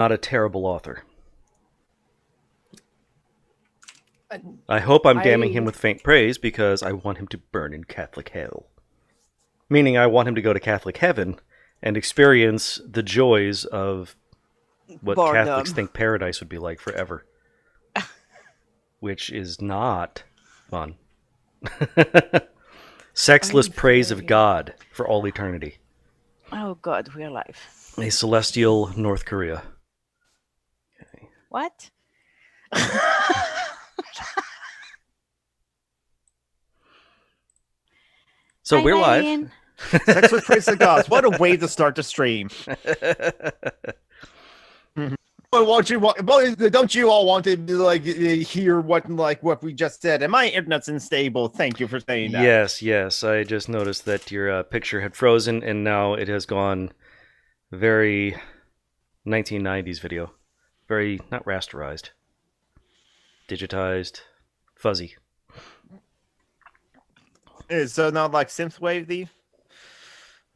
not a terrible author. I hope I'm damning him with faint praise because I want him to burn in Catholic hell. Meaning I want him to go to Catholic heaven and experience the joys of what Boredom. Catholics think paradise would be like forever. Which is not fun. Sexless praise of God for all eternity. Oh God, we're alive. A celestial North Korea. Okay. What? So Hi, we're Ryan. live. Sex with praise of gods. What a way to start the stream. Well, don't you all want to like hear what we just said? And my internet's unstable. Thank you for saying that. Yes. I just noticed that your picture had frozen, and now it has gone very 1990s video. Very, not rasterized. Digitized. Fuzzy. So not like synthwave.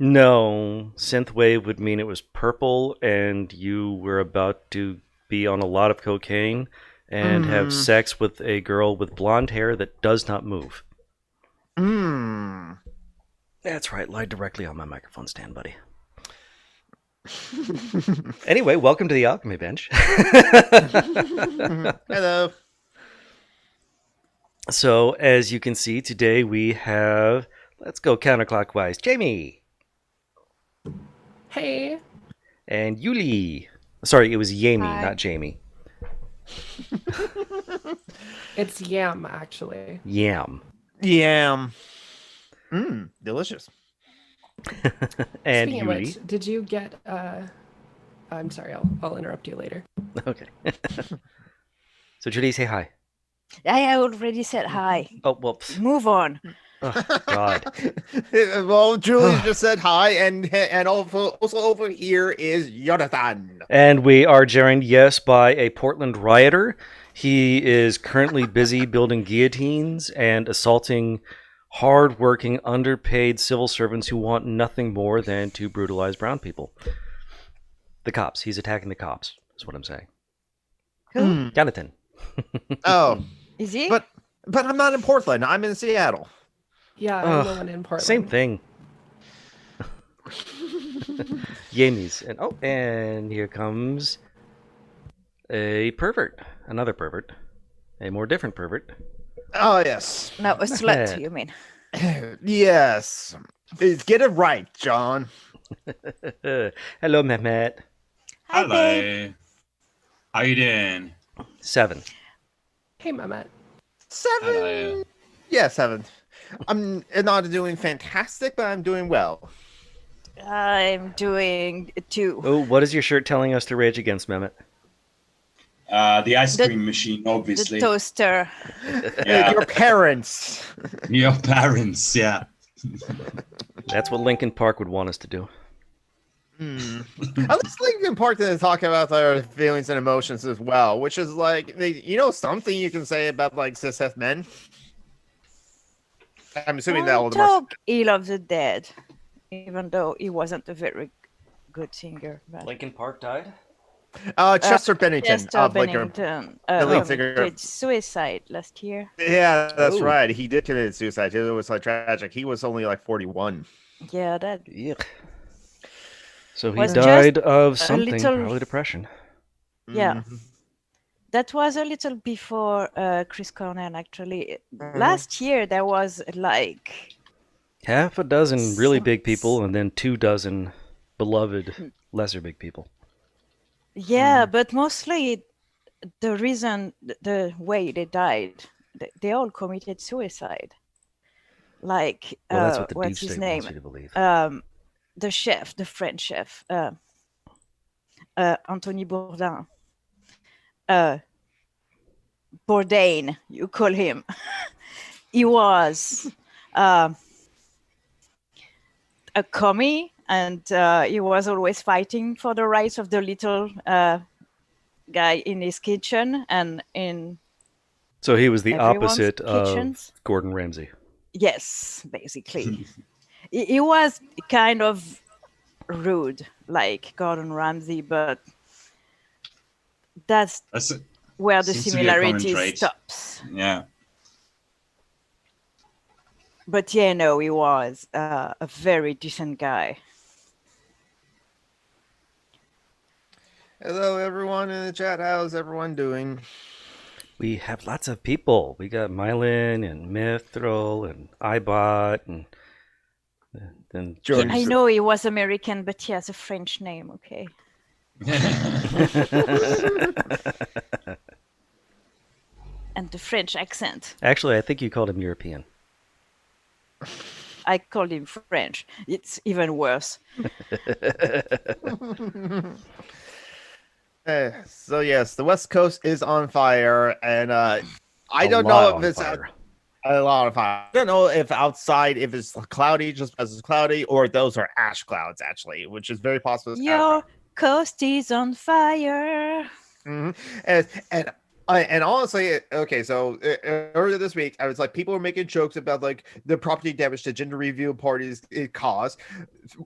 No, synthwave would mean it was purple and you were about to be on a lot of cocaine and have sex with a girl with blonde hair that does not move. That's right, lied directly on my microphone stand, buddy. Anyway, welcome to the Alchemy Bench. Hello. So, as you can see, today we have, let's go counterclockwise, Jamie. Hey. And Yuli. Sorry, it was Yami, Hi. not Jamie. It's yam, actually. Yam. Yam. Delicious. And Speaking of Yuli. which, did you get I'm sorry, I'll interrupt you later. Okay. So, Julie, say hi. I already said hi. Oh, well. Move on. Oh, God. Well, Julie just said hi, and also over here is Jonathan. And we are joined, yes, by a Portland rioter. He is currently busy building guillotines and assaulting hard-working, underpaid civil servants who want nothing more than to brutalize brown people. The cops. He's attacking the cops, is what I'm saying. Who? Jonathan. Oh, Is he? but I'm not in Portland. I'm in Seattle. Yeah, I'm the one in Portland. Same thing. Yamies. And here comes a pervert. Another pervert. A more different pervert. Oh yes, No, a slut, you mean? yes. Get it right, John. Hello, Mehmet. Hi, babe. Hello. How you doing? 7. Hey, Mehmet. 7. Hello. Yeah, 7. I'm not doing fantastic, but I'm doing well. I'm doing 2. Oh, what is your shirt telling us to rage against, Mehmet? The ice The- cream machine, obviously. The toaster. Yeah. Your parents. Your parents, yeah. That's what Lincoln Park would want us to do. At least Lincoln Park didn't talk about their feelings and emotions as well, which is like, something you can say about like cis men. I'm assuming that all the more. Talk ill of the dead, even though he wasn't a very good singer. But... Lincoln Park died? Chester Bennington Chester of Lincoln. Bennington the lead singer. did suicide last year. Yeah, that's Ooh. right. He did commit suicide. It was like tragic. He was only like 41. Yeah, that Yuck. So he Was died just of a something, little- probably depression. yeah. Mhm. That was a little before Chris Cornell, actually. Last year, there was like... Half a dozen really big people and then 24 beloved lesser big people. Yeah, but mostly the reason, the way they died, they all committed suicide. Like, Well, that's what the deep what's his state name? wants you to believe. The chef, the French chef, Anthony Bourdain. Bourdain, you call him. He was a commie, and he was always fighting for the rights of the little guy in his kitchen and in So he was the everyone's opposite kitchens. of Gordon Ramsay. Yes, basically. He was kind of rude, like Gordon Ramsay, but That's That's where the seems to be a common similarity trait. stops. yeah. But yeah, no, he was a very decent guy. Hello, everyone in the chat. How's everyone doing? We have lots of people. We got Mylan and Mithril and Ibot and then George. I know he was American, but he has a French name. Okay. And the French accent. Actually, I think you called him European. I called him French. It's even worse. So yes, the West Coast is on fire, and I A don't lot know if on it's fire. a lot of fire. I don't know if outside, if it's cloudy just because it's cloudy, or those are ash clouds actually, which is very possible. it's ash Your coast is on fire. Mhm. And honestly, okay, so earlier this week, I was like, people were making jokes about like the property damage that gender reveal parties it caused.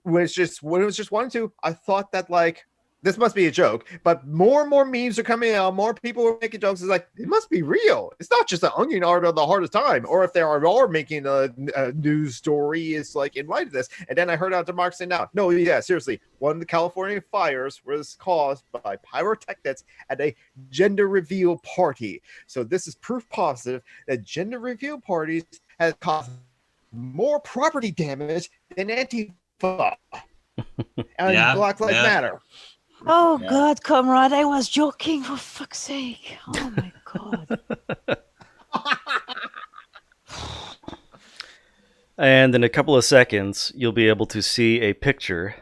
When it was just 1 and 2, I thought that like this must be a joke, but more and more memes are coming out. More people are making jokes. It's like it must be real. It's not just an onion art of the hardest time, or if they are making a news story, it's like in light of this. And then I heard out Mark saying, "No, yeah, seriously, one of the California fires was caused by pyrotechnics at a gender reveal party. So this is proof positive that gender reveal parties have caused more property damage than Antifa and Yeah, Black Lives yeah. Matter." Oh Yeah. God, comrade, I was joking. For fuck's sake! Oh my God. And in a couple of seconds, you'll be able to see a picture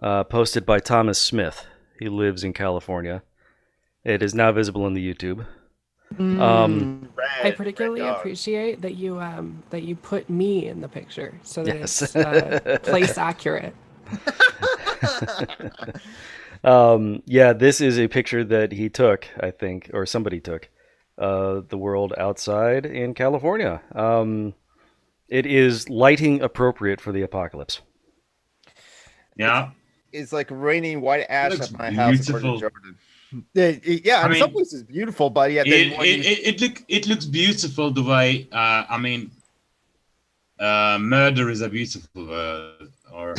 posted by Thomas Smith. He lives in California. It is now visible in the YouTube. I particularly appreciate that you put me in the picture so that Yes. it's place accurate. Yeah, this is a picture that he took, I think, or somebody took, the world outside in California. It is lighting appropriate for the apocalypse. Yeah. It's like raining white ash Looks at my house. According to beautiful. Jordan. Yeah, I and some mean, places beautiful, but yeah, then It looks beautiful the way. I mean, murder is a beautiful word, or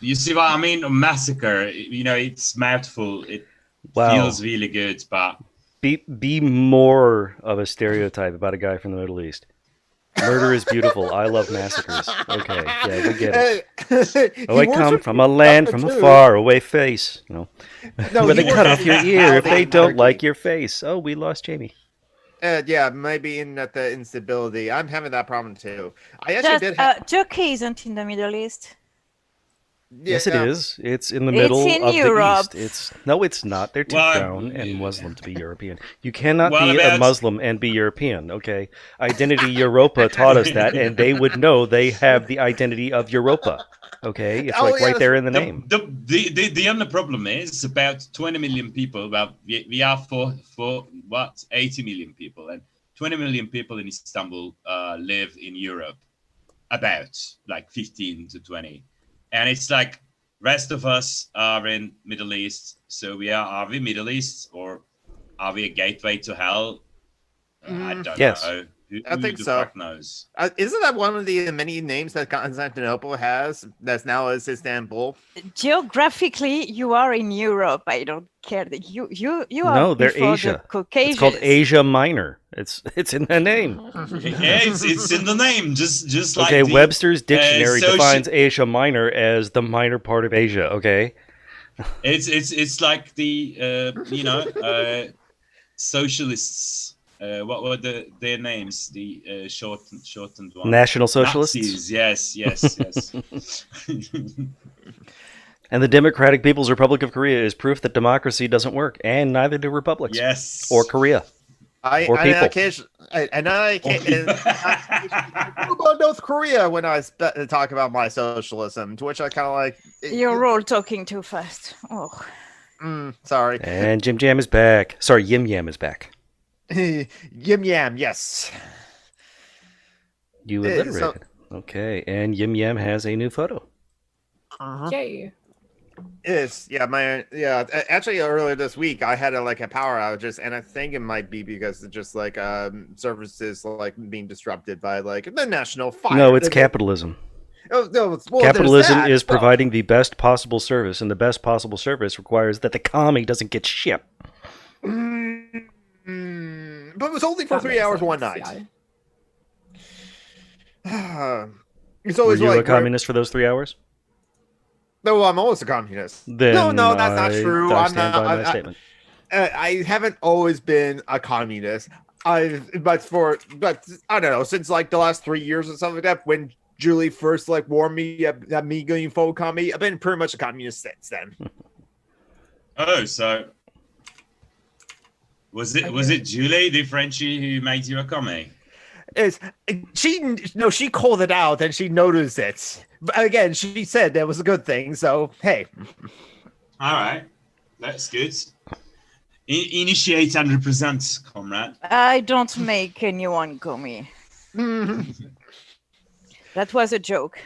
you see what I mean? Massacre. You know, it's mouthful. It Wow. feels really good, but Be more of a stereotype about a guy from the Middle East. Murder is beautiful. I love massacres. Okay, yeah, we get it. Oh, I come from a land from a far away face. You know, No, where he they cut works off your in ear if they Saudi don't Turkey. like your face. Oh, we lost Jamie. Yeah, maybe in at the instability. I'm having that problem too. I actually did. Turkey isn't in the Middle East. Yes, it is. It's in the It's middle in of Europe. the East. It's not. They're too Well, brown and Muslim to be European. You cannot Well, be a about- Muslim and be European. Okay, Identity Europa taught us that, and they would know they have the identity of Europa. Okay, it's Oh, like yeah, right there in the name. The only problem is about 20 million people. Well, we are for 80 million people, and 20 million people in Istanbul live in Europe, about like 15 to 20, and it's like rest of us are in Middle East. So are we Middle East, or are we a gateway to hell? I don't Yes. know. I Who think the so. fuck knows? Isn't that one of the many names that Constantinople has? That's now is Istanbul. Geographically, you are in Europe. I don't care that you are. No, they're before Asia. The Caucasians. It's called Asia Minor. It's in the name. Yeah, it's in the name. Just like Okay, the, Webster's dictionary soci- defines Asia Minor as the minor part of Asia. Okay. It's like the socialists. What were their names? The shortened one. National Socialists? Nazis. Yes. And the Democratic People's Republic of Korea is proof that democracy doesn't work, and neither do republics. Yes. Or Korea. Or people. I about North Korea when I talk about my socialism, to which I kind of like. You're all talking too fast. Oh. Sorry. And Jim Jam is back. Sorry, Yim Yam is back. Yim Yam, yes. You alliterated. Okay, and Yim Yam has a new photo. Yay. Actually, earlier this week, I had a power outage, and I think it might be because it's just services being disrupted by the national fire. No, it's capitalism. Oh, no, well, Capitalism is providing the best possible service, and the best possible service requires that the commie doesn't get shit. But it was only for 3 hours one night. Yeah. Were you a communist for those 3 hours? No, I'm always a communist. Then no, that's not true. I I'm stand not. by my statement. I haven't always been a communist. But I don't know, since the last 3 years or something like that, when Julie first warned me about me going full commie, I've been pretty much a communist since then. Oh, so was it Julie, the Frenchie, who made you a commie? She called it out and she noticed it. But again, she said that was a good thing. So hey, all right, that's good. Initiate and represent, comrade. I don't make anyone commie. That was a joke.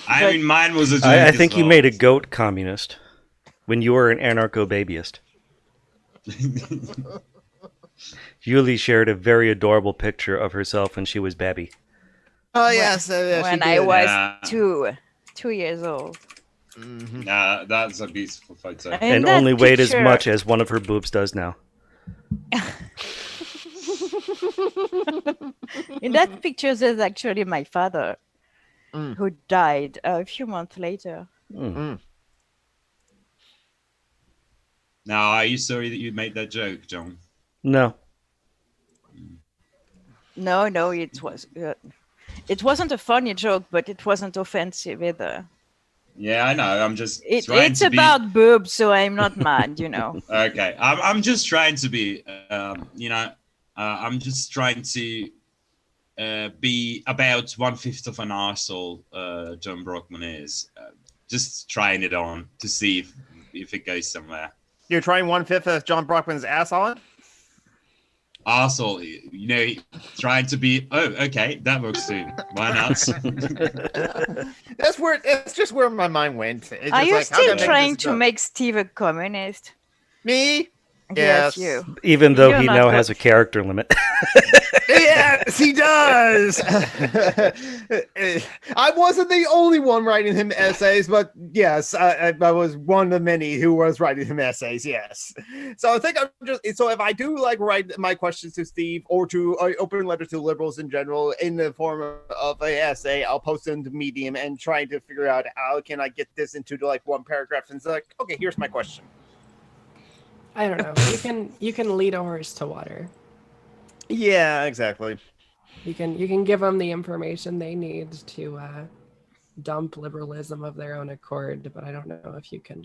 I mean, mine was a joke. I think you made a goat communist when you were an anarcho-babyist. Julie shared a very adorable picture of herself when she was baby. Oh yes, when I was 2 years old. Mm-hmm. That's a beautiful photo. And only weighed as much as one of her boobs does now. In that picture, there's actually my father, who died a few months later. Now, are you sorry that you made that joke, John? No. No, it was. It wasn't a funny joke, but it wasn't offensive either. Yeah, I know. I'm just. It's about boobs, so I'm not mad, Okay, I'm just trying to be. I'm just trying to be about 1/5 of an arsehole. John Brockman is just trying it on to see if it goes somewhere. You're trying 1/5 of John Brockman's ass on? Arsehole, trying to be. Oh, okay, that works too. Why not? That's just where my mind went. Are you still trying to make Steve a communist? Me? Yes, you. Even though he now has a character limit. Yes, he does. I wasn't the only one writing him essays, but yes, I was one of the many who was writing him essays. Yes. So I think if I do write my questions to Steve or to open letter to liberals in general in the form of an essay, I'll post it into Medium and try to figure out how can I get this into one paragraph and it's okay, here's my question. I don't know. You can lead a horse to water. Yeah, exactly. You can give them the information they need to dump liberalism of their own accord, but I don't know if you can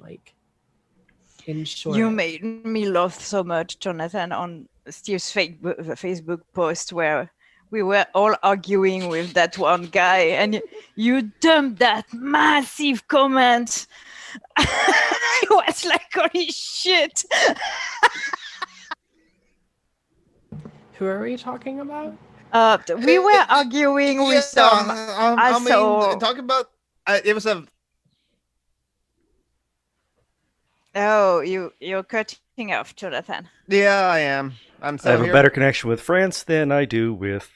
ensure. You made me laugh so much, Jonathan, on Steve's Facebook post where we were all arguing with that one guy, and you dumped that massive comment. I was like, holy shit. Who are we talking about? We were arguing with some talking about it was a. Oh, you're cutting off, Jonathan. Yeah, I am. I have a better connection with France than I do with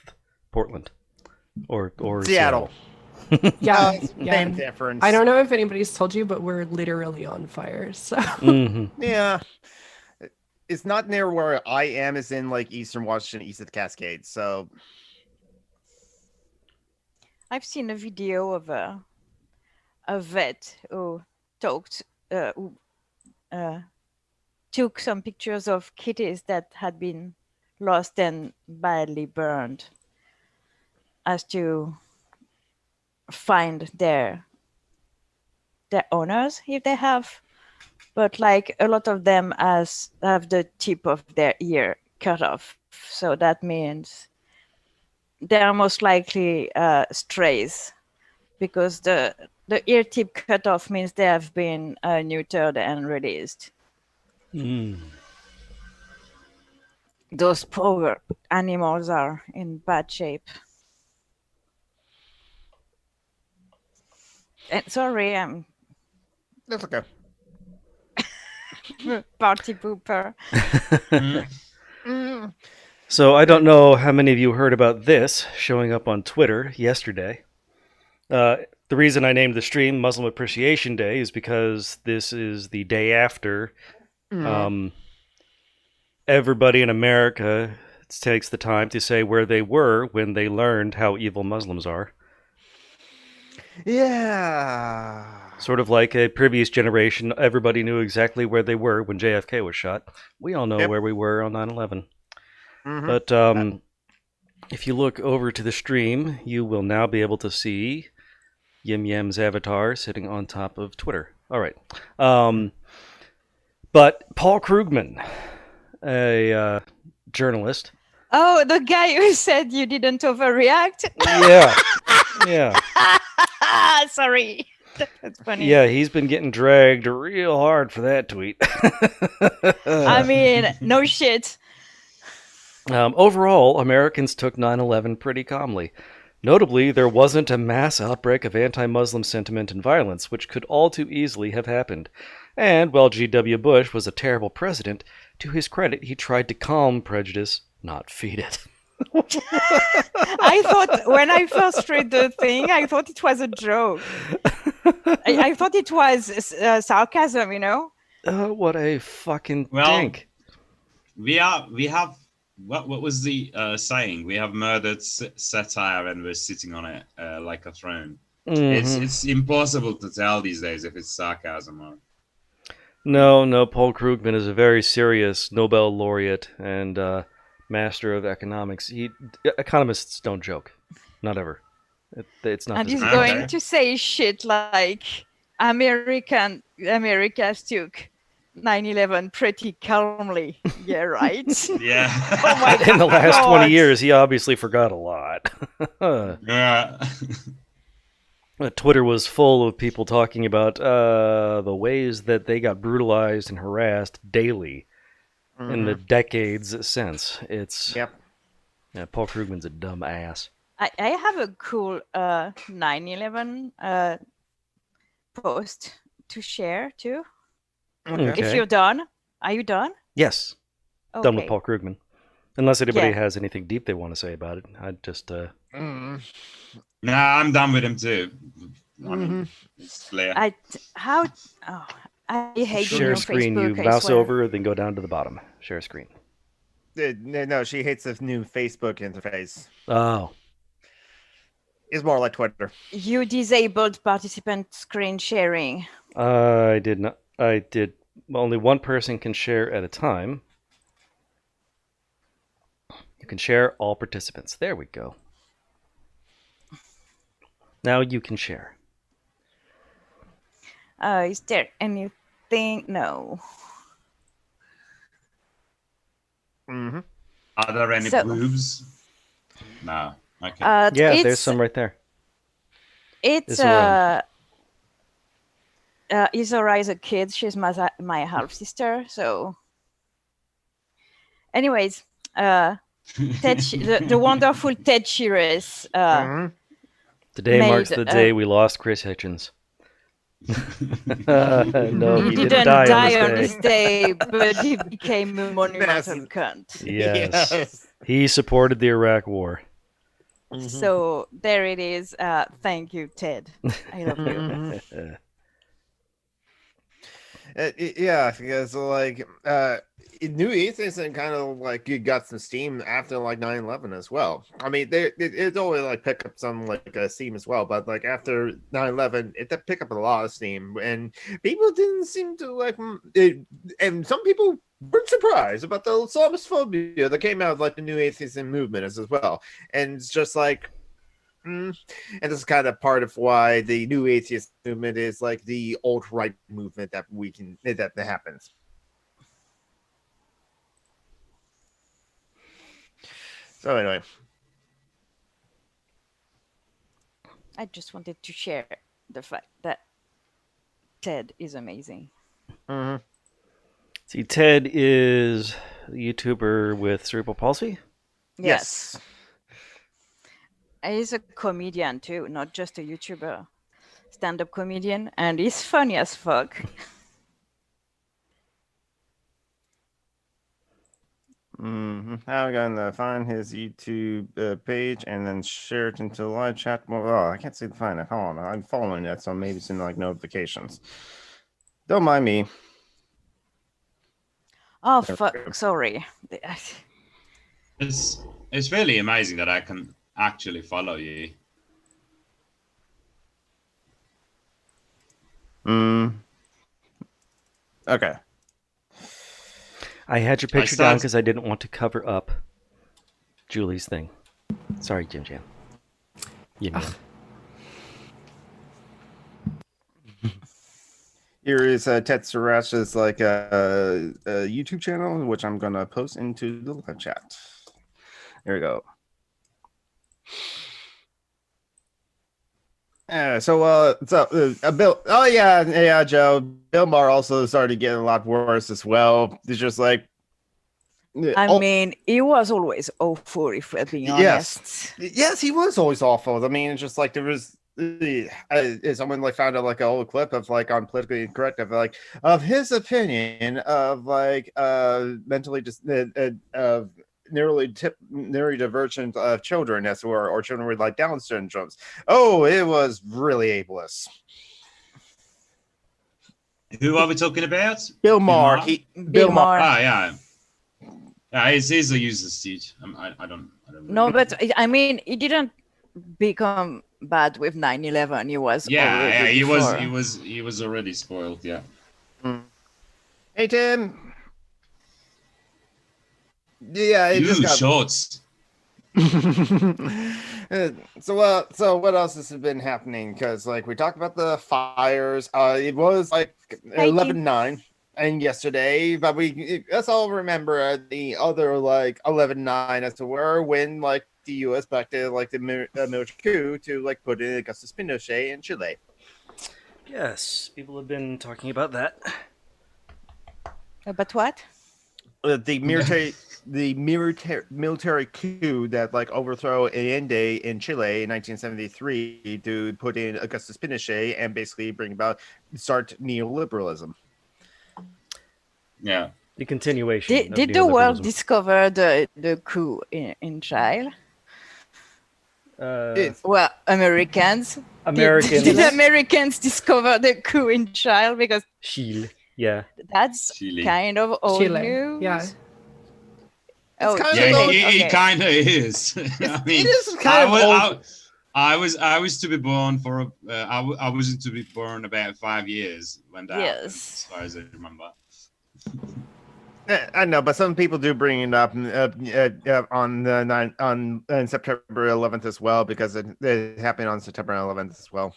Portland or Seattle. Yeah, same difference. I don't know if anybody's told you, but we're literally on fire. So yeah, it's not near where I am. It's in Eastern Washington, east of the Cascades. So I've seen a video of a vet who took some pictures of kitties that had been lost and badly burned, as to find their owners if they have, but a lot of them have the tip of their ear cut off, so that means they are most likely strays, because the ear tip cut off means they have been neutered and released. Those poor animals are in bad shape. And sorry, I'm That's okay. Party pooper. Mm. So I don't know how many of you heard about this showing up on Twitter yesterday. The reason I named the stream Muslim Appreciation Day is because this is the day after everybody in America takes the time to say where they were when they learned how evil Muslims are. Yeah. Sort of like a previous generation, everybody knew exactly where they were when JFK was shot. We all know Yep. where we were on 9/11. Mhm. But if you look over to the stream, you will now be able to see Yim Yam's avatar sitting on top of Twitter. All right. But Paul Krugman, a journalist. Oh, the guy who said you didn't overreact. Yeah. Sorry. That's funny. Yeah, he's been getting dragged real hard for that tweet. I mean, no shit. Overall, Americans took 9/11 pretty calmly. Notably, there wasn't a mass outbreak of anti-Muslim sentiment and violence, which could all too easily have happened. And while G.W. Bush was a terrible president, to his credit, he tried to calm prejudice, not feed it. I thought when I first read the thing, I thought it was a joke. I thought it was sarcasm, you know? What a fucking Well, dink. We have what was the saying? We have murdered satire and we're sitting on it like a throne. Mhm. It's impossible to tell these days if it's sarcasm or. No, Paul Krugman is a very serious Nobel laureate and master of economics. Economists don't joke. Not ever. It's not And this he's big. going Okay. to say shit like America took 9/11 pretty calmly. Yeah, right. Yeah. Oh my In the last God. 20 years, he obviously forgot a lot. Yeah. Twitter was full of people talking about the ways that they got brutalized and harassed daily in the decades since. It's Yep. yeah, Paul Krugman's a dumb ass. I have a cool 9/11 post to share too. Okay. If you're done, are you done? Yes, Okay. done with Paul Krugman. Unless anybody Yeah. has anything deep they want to say about it, I'd just Mm. Nah, I'm done with him too. I mean, it's clear. I hate share being a on screen. Facebook. You I mouse swear. over, then go down to the bottom. Share a screen. No, she hates the new Facebook interface. Oh, It's more like Twitter. You disabled participant screen sharing. I did not. I did. Only one person can share at a time. You can share all participants. There we go. Now you can share. Is there anything? No. Mm-hmm. Are there any So- boobs? No. Okay. Yeah, it's, there's some right there. It's Isora. Isora is a kid. She's my half sister. So, anyways, Ted, the wonderful Ted Shearers. Mm-hmm. Today marks made, the day we lost Chris Hitchens. No, He he didn't die on this this day. day, but he became a monumental Massive. cunt. Yes. He supported the Iraq War. Mm-hmm. So there it is. Thank you, Ted. I love you. Yeah, because like new atheism kind of like you got some steam after like 9/11 as well. I mean, it's always like pick up some like steam as well, but like after 9/11, it did pick up a lot of steam, and people didn't seem to like it, and some people weren't surprised about the Islamophobia that came out of like the new atheism movement as well, and it's just like. And this is kind of part of why the new atheist movement is like the alt-right movement that that happens. So anyway, I just wanted to share the fact that Ted is amazing. mm-hmm. See, Ted is a YouTuber with cerebral palsy. Yes. He's a comedian too, not just a YouTuber. stand-up comedian, and he's funny as fuck. I'm gonna find his YouTube page and then share it into live chat. Well, I can't see the find it. Hold on, I'm following that, so maybe it's in like notifications. Don't mind me. Oh There we fuck! go. Sorry. It's really amazing that I can actually follow you. Okay. I had your picture down started- because I didn't want to cover up Julie's thing. Sorry, Jim Jam. Yin Yang. Here is Tetsurash's like a YouTube channel, which I'm gonna post into the live chat. There we go. Bill. Oh yeah, Joe. Bill Maher also started getting a lot worse as well. It's just like, I mean, he was always awful, if we're being honest. yes, he was always awful. I mean, it's just like there was. Someone like found out like an old clip of like on politically incorrect of like of his opinion of like mentally just neurodivergent of children as or children with like Down syndromes. Oh, it was really ableist. Who are we talking about? Bill Maher. Bill Maher. Ah, yeah. Yeah, he's a useless dude. I don't. No, but I mean, he didn't become bad with 9/11. He was. Yeah, he before. was already spoiled. Yeah. Hey Tim. Yeah, it Ooh, just got shorts. So what else has been happening? Because like we talked about the fires. It was like 11/9 and yesterday, but let's all remember the other like 11/9 as to where when like the U.S. backed like the military coup to like put in Augustus Pinochet in Chile. Yes, people have been talking about that. But what? The military coup that like overthrow Allende in Chile in 1973 to put in Augustus Pinochet and basically bring about start neoliberalism. Yeah. The continuation. Did the world discover the coup in Chile? Well, Americans. Did Americans discover the coup in Chile? Because Chile, yeah, that's Chile. Kind of old Chile. news. Yeah. Oh, kind Yeah, of old. he kind of is. I mean, It is kind of old. I was to be born for I wasn't to be born about 5 years when that happened, as far as I remember. I know, but some people do bring it up on September 11th as well because it happened on September 11th as well.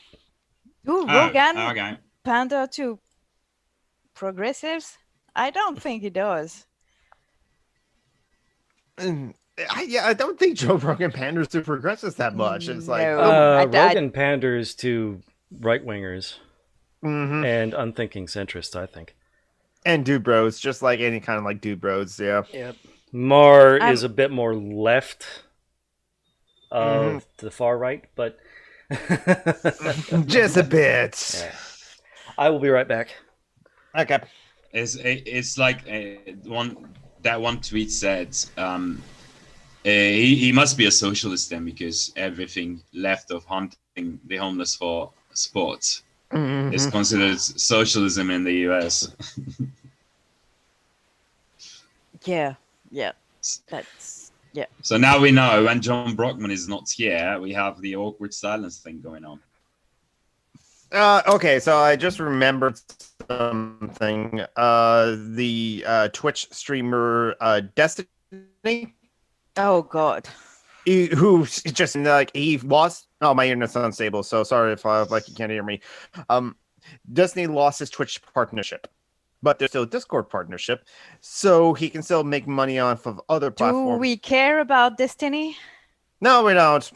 Do Rogan Okay. pander to progressives? I don't think he does. I don't think Joe Rogan panders to progressives that much. It's like No. Rogan panders to right wingers and unthinking centrists, I think. And dude bros, just like any kind of like dude bros, yeah. Yep. Maher is a bit more left of the far right, but just a bit. Yeah. I will be right back. Okay. It's like one tweet said he must be a socialist then because everything left of hunting the homeless for sports is considered socialism in the US. Yeah. That's So now we know when John Brockman is not here, we have the awkward silence thing going on. Okay, so I just remembered something. The Twitch streamer Destiny. Oh God. Who just like he lost. Oh, my internet's unstable, so sorry if like you can't hear me. Destiny lost his Twitch partnership, but there's still a Discord partnership, so he can still make money off of other platforms. Do we care about Destiny? No, we don't.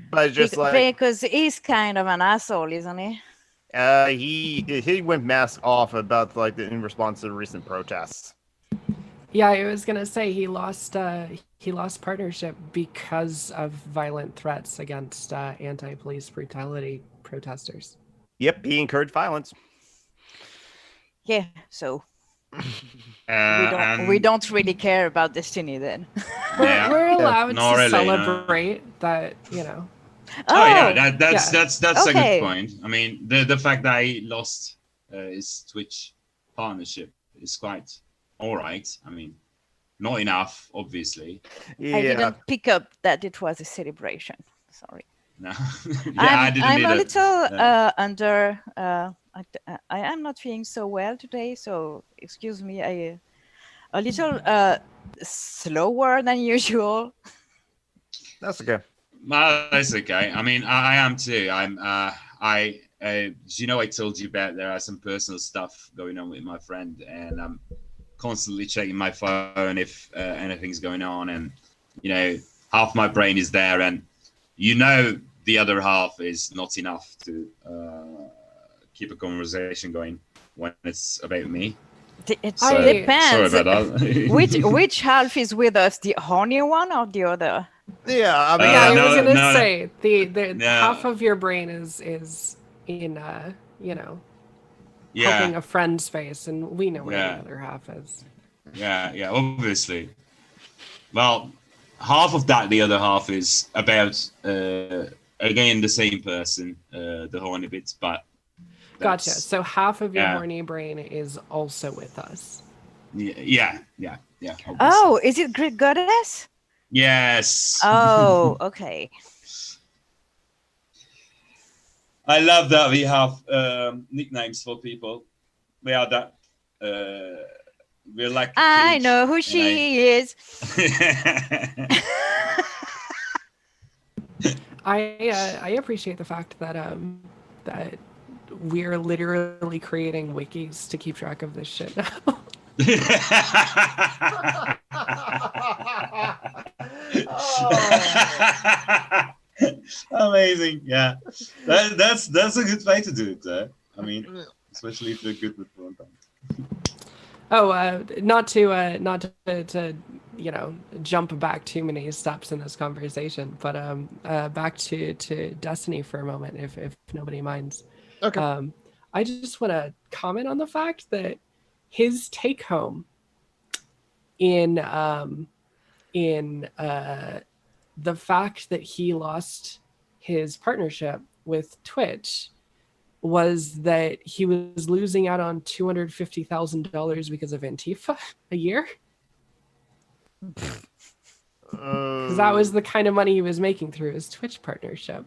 But just because he's kind of an asshole, isn't he? He went mask off about like in response to the recent protests. Yeah, I was gonna say he lost partnership because of violent threats against anti-police brutality protesters. Yep, he encouraged violence. Yeah, so And we don't really care about Destiny then. yeah, We're allowed not to really, no. celebrate that, you know. Oh yeah, that's Yeah. that's a Okay. good point. I mean, the fact that he lost his Twitch partnership is quite all right. I mean, not enough, obviously. Yeah. I didn't pick up that it was a celebration. Sorry. No, yeah, I didn't I'm a either. little Yeah. under. I am not feeling so well today, so excuse me. A little slower than usual. That's okay. That's okay. I mean, I am too. You know, I told you about there are some personal stuff going on with my friend, and I'm constantly checking my phone if anything's going on, and you know, half my brain is there, and you know, the other half is not enough to keep a conversation going when it's about me. It So, depends. Sorry about that. Which half is with us, the horny one or the other? Yeah, I mean, Yeah, I no, was gonna no, say the no. half of your brain is in you know, helping Yeah, a friend space, and we know where Yeah. the other half is. yeah, obviously. Well, half of that, the other half is about again the same person, the horny bits, but Gotcha. that's- So half of your yeah. horny brain is also with us. Yeah. Obviously. Oh, is it Greek goddess? Yes. Oh, okay. I love that we have nicknames for people. We are that. We're like. I clique, know who and she is. I appreciate the fact that that we're literally creating wikis to keep track of this shit now. Amazing, yeah. That's a good way to do it. I mean, especially if they're good with content. Oh, not to you know, jump back too many steps in this conversation, but back to Destiny for a moment, if nobody minds. okay. I just want to comment on the fact that his take home in the fact that he lost his partnership with Twitch was that he was losing out on $250,000 because of Antifa a year. Because that was the kind of money he was making through his Twitch partnership.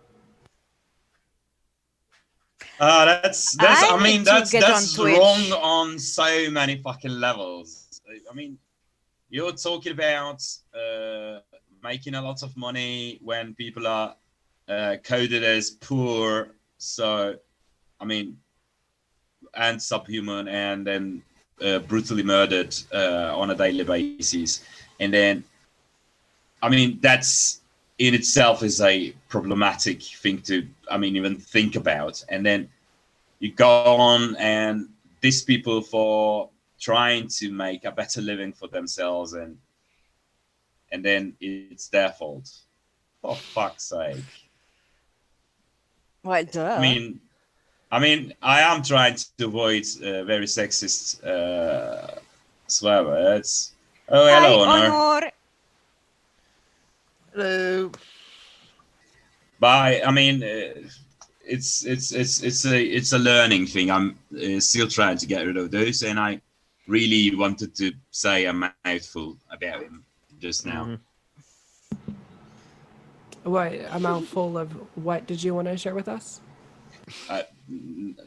That's I I mean need to that's get on that's Twitch. wrong on so many fucking levels. I mean, you're talking about making a lot of money when people are coded as poor, so I mean, and subhuman, and then brutally murdered on a daily basis, and then I mean that's in itself is a problematic thing to, I mean, even think about. And then you go on and diss people for trying to make a better living for themselves, and then it's their fault. For fuck's sake. Well, duh. I mean, I am trying to avoid very sexist swear words. Oh, hello, Hi, Honor. Honor. Hello. But I mean, it's a learning thing. I'm still trying to get rid of those, and I really wanted to say a mouthful about him just now. What, a mouthful of what did you want to share with us?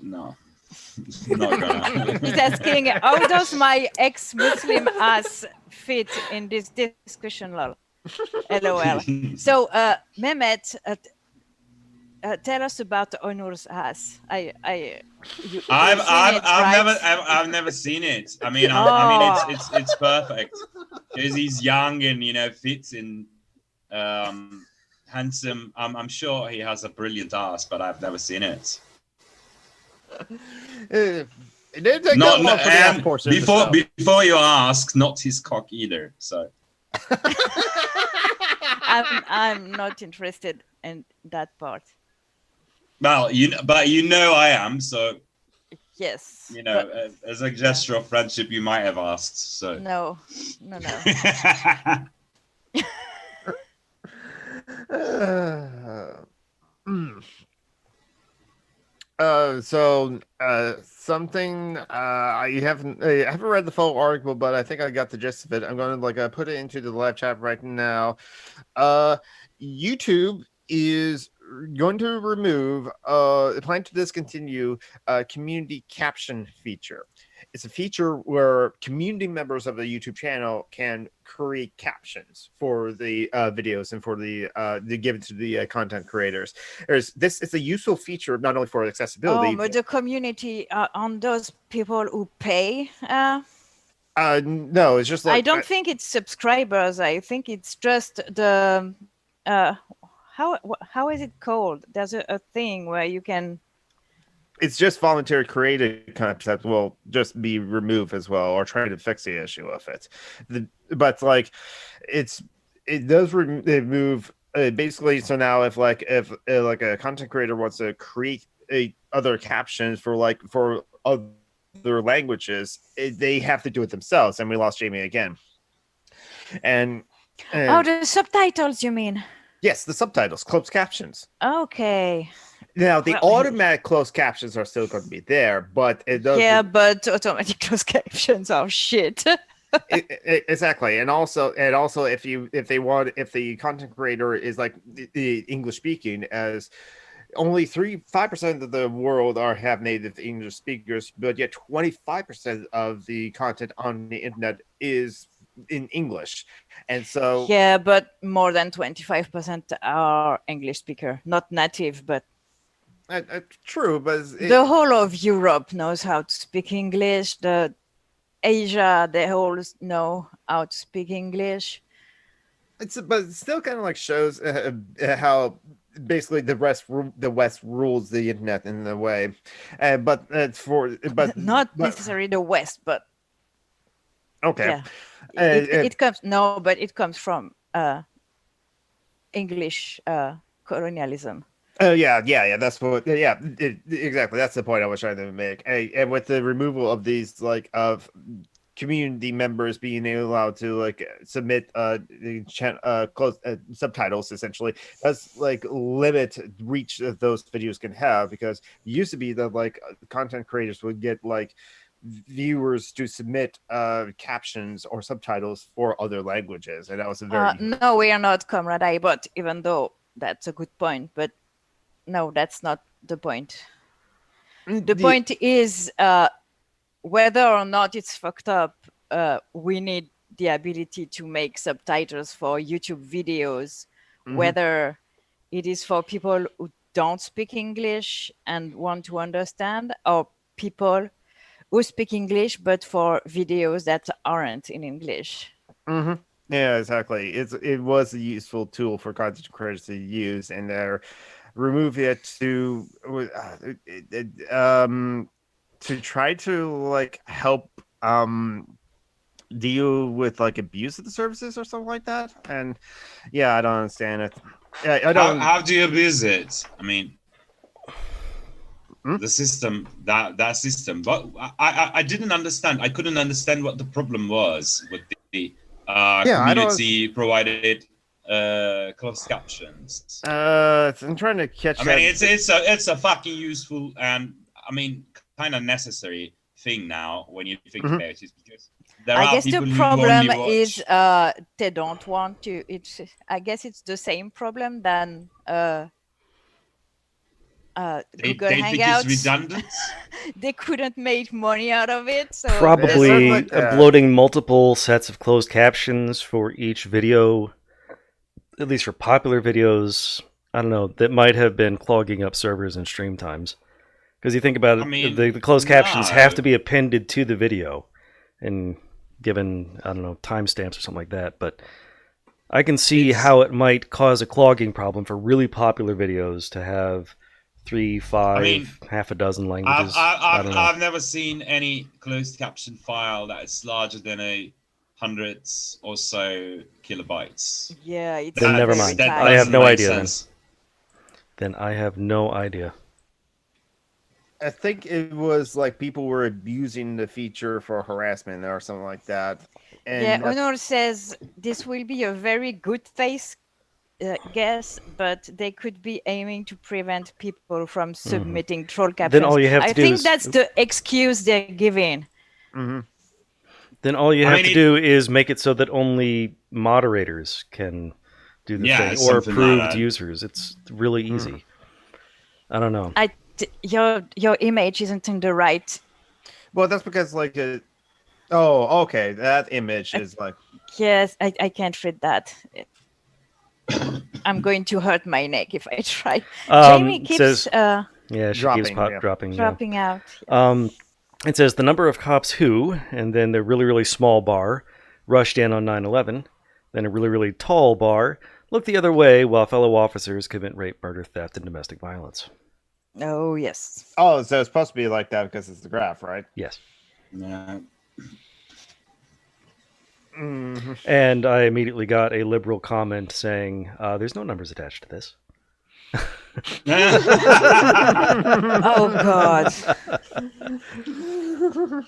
No, not gonna. He's asking, how does my ex-Muslim ass fit in this discussion? Lol. LOL. So, Mehmet, tell us about Honor's ass. I've never seen it. I mean, I mean, it's perfect because he's young and fits in, handsome. I'm sure he has a brilliant ass, but I've never seen it. It didn't take that long for the ass portion. Before you ask, not his cock either. So I'm not interested in that part. Well, but I am. So Yes. as a gesture of friendship, you might have asked. So No. Mm. Something I haven't read the full article, but I think I got the gist of it. I'm going to put it into the live chat right now. YouTube is going to remove plan to discontinue community caption feature. It's a feature where community members of the YouTube channel can create captions for the videos and for the to give it to the content creators. This is a useful feature not only for accessibility. Oh, but the community on those people who pay. No, it's just like I don't think it's subscribers. I think it's just the how is it called? There's a thing where you can. It's just voluntary created concept will just be removed as well, or try to fix the issue of it. But like, it does remove basically. So now, if a content creator wants to create other captions for other languages, they have to do it themselves. And we lost Jamie again. And the subtitles, you mean? Yes, the subtitles, closed captions. Okay. Now, the automatic closed captions are still going to be there, but it does. Yeah, but automatic closed captions are shit. Exactly, and also, if the content creator is like the English speaking, as only 5% of the world have native English speakers, but yet 25% of the content on the internet is in English, and so yeah, but more than 25% are English speaker, not native, but. True, but the whole of Europe knows how to speak English. The Asia, they all know how to speak English. But it still kind of like shows how basically the West rules the internet in a way, but not necessarily the West, but okay. Yeah. It comes from English colonialism. Oh yeah. That's what. Yeah, exactly. That's the point I was trying to make. And with the removal of these of community members being allowed to submit closed subtitles, essentially does limit reach that those videos can have, because it used to be that content creators would get viewers to submit captions or subtitles for other languages, and that was a very no, we are not Comrade iBot, even though that's a good point, but no, that's not the point. The point is whether or not it's fucked up, we need the ability to make subtitles for YouTube videos, whether it is for people who don't speak English and want to understand, or people who speak English but for videos that aren't in English. Yeah, exactly. It was a useful tool for content creators to use, and they're remove it to try to help deal with abuse of the services or something like that. And yeah, I don't understand it. I don't. How do you abuse it? I mean, the system, that system. But I didn't understand. I couldn't understand what the problem was with the community provided closed captions. I'm trying to catch. I mean, it's a fucking useful and kind of necessary thing now when you think about it, because there I are guess people the problem who is they don't want to. I guess it's the same problem than Google they Hangouts. think it's redundant. They couldn't make money out of it, so probably uploading multiple sets of closed captions for each video, at least for popular videos. I don't know, that might have been clogging up servers and stream times. Because you think about it, the closed captions have to be appended to the video and given, I don't know, timestamps or something like that. But I can see how it might cause a clogging problem for really popular videos to have 3, 5, half a dozen languages. I've never seen any closed caption file that is larger than 100 or so kilobytes. Yeah, it's then never mind. I have no idea then. Then I have no idea. I think it was like people were abusing the feature for harassment or something like that. Yeah, And Honor says this will be a very good faith guess, but they could be aiming to prevent people from submitting troll captions. Then all you have to I do think is- that's the excuse they're giving. Then all you I have mean, to do is make it so that only moderators can do the Yeah, thing, or something like approved that. users. It's really easy. I don't know. Your image isn't in the right. well, that's because like oh, okay, that image is like Yes, I can't read that. I'm going to hurt my neck if I try. Jamie It keeps says- Yeah, she keeps Dropping, yeah. dropping. Yeah. dropping out. It says the number of cops who, and then the really, really small bar, rushed in on 9/11, then a really, really tall bar, looked the other way while fellow officers commit rape, murder, theft, and domestic violence. Oh, yes. oh, so it's supposed to be like that because it's the graph, right? Yes. Yeah. And I immediately got a liberal comment saying, there's no numbers attached to this. Oh, God.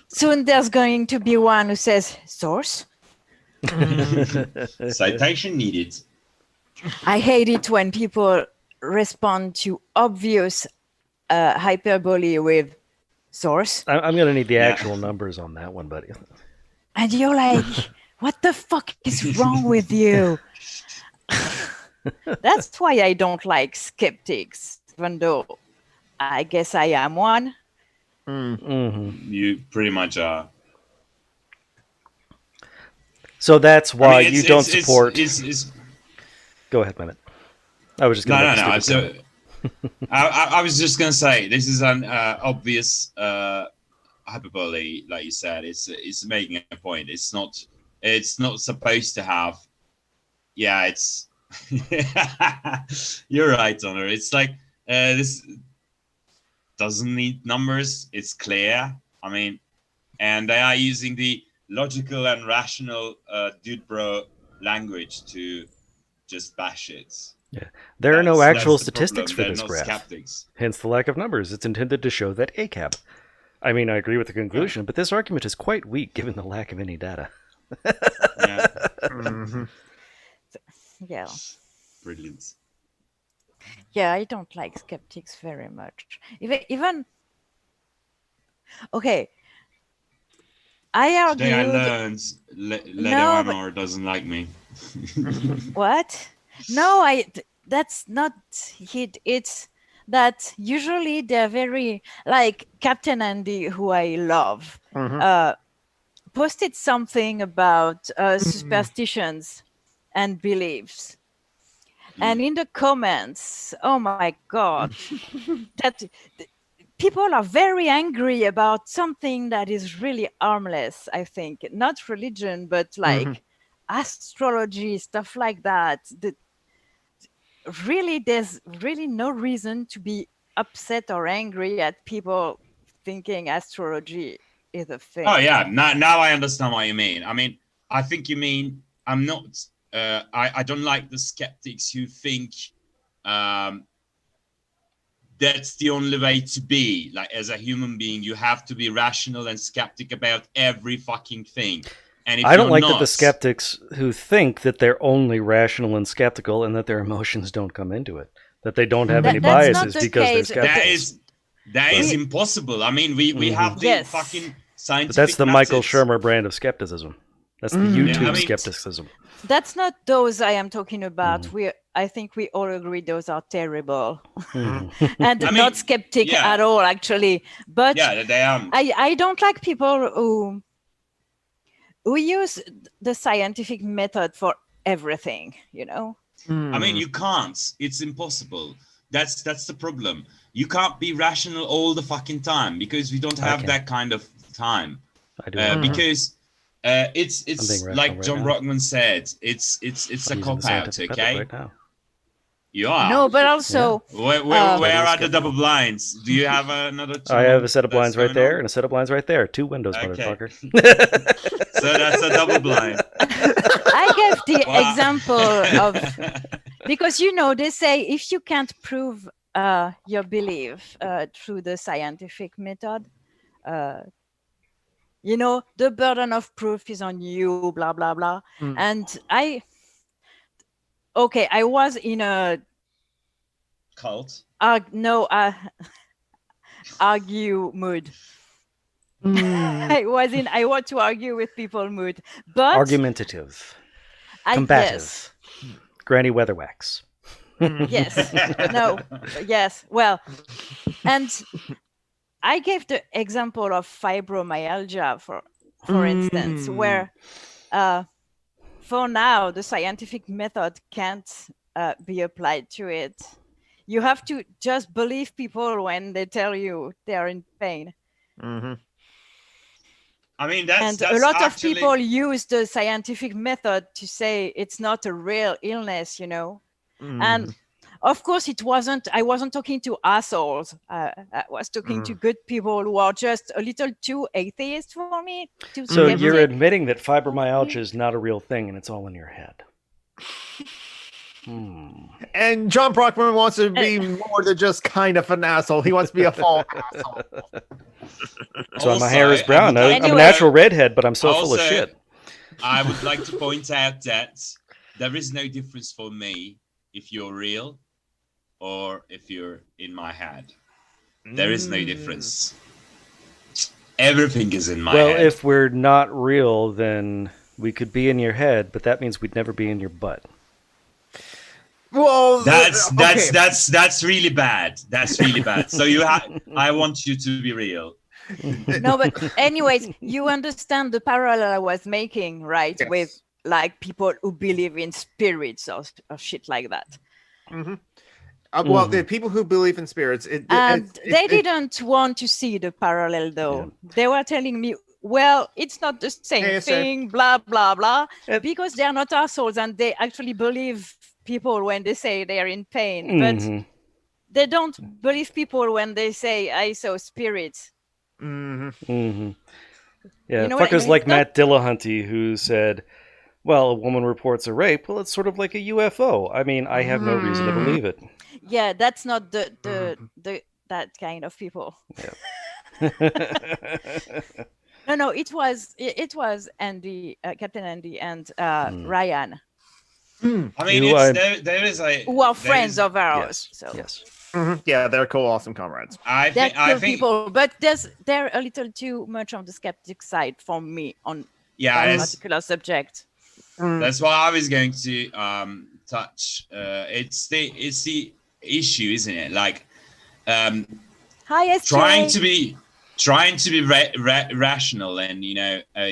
Soon there's going to be one who says, source? Citation needed. I hate it when people respond to obvious hyperbole with source. I'm going to need the Yeah. actual numbers on that one, buddy. And you're like, what the fuck is wrong with you? That's why I don't like skeptics, even though I guess I am one. You pretty much are. So that's why I mean, you don't support. Go ahead, Mehmet. I was just going to No. So, I was just gonna say this is an obvious hyperbole, like you said. It's making a point. It's not supposed to have. Yeah, it's. You're right, Honor. It's like this doesn't need numbers. It's clear. I mean, and they are using the logical and rational dude bro language to just bash it. There are no That's actual the statistics problem. for this They're not graph. skeptics. Hence the lack of numbers. It's intended to show that ACAB. I mean, I agree with the conclusion, but this argument is quite weak given the lack of any data. Yeah, Yeah. brilliant. Yeah, I don't like skeptics very much. Even okay. I Today I argued learned No, Leonor doesn't like me. what? No, that's not it. It's that usually they're very like Captain Andy, who I love, posted something about superstitions and beliefs. And in the comments, oh my God, that people are very angry about something that is really harmless, I think. Not religion, but like astrology, stuff like that. Really, there's really no reason to be upset or angry at people thinking astrology is a thing. Oh yeah, now I understand what you mean. I mean, I think you mean I'm not. I don't like the skeptics who think that's the only way to be. Like as a human being, you have to be rational and skeptic about every fucking thing. And if I don't you're like not, that the skeptics who think that they're only rational and skeptical and that their emotions don't come into it, that they don't have any That's not biases the because they're case. skeptics. That is impossible. I mean, we have the Yes. fucking scientific. But that's the Michael methods. Shermer brand of skepticism. That's the YouTube Yeah, I mean- skepticism. That's not those I am talking about. I think we all agree those are terrible and I mean, not skeptic yeah. at all, actually. But Yeah, they are. I don't like people who use the scientific method for everything, you know? I mean, you can't. It's impossible. That's the problem. You can't be rational all the fucking time because we don't have can. that kind of time. I do. Because it's being rational like right John now. Brockman said. It's a I'm using cop the out. scientific Okay, method right now. you are. No, but also Where That are is the skeptical. double blinds? Do you have another? I have a set of that's blinds right going there on? and a set of blinds right there. 2 windows, Okay. motherfucker. So that's a double blind. I gave the Wow. example of because you know they say if you can't prove your belief through the scientific method. The burden of proof is on you, blah, blah, blah. And I was in a Cult. argue mood. I want to argue with people mood, but Argumentative, combative, Granny Weatherwax. Yes. Well, and I gave the example of fibromyalgia, for instance, where for now the scientific method can't be applied to it. You have to just believe people when they tell you they are in pain. I mean, that's a lot of actually... people use the scientific method to say it's not a real illness, And of course, I wasn't talking to assholes. I was talking to good people who are just a little too atheist for me. So you're admitting that fibromyalgia is not a real thing and it's all in your head. And John Brockman wants to be more than just kind of an asshole. He wants to be a full asshole. So my hair is brown. I'm a natural redhead, but I'm so full of shit. I would like to point out that there is no difference for me if you're real or if you're in my head. There is no difference. Everything is in my head. Well, if we're not real, then we could be in your head, but that means we'd never be in your butt. Well, that's really bad. That's really bad. So I want you to be real. No, but anyways, you understand the parallel I was making, right? Yes. With like people who believe in spirits or shit like that. Well, the people who believe in spirits, they didn't want to see the parallel, though. Yeah. They were telling me, well, it's not the same thing, blah, blah, blah, because they're not assholes and they actually believe people when they say they're in pain. But they don't believe people when they say, I saw spirits. Yeah, fuckers like Matt Dillahunty who said, well, a woman reports a rape. Well, it's sort of like a UFO. I mean, I have no reason to believe it. Yeah, that's not that kind of people. Yeah. No, it was Andy, Captain Andy, and Ryan. I mean, there is a who are friends of ours. Yes. So. Yes. Yeah, they're cool, awesome comrades. I think people, but they're a little too much on the skeptic side for me on that particular subject. That's what I was going to touch. It's the issue, isn't it? Like, Hi, SJA. trying to be rational and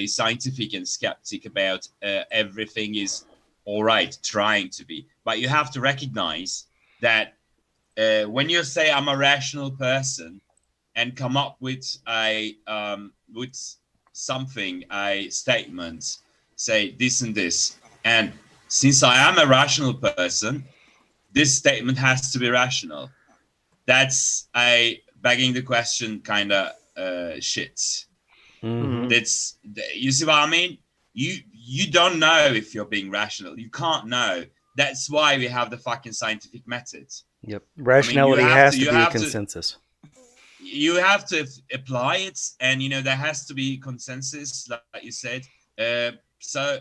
scientific and skeptic about everything is all right. Trying to be, but you have to recognize that when you say I'm a rational person and come up with a statement. Say this and this, and since I am a rational person, this statement has to be rational. That's a begging the question kind of shit. That's, you see what I mean? You don't know if you're being rational. You can't know. That's why we have the fucking scientific method. Yep, rationality has to be a consensus. You have to apply it, and there has to be consensus, like you said. So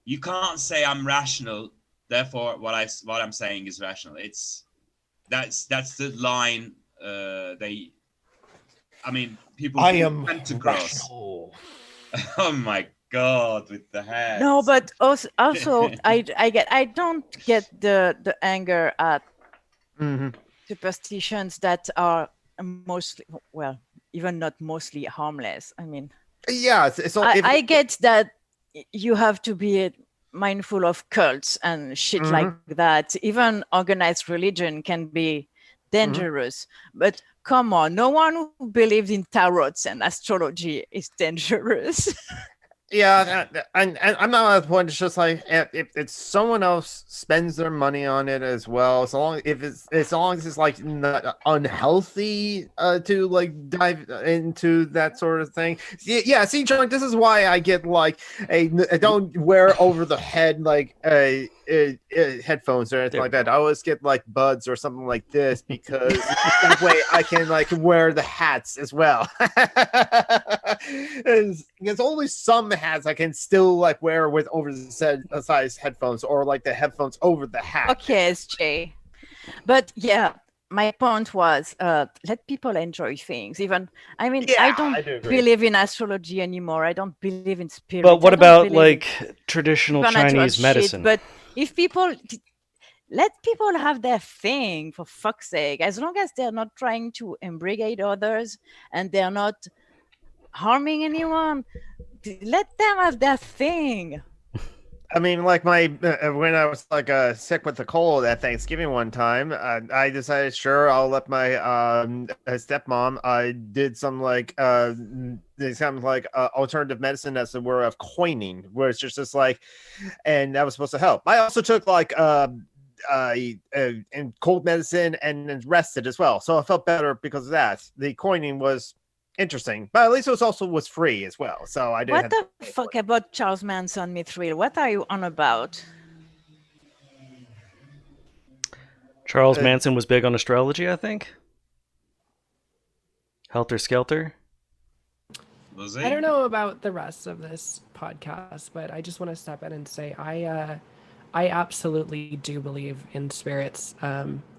you can't say I'm rational, therefore what I'm saying is rational. That's the line people tend to cross. Oh my god, with the hair. No, but also I don't get the anger at superstitions that are mostly, well, even not mostly harmless. I mean, yeah, I get that you have to be mindful of cults and shit like that. Even organized religion can be dangerous. But come on, no one who believes in tarots and astrology is dangerous. Yeah, and I'm not at the point. It's just like if someone else spends their money on it as well, so long as long as it's like not unhealthy to like dive into that sort of thing. Yeah, see, John, this is why I get like I don't wear over the head like headphones or anything like that. I always get like buds or something like this because that way I can like wear the hats as well. There's only some hats I can still like wear with oversized headphones or like the headphones over the hat. Okay, SJ. But yeah, my point was let people enjoy things. Even I mean, I don't believe in astrology anymore. I don't believe in spirit. But what about like traditional supernatural Chinese medicine? But if people let people have their thing, for fuck's sake, as long as they're not trying to embriagate others and they're not harming anyone, let them have their thing. I mean, like when I was like sick with the cold at Thanksgiving one time, I decided, sure, I'll let my stepmom. I did some like alternative medicine that's a word of coining, where it's just like, and that was supposed to help. I also took like and cold medicine and then rested as well, so I felt better because of that. The coining was interesting, but at least it was free as well, so I didn't. What the fuck about Charles Manson Mithril? What are you on about? Charles Manson was big on astrology, I think. Helter Skelter. Was he? I don't know about the rest of this podcast, but I just want to step in and say I absolutely do believe in spirits,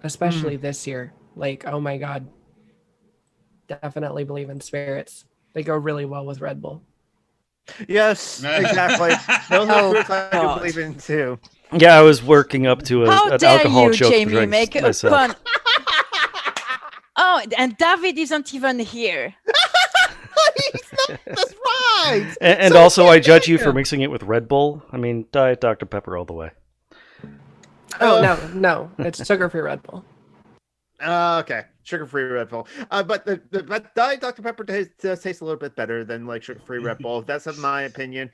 especially this year. Like, oh my God. Definitely believe in spirits. They go really well with Red Bull. Yes, exactly. Those are spirits I do believe in too. Yeah, I was working up to an alcohol joke. Jamie, make a pun. Oh, and David isn't even here. That's right. And so also, I judge you for mixing it with Red Bull. I mean, Diet Dr. Pepper all the way. Oh no, it's sugar-free Red Bull. Okay, sugar-free Red Bull. But the Diet Dr. Pepper does taste a little bit better than like sugar-free Red Bull. That's in my opinion.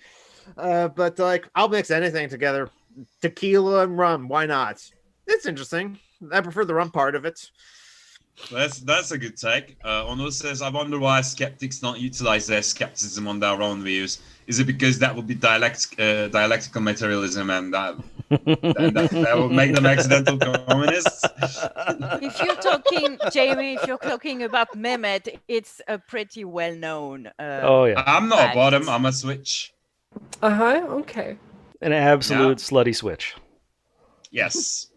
But like, I'll mix anything together. Tequila and rum, why not? It's interesting. I prefer the rum part of it. That's a good take. Ono says, I wonder why skeptics don't utilize their skepticism on their own views. Is it because that would be dialectical materialism and that will make them accidental communists? If you're talking, Jamie, if you're talking about Mehmet, it's a pretty well-known. Oh yeah, I'm not a bottom. I'm a switch. Okay. An absolute slutty switch. Yes.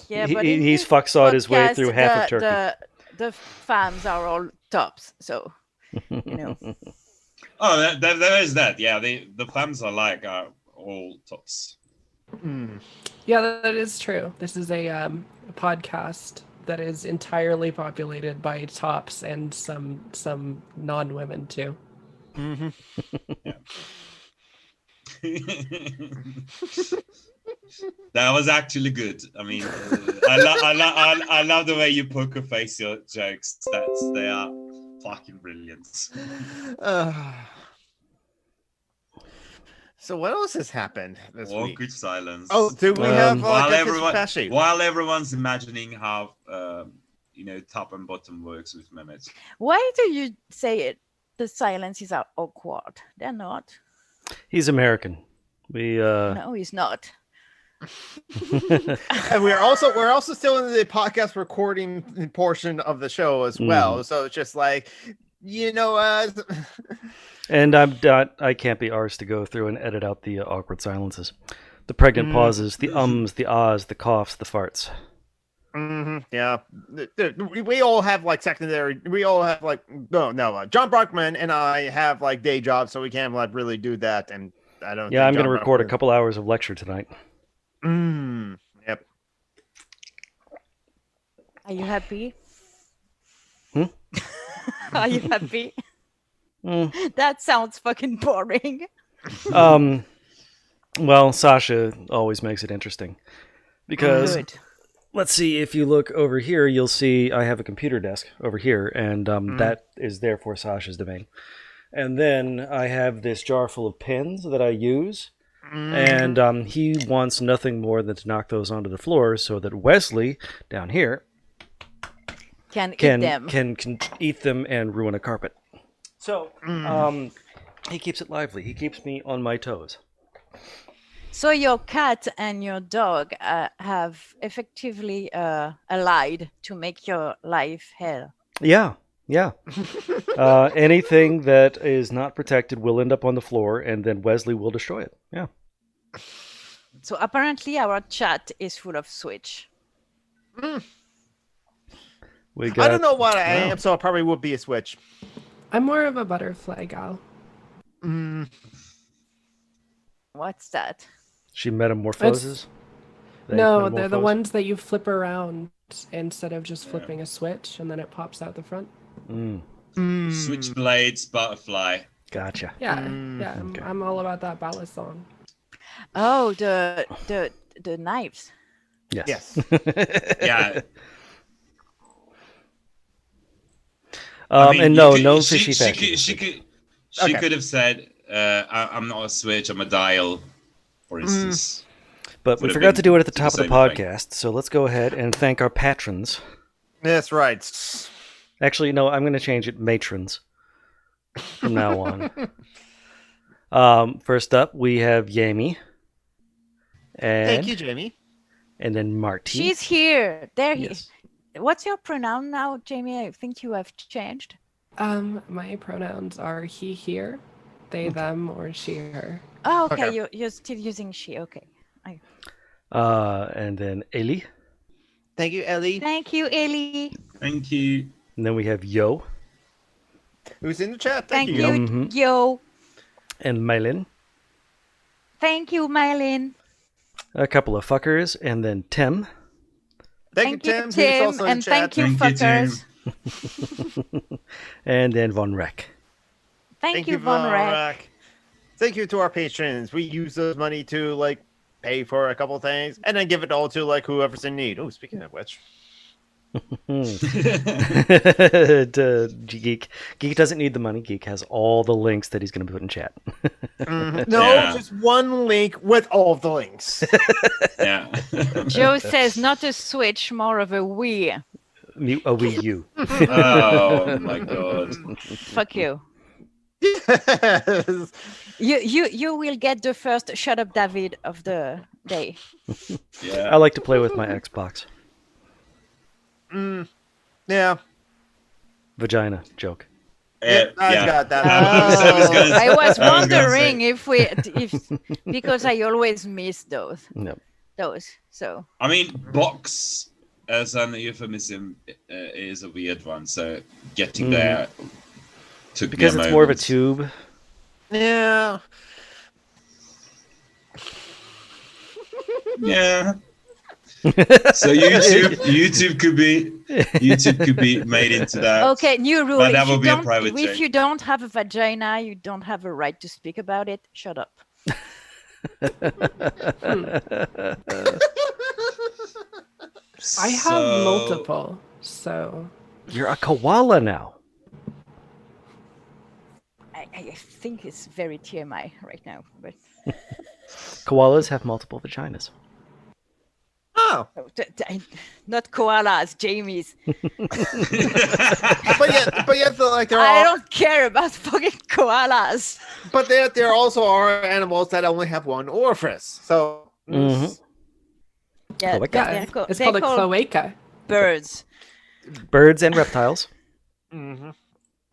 Yeah, but he's fucksawed his way through half of Turkey. The fans are all tops, so you know. Oh, there is that. Yeah, the fans are like all tops. Yeah, that is true. This is a podcast that is entirely populated by tops and some non-women too. Mm-hmm. That was actually good. I mean, I love the way you poker face your jokes. They are fucking brilliant. So what else has happened this week? Awkward silence. Oh, do we have while everyone's imagining how top and bottom works with Mehmet. Why do you say it? The silences are awkward. They're not. He's American. No, he's not. And we're also still in the podcast recording portion of the show as well. So it's just like, and I can't be arsed to go through and edit out the awkward silences, the pregnant pauses, the ums, the ahs, the coughs, the farts. Yeah, we all have like secondary. We all have like John Brockman and I have like day jobs, so we can't like really do that. And I don't. Yeah, I'm going to record a couple hours of lecture tonight. Yep. Are you happy? Are you happy? That sounds fucking boring. Well, Sasha always makes it interesting because let's see, if you look over here, you'll see I have a computer desk over here, and that is therefore Sasha's domain. And then I have this jar full of pins that I use. And he wants nothing more than to knock those onto the floor so that Wesley, down here, Can eat can them. can eat them and ruin a carpet. So he keeps it lively. He keeps me on my toes. So your cat and your dog have effectively allied to make your life hell. Yeah. Anything that is not protected will end up on the floor, and then Wesley will destroy it. Yeah. So apparently our chat is full of Switch. We got, I don't know what I wow. am, so I probably would be a Switch. I'm more of a butterfly gal. What's that? She metamorphoses. No, they're the ones that you flip around instead of just flipping a switch, and then it pops out the front. Switchblades, butterfly. Gotcha. Yeah, Okay. I'm all about that ballast song. Oh, the knives. Yes. Yeah. And no fishy she fashion. She could have said, "I'm not a switch. I'm a dial," for instance. But we Would have forgot to been do it at the to top the of the same thing. podcast, so let's go ahead and thank our patrons. That's right. Actually, no, I'm going to change it matrons from now on. First up, we have Yami. And, Thank you, Jamie. And then Marty. She's here. There Yes. What's your pronoun now, Jamie? I think you have changed. My pronouns are he, here, they, them, or she, her. Oh, okay. Okay. You're still using she. Okay. And then Eli. Thank you, Ellie. Thank you, Ellie. Thank you. And then we have Yo Who's in the chat? Thank you, Mhm. Yo. and Mylin. Thank you, Mylin. A couple of fuckers, and then Tim. Thank you, Tim. Who's also in and chat. thank you, Thank you, fuckers. And then Von Reck. Thank you, Von Rack. Thank you to our patrons. We use those money to pay for a couple things and then give it all to whoever's in need. Oh, speaking of which. Geek doesn't need the money. Geek has all the links that he's going to put in chat. No, Yeah. just one link with all of the links. Yeah. Joe says not a Switch, more of a Wii. A Wii U. Oh my god. Fuck you. Yes. You will get the first Shut Up David of the day. Yeah. I like to play with my Xbox. Yeah. Vagina joke. Yeah, I got that. I was gonna wondering say. if because I always miss those. No. So I mean, box as an euphemism is a weird one. So getting there took Because me a it's more of a moment. tube. Yeah. Yeah. So YouTube could be made into that. okay, new rule. But that If you will be a don't, private if joke. you don't have a vagina, you don't have a right to speak about it. Shut up. I have So- multiple, so You're a koala now. I think it's very TMI right now, but Koalas have multiple vaginas. Oh. not koalas, Jamie's. But yet there I are don't care about fucking koalas. but there also are animals that only have one orifice. So Mhm. Yeah, Cloaca. yeah, they're it's they're called a cloaca. birds. Birds and reptiles. Mhm.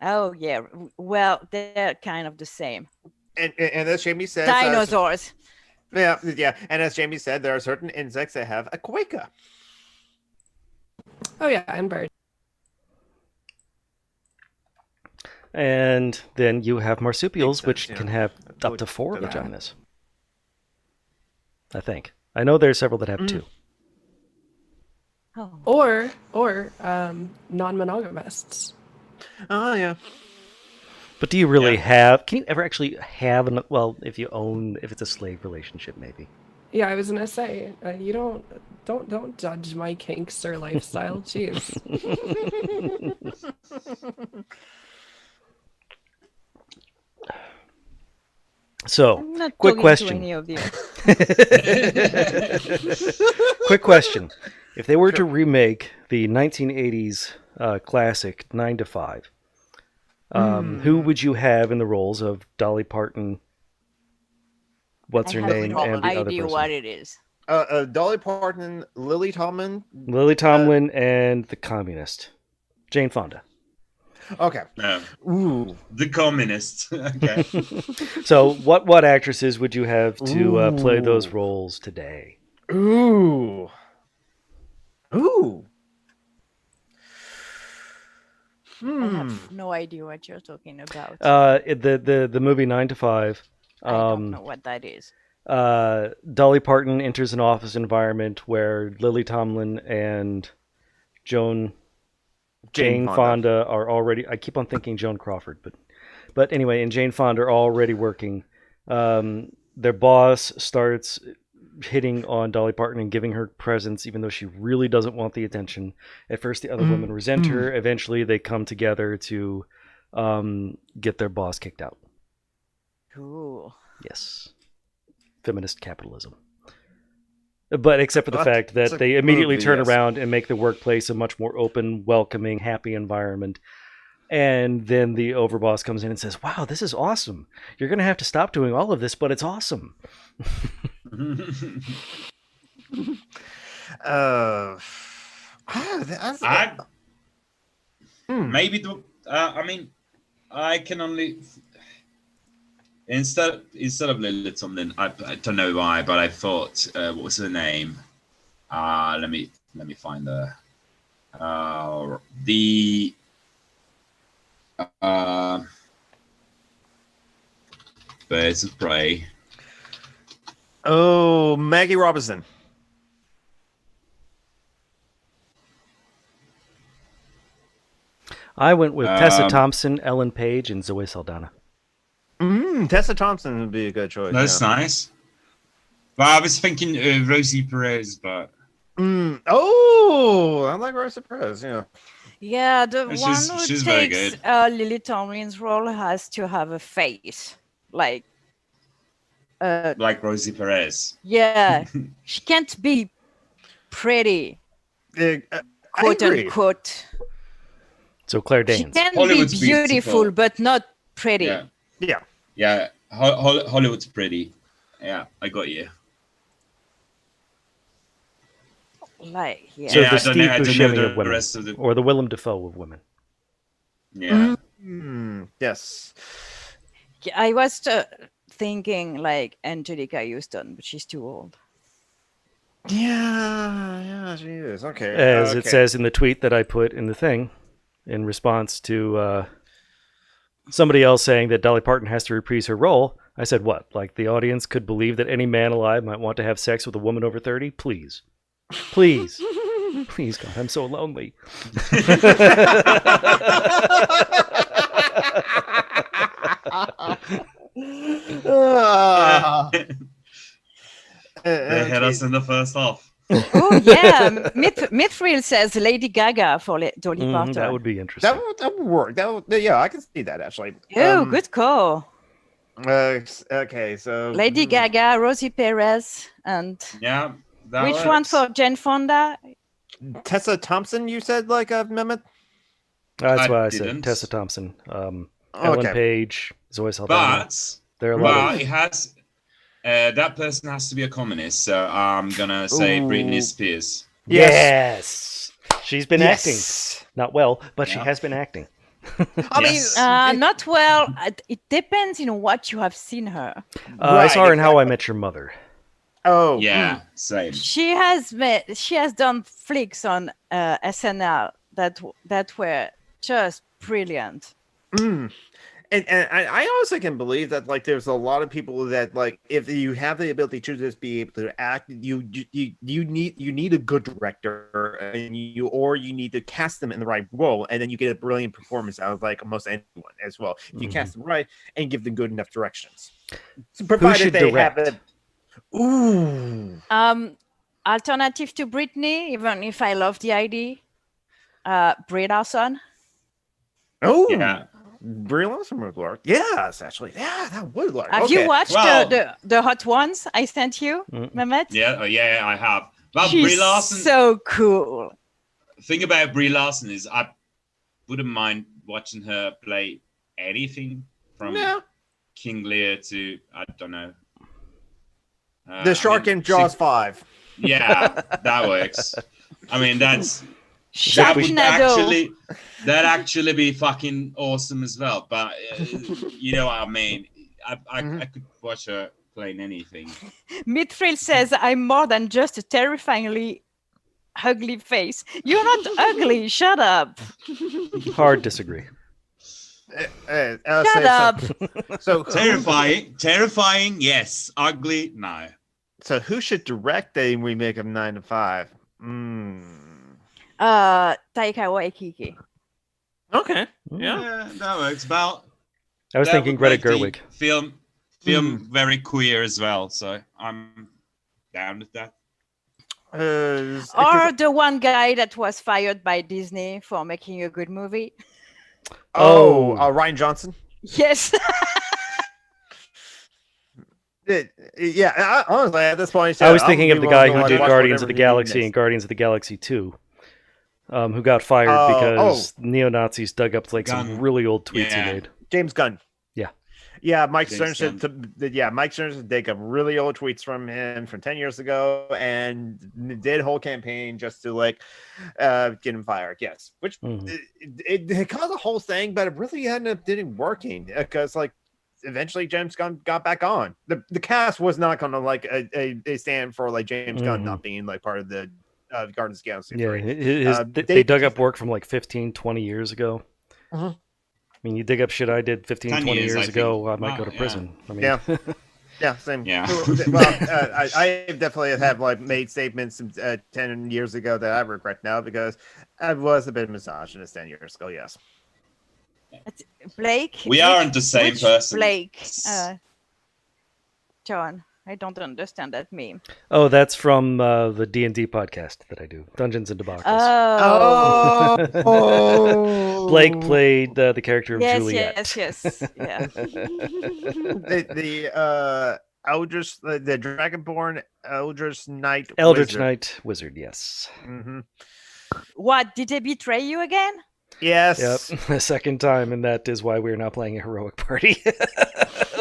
Oh yeah, well they're kind of the same. and as Jamie says, Dinosaurs. yeah, and as Jamie said, there are certain insects that have a cloaca. Oh yeah, and bird. And then you have marsupials, Makes which sense, can yeah. have up Would to 4 do that. vaginas. I think. I know there's several that have 2. Oh. Or non-monogamists. Oh yeah. But do you really have? Can you ever actually have an? Well, if it's a slave relationship, maybe. Yeah, I was gonna say you don't judge my kinks or lifestyle. Jeez. So, I'm not quick talking question. to any of you. Quick question. If they were to remake the 1980s classic 9 to 5, who would you have in the roles of Dolly Parton, what's I her have name, no and the other idea person? what it is. Dolly Parton, Lily Tomlin. Lily Tomlin and the communist, Jane Fonda. Okay. Ooh. The communists. Okay. So, what actresses would you have to play those Ooh. roles today? Ooh. Ooh. I have no idea what you're talking about. The movie 9 to 5. I don't know what that is. Dolly Parton enters an office environment where Lily Tomlin and Jane Fonda are already. I keep on thinking Joan Crawford, but anyway, and Jane Fonda are already working. Their boss starts hitting on Dolly Parton and giving her presents, even though she really doesn't want the attention. At first, the other women resent her. Eventually, they come together to get their boss kicked out. Cool. Yes. Feminist capitalism. But except for the fact that they immediately turn around and make the workplace a much more open, welcoming, happy environment. And then the overboss comes in and says, "Wow, this is awesome. You're going to have to stop doing all of this, but it's awesome." Maybe I mean, I can only instead of Lily Tomlin. I don't know why, but I thought what was her name? Let me find the Birds of Prey. Oh, Maggie Robinson. I went with Tessa Thompson, Ellen Page, and Zoe Saldana. Tessa Thompson would be a good choice. That's nice. But I was thinking Rosie Perez, but oh, I like Rosie Perez. Yeah. Yeah, the She's one who very takes good. Lily Tomlin's role has to have a face like like Rosie Perez. Yeah, she can't be pretty, quote unquote. So Claire She Danes. can Hollywood's be beautiful, but not pretty. Yeah. Hollywood's pretty. Yeah, I got you. Like, yeah. So Yeah, the I don't Steve know Buscemi the of women, rest of the- or the Willem Dafoe of women. Yeah. Yes. I was thinking like Angelica Houston, but she's too old. Yeah, she is. Okay. As it says in the tweet that I put in the thing, in response to somebody else saying that Dolly Parton has to reprise her role, I said, what? Like the audience could believe that any man alive might want to have sex with a woman over 30? Please. Please. Please, God, I'm so lonely. They had us in the first half. Oh yeah, Mithril says Lady Gaga for Dolly Parton. That would be interesting. That would work. Yeah, I can see that actually. Oh, good call. Okay, so Lady Gaga, Rosie Perez, and Yeah. which works. one for Jane Fonda? Tessa Thompson. You said like a Mehmet. That's I why I didn't. said Tessa Thompson, Ellen Page, Zoe Saldana. But There are a lot of... it has that person has to be a communist, so I'm gonna say Britney Spears. Yes. She's been acting. Not well, but she Yeah. has been acting. I mean, Not well. It depends in what you have seen her. I saw her in How I exactly. Met Your Mother. oh Yeah, same. She has done flicks on SNL that were just brilliant. And I also can believe that like there's a lot of people that like if you have the ability to just be able to act, you need a good director, and you need to cast them in the right role, and then you get a brilliant performance out of like almost anyone as well. If you cast them right and give them good enough directions, so provided should they direct? have it. Ooh, Alternative to Britney, even if I love the idea, Brie Larson. oh, Yeah. Brie Larson would work. Yes, actually. Yeah, that would work. Have you watched the Hot Ones I sent you, Mehmet? Yeah, yeah, I have. Well, She's Brie Larson. so cool. The thing about Brie Larson is I wouldn't mind watching her play anything from King Lear to, I don't know. The shark in Jaws 5. Yeah, that works. I mean, that would actually be fucking awesome as well. But you know what I mean. I could watch her playing anything. Mithril says, "I'm more than just a terrifyingly ugly face. You're not ugly. Shut up." Hard disagree. Shut up. So terrifying, yes. Ugly, no. So who should direct a remake of 9 to 5? Taika Waititi. Okay. Yeah, that works. About. I was thinking Greta Gerwig. Film very queer as well, so I'm down with that. Or the one guy that was fired by Disney for making a good movie. Ryan Johnson. Yes. Honestly, at this point, I was thinking of the guy who did Guardians of the Galaxy and Guardians of the Galaxy 2, who got fired because neo-Nazis dug up some really old tweets he made. James Gunn. Yeah, Mike Stern Gunn. Mike Stern should take up really old tweets from him from 10 years ago and did a whole campaign just to get him fired. Yes, which it caused a whole thing, but it really ended up working because eventually James Gunn got back on. The cast was not going to a stand for James Gunn not being part of the Guardians of the Galaxy. Yeah, they dug up work from 15, 20 years ago. I mean, you dig up shit I did 15, 20 years ago, I might go to prison. I mean, yeah, same. Yeah. Well, I definitely have made statements 10 years ago that I regret now because I was a bit misogynist 10 years ago. Yes. Blake. We aren't the same person. Blake. John, I don't understand that meme. Oh, that's from the D&D podcast that I do, Dungeons and Debacles. Oh. Blake played the character of Juliet. Yes. Yeah. the Eldritch, the Dragonborn Eldritch Knight. Eldritch Knight Wizard. Yes. Mm-hmm. What, did they betray you again? Yes. Yep. The second time, and that is why we're not playing a heroic party.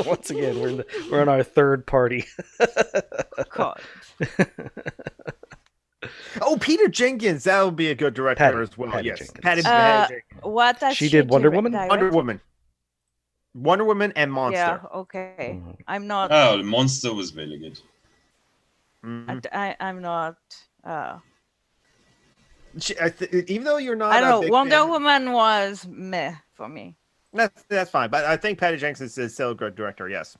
Once again, we're on our third party. God. Peter Jenkins, that would be a good director as well. Patty yes, Jenkins. Patty Jenkins. What does she did Wonder Woman. Wonder Woman and Monster. Yeah. Okay. I'm not. Oh, the Monster was really good. I'm not. Even though you're not, I don't know. Wonder Woman was meh for me. That's fine, but I think Patty Jenkins is still a good director. Yes,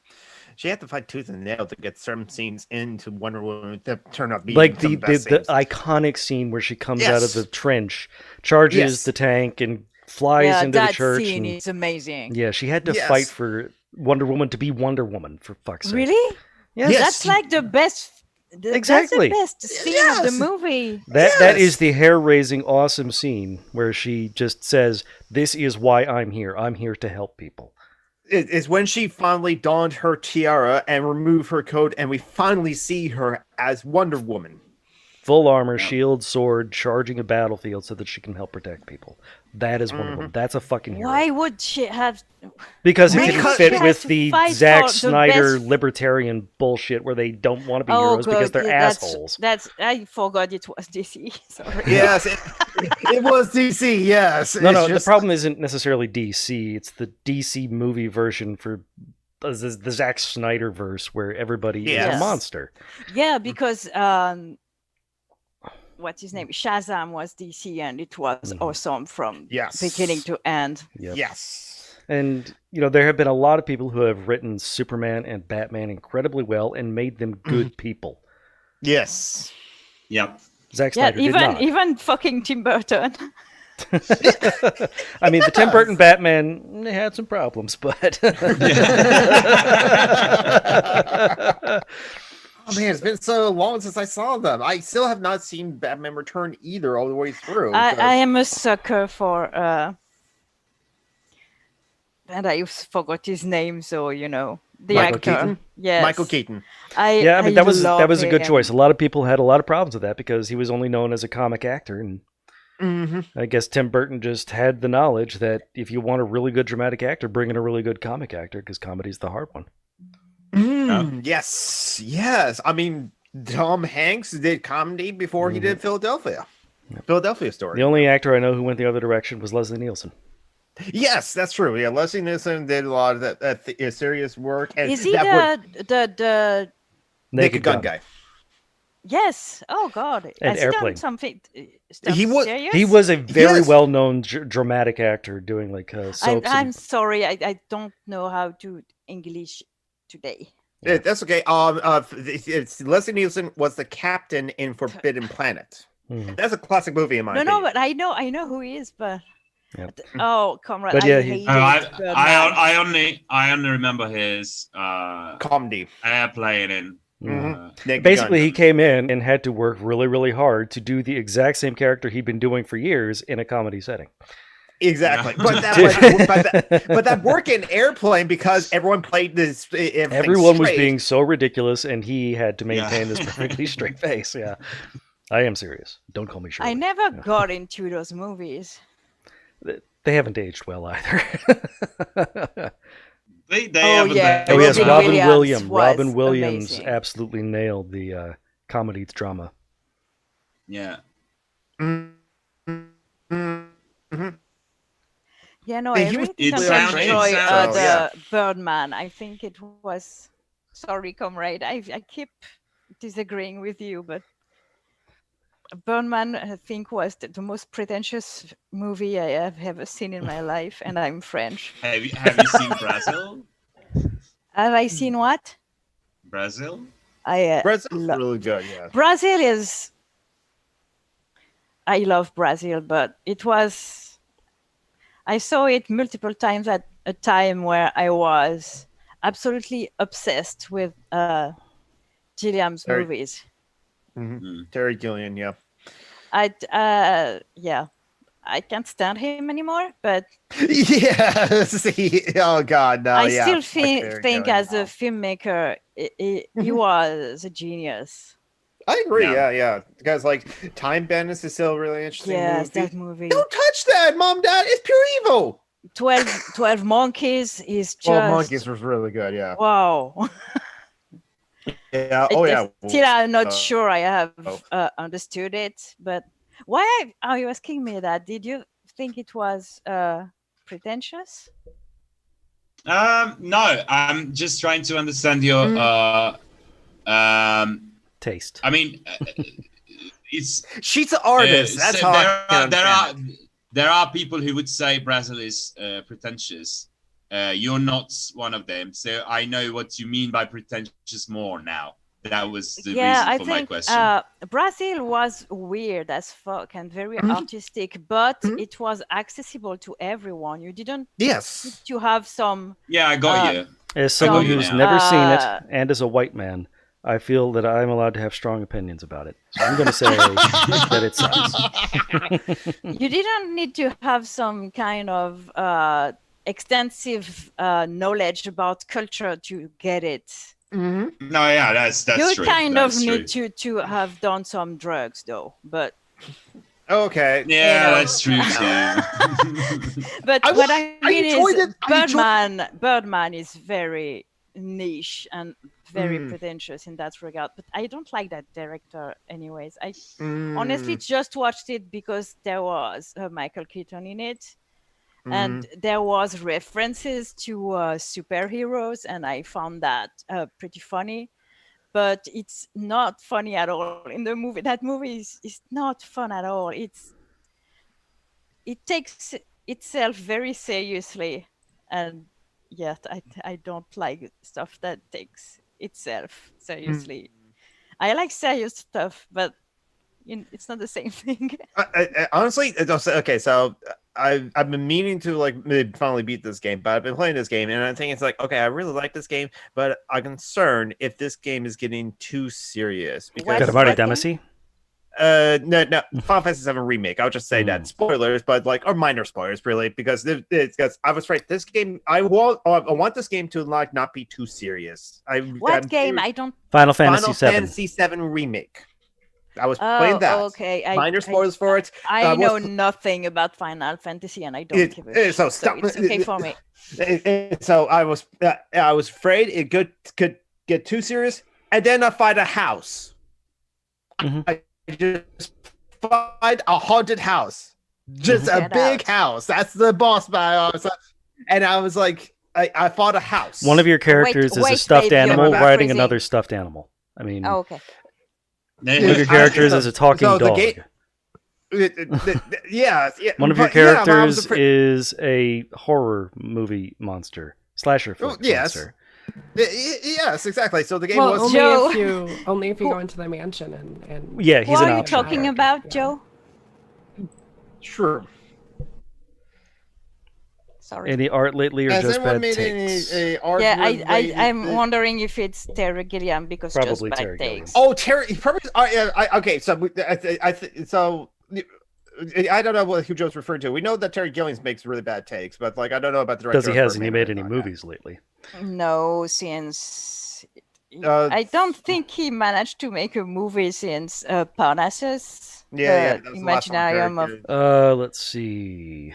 she had to fight tooth and nail to get certain scenes into Wonder Woman that turned out to be the iconic scene where she comes out of the trench, charges the tank, and flies into the church. That scene is amazing. Yeah, she had to fight for Wonder Woman to be Wonder Woman, for fuck's sake. Really? Yes. That's the best. Exactly. That's the best scene of the movie. That is the hair-raising, awesome scene where she just says, "This is why I'm here. I'm here to help people." It is when she finally donned her tiara and removed her coat, and we finally see her as Wonder Woman. Full armor, shield, sword, charging a battlefield so that she can help protect people. That is Wonder Woman. That's a fucking hero. Why would she have? Because it didn't fit with the Zack Snyder best... libertarian bullshit where they don't want to be heroes because they're assholes. I forgot it was DC. Sorry. Yes, it was DC. Yes. No. The problem isn't necessarily DC. It's the DC movie version for the Zack Snyder verse where everybody is a monster. Yeah, because what's his name? Shazam was DC, and it was awesome from beginning to end. Yep. Yes. And, there have been a lot of people who have written Superman and Batman incredibly well and made them good people. Yes. Yep. Zack Snyder did not. Even fucking Tim Burton. I mean, the Tim Burton Batman had some problems, but... Oh man, it's been so long since I saw them. I still have not seen Batman Return either all the way through. I am a sucker for and I forgot his name. So the Michael actor. Keaton? Yes, Michael Keaton. Yeah, I mean that was love a good him. choice. A lot of people had a lot of problems with that because he was only known as a comic actor, and I guess Tim Burton just had the knowledge that if you want a really good dramatic actor, bring in a really good comic actor because comedy's the hard one. Yes. I mean, Tom Hanks did comedy before he did Philadelphia. Philadelphia Story. The only actor I know who went the other direction was Leslie Nielsen. Yes, that's true. Yeah, Leslie Nielsen did a lot of that serious work. And Is he the Naked Gun guy? Yes. Oh God. And Has he Airplane. done something? Stuff He was- serious? He was a very Yes. well-known dramatic actor doing like soaps. I'm and- sorry. I don't know how to English today. That's okay. It's Leslie Nielsen was the captain in Forbidden Planet. That's a classic movie in my opinion. No, but I know who he is, but Yep. oh, comrade, But yeah, I he- hate I only remember his Comedy. Airplane and Naked Basically, Gun. he came in and had to work really, really hard to do the exact same character he'd been doing for years in a comedy setting. Exactly. Yeah. But that worked in Airplane because everyone played this. Everyone was being so ridiculous, and he had to maintain this perfectly straight face. Yeah, I am serious. Don't call me Shirley. I never got into those movies. They haven't aged well either. they Oh, haven't yeah. Oh yes, Robin Robin Williams Williams. was Robin Williams amazing. absolutely nailed the comedy drama. Yeah. Yeah, no, Yeah, I he was- really It didn't sounds- enjoy it sounds- the Birdman. I think it was. Sorry, comrade. I keep disagreeing with you, but Birdman, I think, was the most pretentious movie I have ever seen in my life, and I'm French. Have you seen Brazil? Have I seen what? Brazil? Brazil's lo- really good, yeah. Brazil is. I love Brazil, but it was. I saw it multiple times at a time where I was absolutely obsessed with Gilliam's Very- movies. Terry Gilliam, yeah. Yeah, I can't stand him anymore, but Yeah. See, oh God, no. I yeah. still Fuck Terry think Gilliam. as a filmmaker, he was a genius. I agree. Yeah. Yeah. Because like Time Bandits is still a really interesting. Yes, movie. that movie. Don't touch that, Mom, Dad. It's pure evil. 12 Monkeys is just. 12 Monkeys was really good. Yeah. Wow. Yeah. Oh yeah. Still, I'm not Uh, sure I have oh. understood it. But why are you asking me that? Did you think it was pretentious? No, I'm just trying to understand your. Taste. I mean, it's She's an artist. That's so how I can understand it. there are people who would say Brazil is pretentious. You're not one of them, so I know what you mean by pretentious more now. That was the Yeah, I reason for my think question. Brazil was weird as fuck and very artistic, but it was accessible to everyone. You didn't need Yes. to have some. Yeah, I got you. As someone you who's now. never seen it, and as a white man, I feel that I'm allowed to have strong opinions about it. So I'm going to say that it sucks. You didn't need to have some kind of extensive knowledge about culture to get it. No, yeah, that's You true. kind of That's need true. to have done some drugs, though. But Okay. Yeah, know. that's true too. what I mean enjoyed is it. I enjoyed- Birdman is very niche and very pretentious in that regard. But I don't like that director, anyways. I honestly just watched it because there was Michael Keaton in it. And there was references to superheroes, and I found that pretty funny. But it's not funny at all in the movie. That movie is not fun at all. It takes itself very seriously, and yet I don't like stuff that takes itself seriously. I like serious stuff, but it's not the same thing. I honestly, okay. So I've been meaning to like finally beat this game, but I've been playing this game, and I think it's like, okay, I really like this game, but I'm concerned if this game is getting too serious What- Got Marty what game? Dempsey? No, Final Fantasy 7 remake. I'll just say that spoilers, but like, or minor spoilers, really, because because I was right. This game, I want this game to like not be too serious. What game? I don't. Final Fantasy Final 7. Fantasy 7 remake. I was playing that. Okay. Minor spoilers for it. I know nothing about Final Fantasy, and I don't give a shit. So It's okay for me. So I was afraid it could get too serious, and then I find a house. I just find a haunted house, just a big house. That's the boss battle, and I was like, I fought a house. One of your characters is a stuffed animal riding another stuffed animal. I mean, okay. One of your characters is a talking dog. Yeah. One of your characters is a horror movie monster, slasher film monster. Yes, exactly. So the game Well, was only if you go into the mansion and yeah, he's what an are you optional talking character. about, Joe? sure. Sorry. Any art lately, or Has just anyone bad made takes? any art? Yeah, related- I'm wondering if it's Terry Gilliam because Probably just Terry bad takes. Oh, Terry. Probably. Okay. So so. I don't know who Joe's referring to. We know that Terry Gilliam makes really bad takes, but like I don't know about the director. Because he hasn't made any movies lately. No, since I don't think he managed to make a movie since Parnassus. Yeah, the that was the last one, Terry Imaginarium of. Let's see.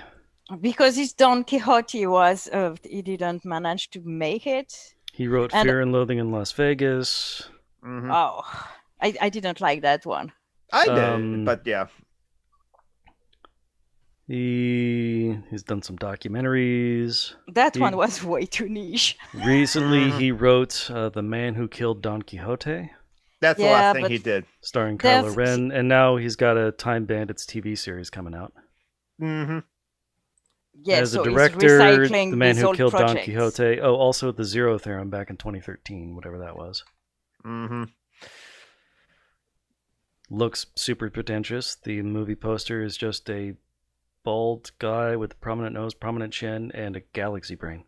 Because his Don Quixote was, he didn't manage to make it. He wrote Fear and Loathing in Las Vegas. Mhm. Oh, I didn't like that one. I did, but yeah. He's done some documentaries. That one was way too niche. Recently, he wrote The Man Who Killed Don Quixote. That's the last thing he did. Starring Kylo Ren. And now he's got a Time Bandits TV series coming out. Mm-hmm. Yeah, As so a director, he's recycling The Man these Who old Killed Don projects. Quixote. Oh, also The Zero Theorem back in 2013, whatever that was. Mm-hmm. Looks super pretentious. The movie poster is just a bald guy with a prominent nose, prominent chin, and a galaxy brain.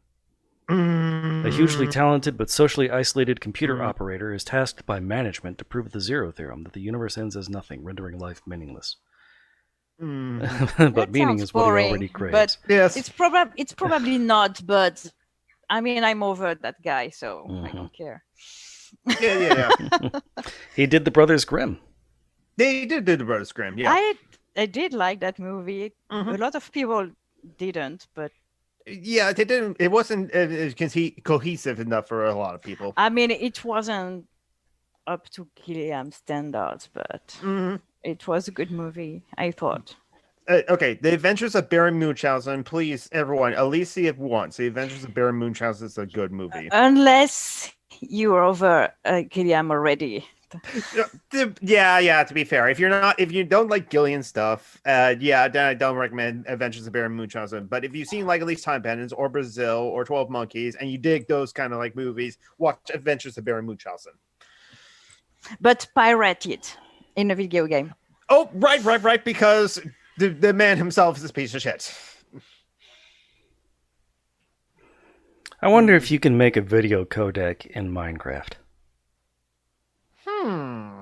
A hugely talented but socially isolated computer operator is tasked by management to prove the Zero Theorem, that the universe ends as nothing, rendering life meaningless. But That meaning sounds is what he boring, already craves. But Yes. it's probably not, but I mean, I'm over that guy, so I don't care. Yeah. He did The Brothers Grimm. They did do the Brothers Grimm, yeah. I did like that movie. A lot of people didn't, but Yeah, they didn't. It wasn't cohesive enough for a lot of people. I mean, it wasn't up to Gilliam's standards, but it was a good movie, I thought. Okay, The Adventures of Baron Munchausen. Please, everyone, at least see it once. The Adventures of Baron Munchausen is a good movie. Unless you were over Gilliam already. Yeah. To be fair, if you don't like Gillian stuff, then I don't recommend Adventures of Baron Munchausen. But if you've seen like at least Time Bandits or Brazil or 12 Monkeys, and you dig those kind of like movies, watch Adventures of Baron Munchausen. But pirate it in a video game. Oh, right. Because the man himself is a piece of shit. I wonder if you can make a video codec in Minecraft. I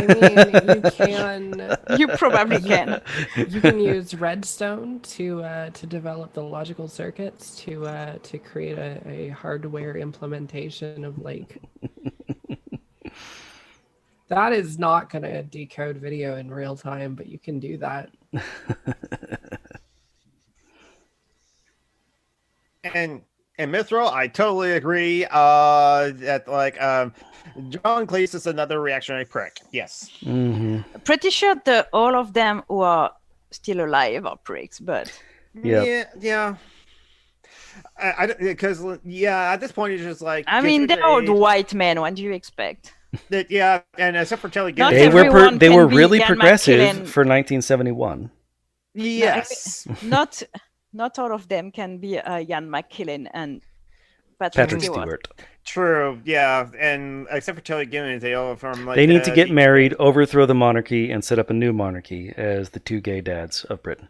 mean, you can. You probably can. You can use Redstone to develop the logical circuits to create a hardware implementation of like. That is not going to decode video in real time, but you can do that. And Mithril, I totally agree. That like John Cleese is another reactionary prick. Yes. Pretty sure that all of them who are still alive are pricks, but Yeah. Because at this point it's just like I mean they're old white men. What do you expect? Yeah, and except for Telly Not Gilliam. everyone They can were be really Ian progressive McKellen. for 1971. Yes. Not all of them can be Ian McKellen and Patrick Stewart. Stewart. True. Yeah, and except for Telly Gilliam, they all from like They need to get married, overthrow the monarchy, and set up a new monarchy as the two gay dads of Britain.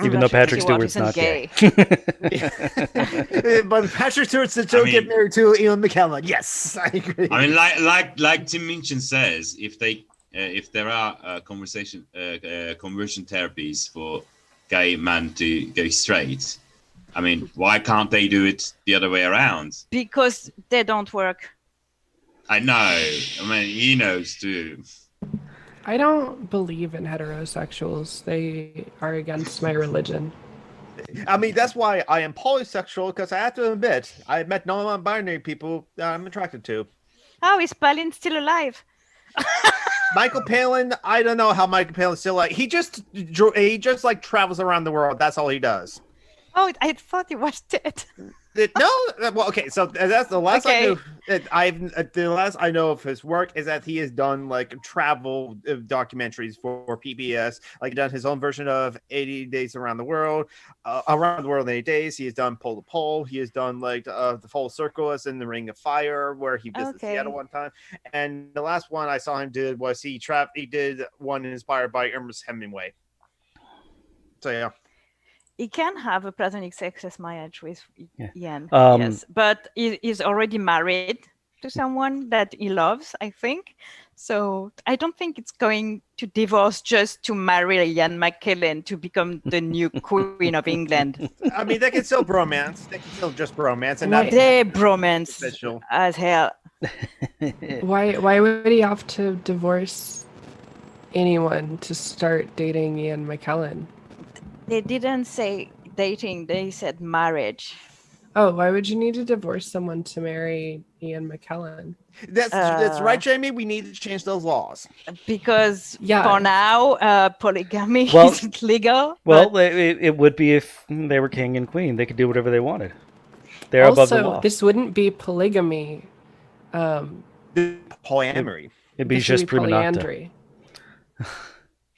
Even though Patrick Stewart's isn't not gay. But Patrick Stewart said Joe get married to Ian McKellen. Yes, I agree. I mean, like Tim Minchin says, if they if there are conversion therapies for gay men to go straight, I mean, why can't they do it the other way around? Because they don't work. I know. I mean, he knows too. I don't believe in heterosexuals. They are against my religion. I mean, that's why I am polysexual, because I have to admit, I've met non-binary people that I'm attracted to. How is Palin still alive? Michael Palin, I don't know how Michael Palin's still like. He just like travels around the world. That's all he does. Oh, I thought he was dead. No, well, okay. So that's the last I Okay. knew. The last I know of his work is that he has done like travel documentaries for PBS. Like done his own version of 80 Days Around the World, in 80 Days. He has done Pole to Pole. He has done like the Full Circle as in the Ring of Fire, where he visited Okay. Seattle one time. And the last one I saw him did was he did one inspired by Ernest Hemingway. So yeah. He can have a platonic sexless marriage with Ian, Um, yes, but he's already married to someone that he loves, I think. So I don't think it's going to divorce just to marry Ian McKellen to become the new Queen of England. I mean, they can still bromance. They can still just bromance and not They're bromance official. as hell. Why would he have to divorce anyone to start dating Ian McKellen? They didn't say dating, they said marriage. Oh, why would you need to divorce someone to marry Ian McKellen? That's right, Jamie. We need to change those laws. Because Yeah. for now, polygamy Well- isn't legal. Well, but it would be if they were king and queen. They could do whatever they wanted. They're above the Also, law. this wouldn't be polygamy. Polyamory. It'd be This would just prima nocta. polyandry.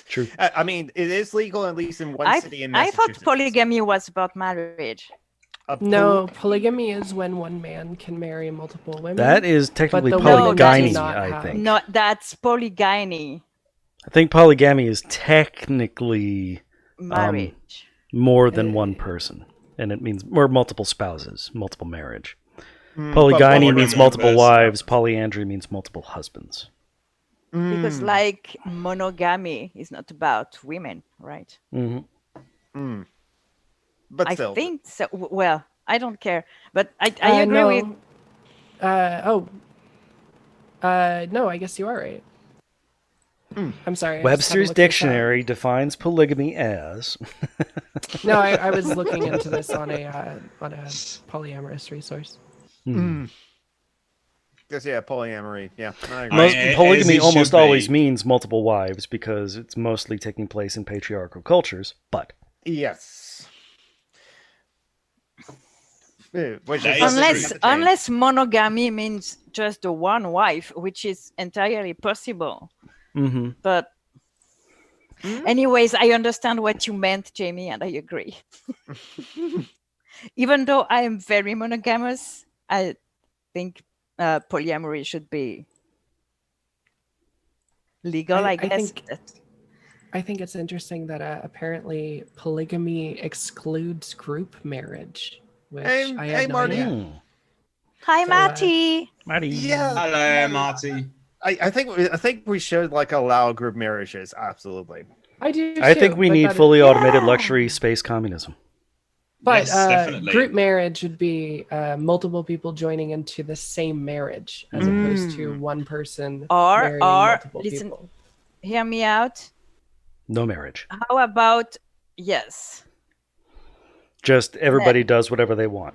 True. I mean, it is legal at least in one I city in thought Massachusetts. polygamy was about marriage. No, polygamy is when one man can marry multiple women. That is technically the women polygyny, do not I have- think. No, that's polygyny, I think polygamy is technically marriage. more than one person, and it means or multiple spouses, multiple marriage. Mm, Polygyny but- means but- multiple but- wives. Polyandry means multiple husbands. Because like monogamy is not about women, right? Hmm. But I still, think so. Well, I don't care, but I agree no. with. No, I guess you are right. I'm sorry. I just haven't Webster's looked this up. dictionary defines polygamy as No, I was looking into this on a polyamorous resource. because yeah, polyamory. Yeah, I agree. Most, as polygamy it should almost be. always means multiple wives because it's mostly taking place in patriarchal cultures. But Yes. Which That is is true. Unless monogamy means just the one wife, which is entirely possible. mhm. But anyways, I understand what you meant, Jamie, and I agree. Even though I am very monogamous, I think polyamory should be legal, I guess. I think it's interesting that apparently polygamy excludes group marriage, which Hey, I hey, had no Marty. idea. Hi, So, Marty. Marty. Yeah. Hello, Marty. I think we should like allow group marriages. Absolutely. I do. I too, think we but need that- fully automated Yeah. luxury space communism. But Yes, definitely. group marriage would be multiple people joining into the same marriage, as opposed to one person marrying multiple listen, people. hear me out. No marriage. How about yes? Just everybody does whatever they want.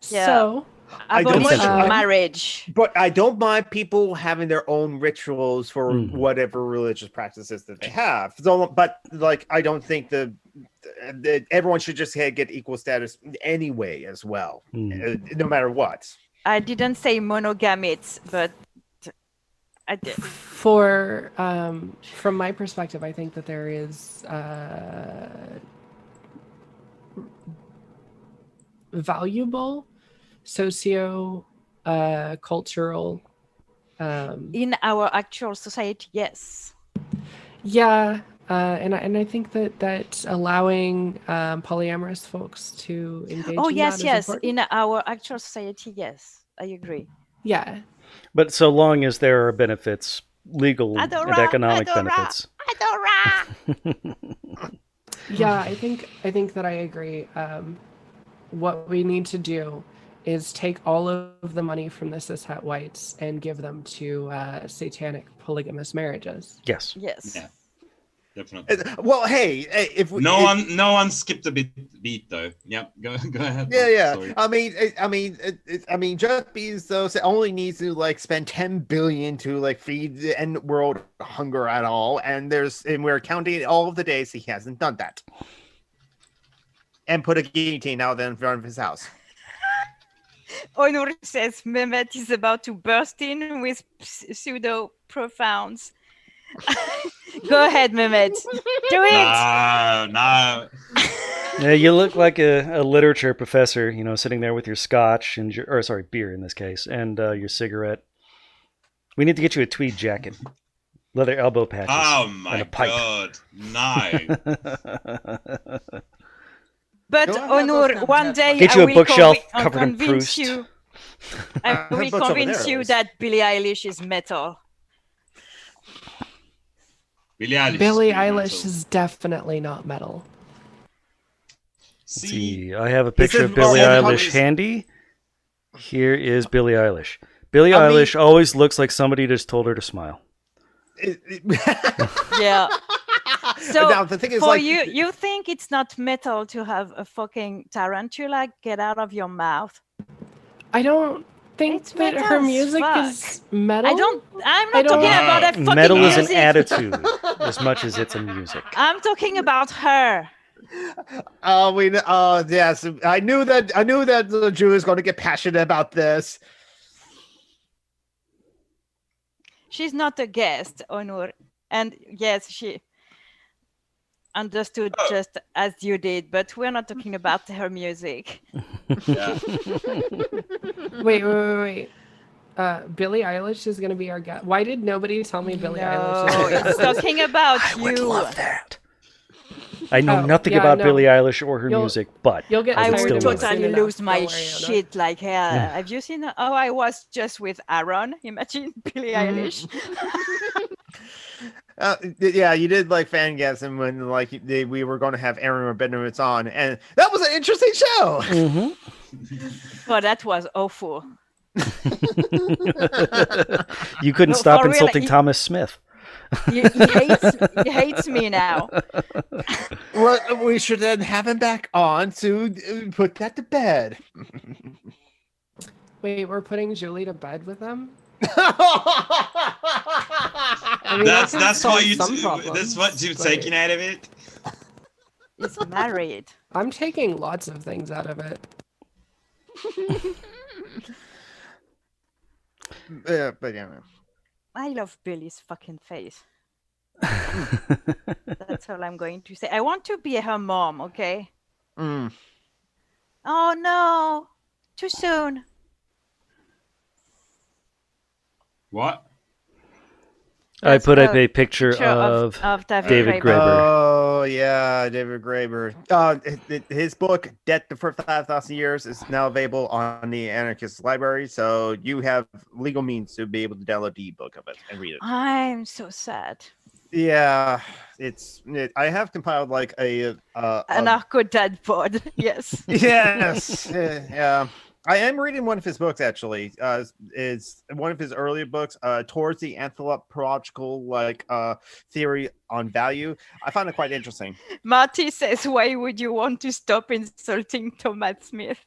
Yeah. So I don't Abolish mind- marriage. But I don't mind people having their own rituals for Mhm. whatever religious practices that they have. So, but like, I don't think that everyone should just get equal status anyway, as well, no matter what. I didn't say monogamites, but I did. from my perspective, I think that there is valuable cultural In our actual society, yes. and I think that allowing polyamorous folks to engage Oh, in yes, that is yes. important. In our actual society, yes. I agree. Yeah. But so long as there are benefits legal and Adora, economic Adora. benefits. Adora! Yeah, I think that I agree. What we need to do is take all of the money from the cishet whites and give them to satanic polygamous marriages. Yes. Yes. Yeah, definitely. Well, hey, if we, No one skipped a beat though. Yep, go ahead. Yeah. Sorry. I mean, Jeff Bezos only needs to like spend 10 billion to like feed the end world hunger at all, and we're counting all of the days he hasn't done that, and put a guillotine out there in front of his house. Onur says Mehmet is about to burst in with pseudo profounds. Go ahead, Mehmet. Do it. No. Yeah, you look like a literature professor, sitting there with your scotch and beer in this case, and your cigarette. We need to get you a tweed jacket, leather elbow patches, Oh and my a pipe. god, no. But No, I have those kind Onur, of one hats, day but- Get you I a will bookshelf convi- covered in convince Proust. you. I I have will books over convince there, you Liz. that Billie Eilish is metal. Billie Eilish. Billie is pretty Eilish metal. is definitely not metal. See, I have a picture is of Billie more Eilish obvious. handy. Here is Billie Eilish. Billie I mean- Eilish always looks like somebody just told her to smile. Yeah. So now the thing is, for like, you think it's not metal to have a fucking tarantula get out of your mouth? I don't think It's that metal her as music fuck. is metal. I'm I not don't- talking about that fucking Metal is an music. attitude as much as it's a music. I'm talking about her. yes, I knew that the Jew is going to get passionate about this. She's not a guest, Onur. And yes, she understood just as you did, but we're not talking about her music. yeah. Wait. Billie Eilish is going to be our guest. Why did nobody tell me Billie Eilish is No, our it's guest? talking about I you. would love that. I know Oh, nothing yeah, about no. Billie Eilish or her You'll- music, but You'll get I would tired would still of love it it. totally soon enough. lose my Don't worry, Anna. shit like hell. Yeah. Have you seen? Oh, I was just with Aaron. Imagine Billie Eilish. Yeah, you did like fangasm when like we were going to have Aaron Rabinowitz on, and that was an interesting show. Oh, that was awful. You couldn't No, stop for real, insulting he- Thomas Smith. He hates me now. Well, we should then have him back on to put that to bed. Wait, we're putting Julie to bed with them? I mean, that can That's solve what some problems, that's what you're but- taking out of it. He's married. I'm taking lots of things out of it. but yeah. I love Billy's fucking face. That's all I'm going to say. I want to be her mom, okay? Mm. Oh no, too soon. What? I That's put up a a picture of David Graeber. Oh yeah, David Graeber. His book "Debt for 5,000 Years" is now available on the Anarchist Library, so you have legal means to be able to download the ebook of it and read it. I'm so sad. Yeah, I have compiled like a Anarcho dad pod. Yes. yes, yeah. I am reading one of his books actually. Is one of his earlier books, towards the anthropological theory on value. I found it quite interesting. Marty says, "Why would you want to stop insulting Thomas Smith?"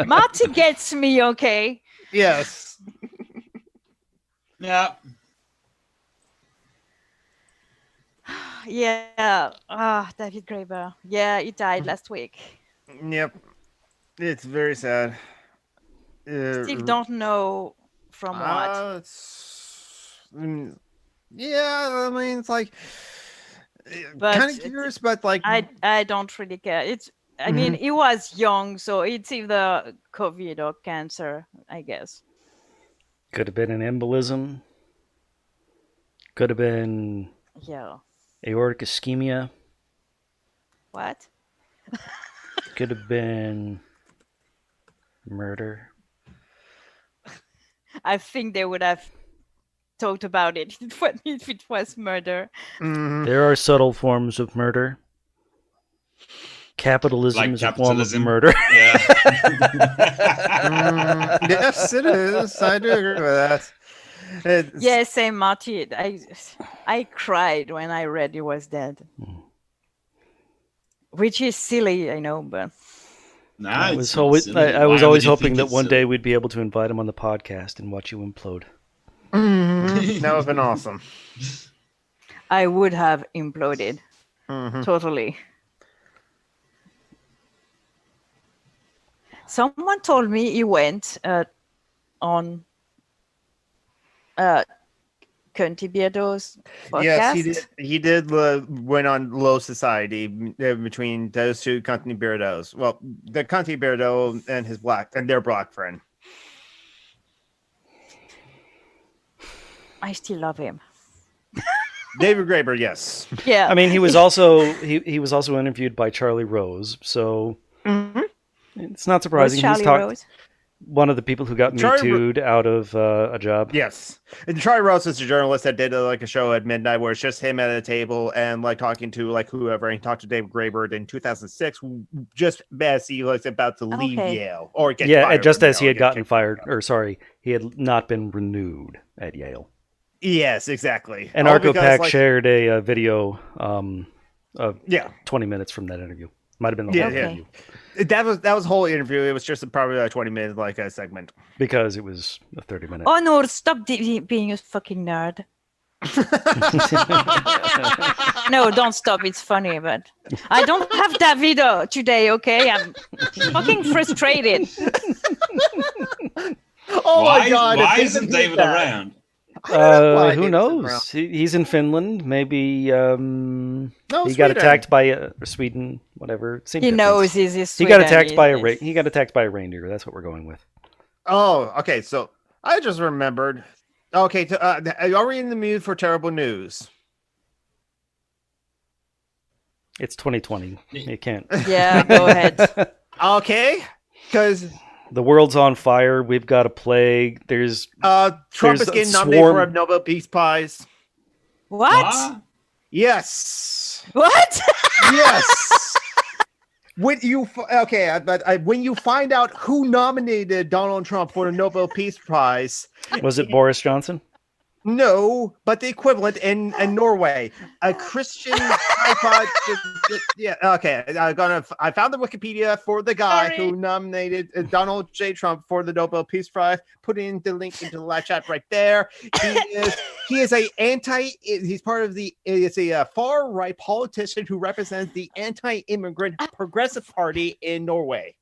Marty gets me, okay? Yes. Yeah. Yeah. David Graeber. Yeah, he died last week. Yep. It's very sad. Still don't know from what. Yeah, I mean, it's like But kind of curious, but like, I don't really care. I mean, he was young, so it's either COVID or cancer, I guess. Could have been an embolism. Could have been Yeah. aortic ischemia. What? Could have been murder. I think they would have talked about it if it was murder. Mhm. There are subtle forms of murder. Capitalism Like is a form of capitalism. murder. Yeah. Yes, it is. I do agree with that. It's- Yeah, same, Marty. I cried when I read he was dead, which is silly, I know, but No, I it's was not always, silly. I was Why always would you hoping think that it's one silly? day we'd be able to invite him on the podcast and watch you implode. Mhm. That would have been awesome. I would have imploded Mhm. totally. Someone told me he went on Cunty Beardo's podcast. Yes, he did. He did went on Low Society between those two Conti Beardos. Well, the Conti Beardo and his black and their black friend. I still love him. David Graeber, yes. Yeah. I mean, he was also he was also interviewed by Charlie Rose, so it's not Was surprising. Charlie He's talked Rose? one of the people who got Me Charlie Too'd out of a job. Yes. And Charlie Rose is a journalist that did like a show at midnight where it's just him at a table and like talking to like whoever. And he talked to David Graeber in 2006, just as he was about to leave Okay. Yale or get Yeah, fired just from as he Yale, had get gotten kicked fired, out. or sorry, he had not been renewed at Yale. Yes, exactly. All Anarcho because, Pack like, shared a video of Yeah. 20 minutes from that interview. Might have been the Yeah, whole Okay. interview That was the whole interview. It was just probably a 20-minute like a segment. because it was a 30-minute. Oh no, stop being a fucking nerd. No, don't stop. It's funny, but I don't have Davido today, okay? I'm fucking frustrated. Oh why my god! why if isn't David did David that- around? I don't know why Who David's around. knows? He's in Finland. Maybe No, he got Sweden. attacked by Sweden. Whatever. Same He difference. knows he's He got attacked by he got attacked by a reindeer. That's what we're going with. Oh, okay. So I just remembered. Okay, are we in the mood for terrible news? It's 2020. You can't. Yeah, go ahead. Okay, because The world's on fire. We've got a plague. There's Trump There's is a getting nominated for a swarm- Nobel Peace Prize. What? What? Yes, What? yes. When you when you find out who nominated Donald Trump for the Nobel Peace Prize, was it Boris Johnson? no, but the equivalent in Norway, a Christian tripod. Yeah, okay. I found the Wikipedia for the guy who nominated Donald J. Trump for the Nobel Peace Prize. Put in the link into the live chat right there. He's part of a far right politician who represents the anti-immigrant Progressive Party in Norway.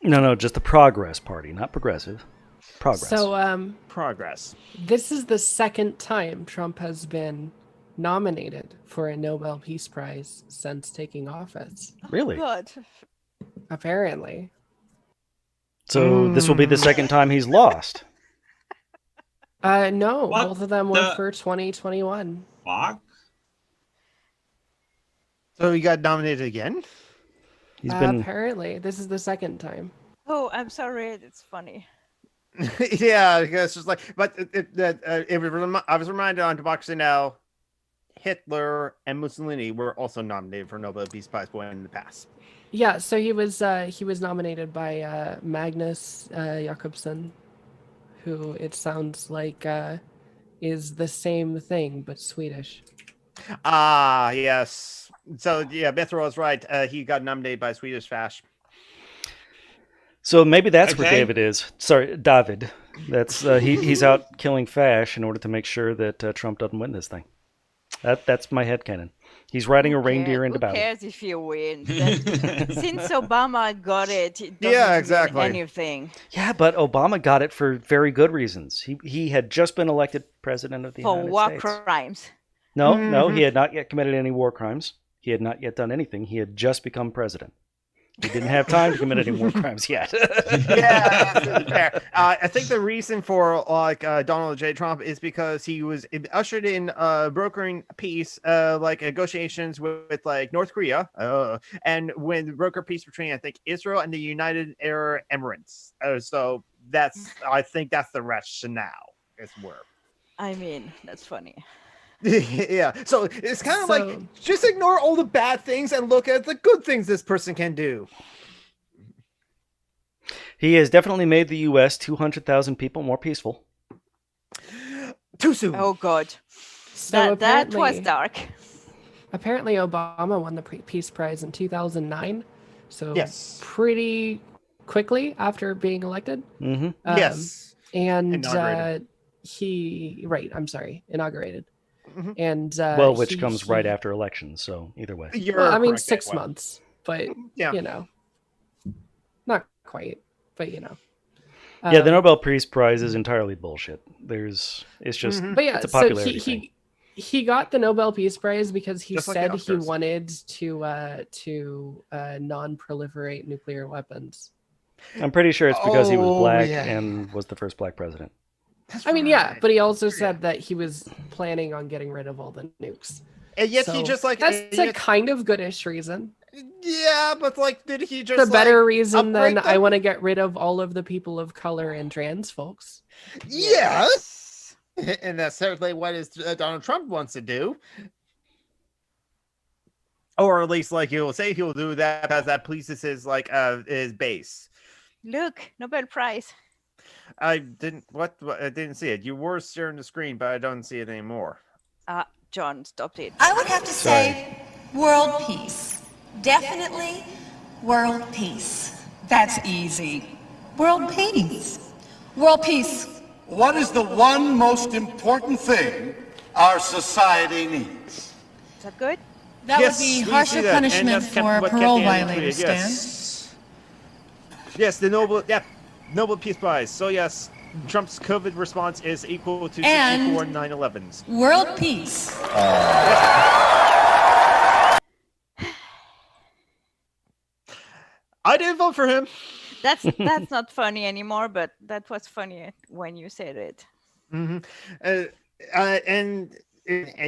No, just the Progress Party, not progressive. Progress. So Progress. this is the second time Trump has been nominated for a Nobel Peace Prize since taking office. Really? God. Apparently. So this will be the second time he's lost. No, What both of them were the- for 2021. Fuck. So he got nominated again? He's been Apparently, this is the second time. Oh, I'm sorry. It's funny. Yeah, because it's just like, but I was reminded on Democracy Now! Hitler and Mussolini were also nominated for Nobel Peace Prize in the past. Yeah, so he was nominated by Magnus Jakobsen, who it sounds like is the same thing but Swedish. Ah, yes. So yeah, Bethro was right. He got nominated by Swedish Fash. So maybe that's where Okay. David is. Sorry, David. That's he's out killing Fash in order to make sure that Trump doesn't win this thing. That's my headcanon. He's riding a reindeer into Who battle. cares if he wins? Since Obama got it, it doesn't Yeah, mean exactly. anything. Yeah, but Obama got it for very good reasons. He had just been elected president of the For United war States. crimes. No, he had not yet committed any war crimes. He had not yet done anything. He had just become president. He didn't have time to commit any war crimes yet. Yeah, that's fair. I think the reason for Donald J. Trump is because he was ushered in brokering peace, negotiations with like North Korea, and when broker peace between I think Israel and the United Arab Emirates. So I think that's the rationale. Is where. I mean, that's funny. Yeah, so it's kind of So- like just ignore all the bad things and look at the good things this person can do. He has definitely made the U.S. 200,000 people more peaceful. Too soon. Oh God, So that was apparently, dark. apparently Obama won the Peace Prize in 2009. So Yes. pretty quickly after being elected. Mm-hmm. Yes. And Inaugurated. inaugurated. Mhm. And Which comes right after elections, so either way. You're Well, I mean, correct, 6 Edwin. months, but Yeah. you know, not quite, but you know. Yeah, the Nobel Peace Prize is entirely bullshit. It's just Mhm. But yeah, it's a so popularity thing. he got the Nobel Peace Prize because he Just like the said he Oscars. wanted to non-proliferate nuclear weapons. I'm pretty sure it's because he was Oh, black yeah. and was the first black president. That's I mean, yeah, right. but he also said that he was planning on getting rid of all the nukes. And yet he So just like that's and a yet- kind of goodish reason. yeah, but like did he just It's a better like, reason than upgrade I them? want to get rid of all of the people of color and trans folks. Yes. And that's certainly what Donald Trump wants to do. Or at least like he'll say he'll do that because that pleases his base. Look, Nobel Prize. I didn't I didn't see it. You were sharing the screen, but I don't see it anymore. John, stop it. I would have to say world peace. Definitely world peace. That's easy. World peace. World peace. What is the one most important thing our society needs? Is that good? That Yes, would we be see harsher that, and punishment that's for what parole kept Andy violators, tweeted, Stan. yes. Yes, the Nobel Peace Prize. So yes, Trump's COVID response is equal to And- 64 9/11s. World peace. I didn't vote for him. That's not funny anymore, but that was funny when you said it. Mm-hmm. And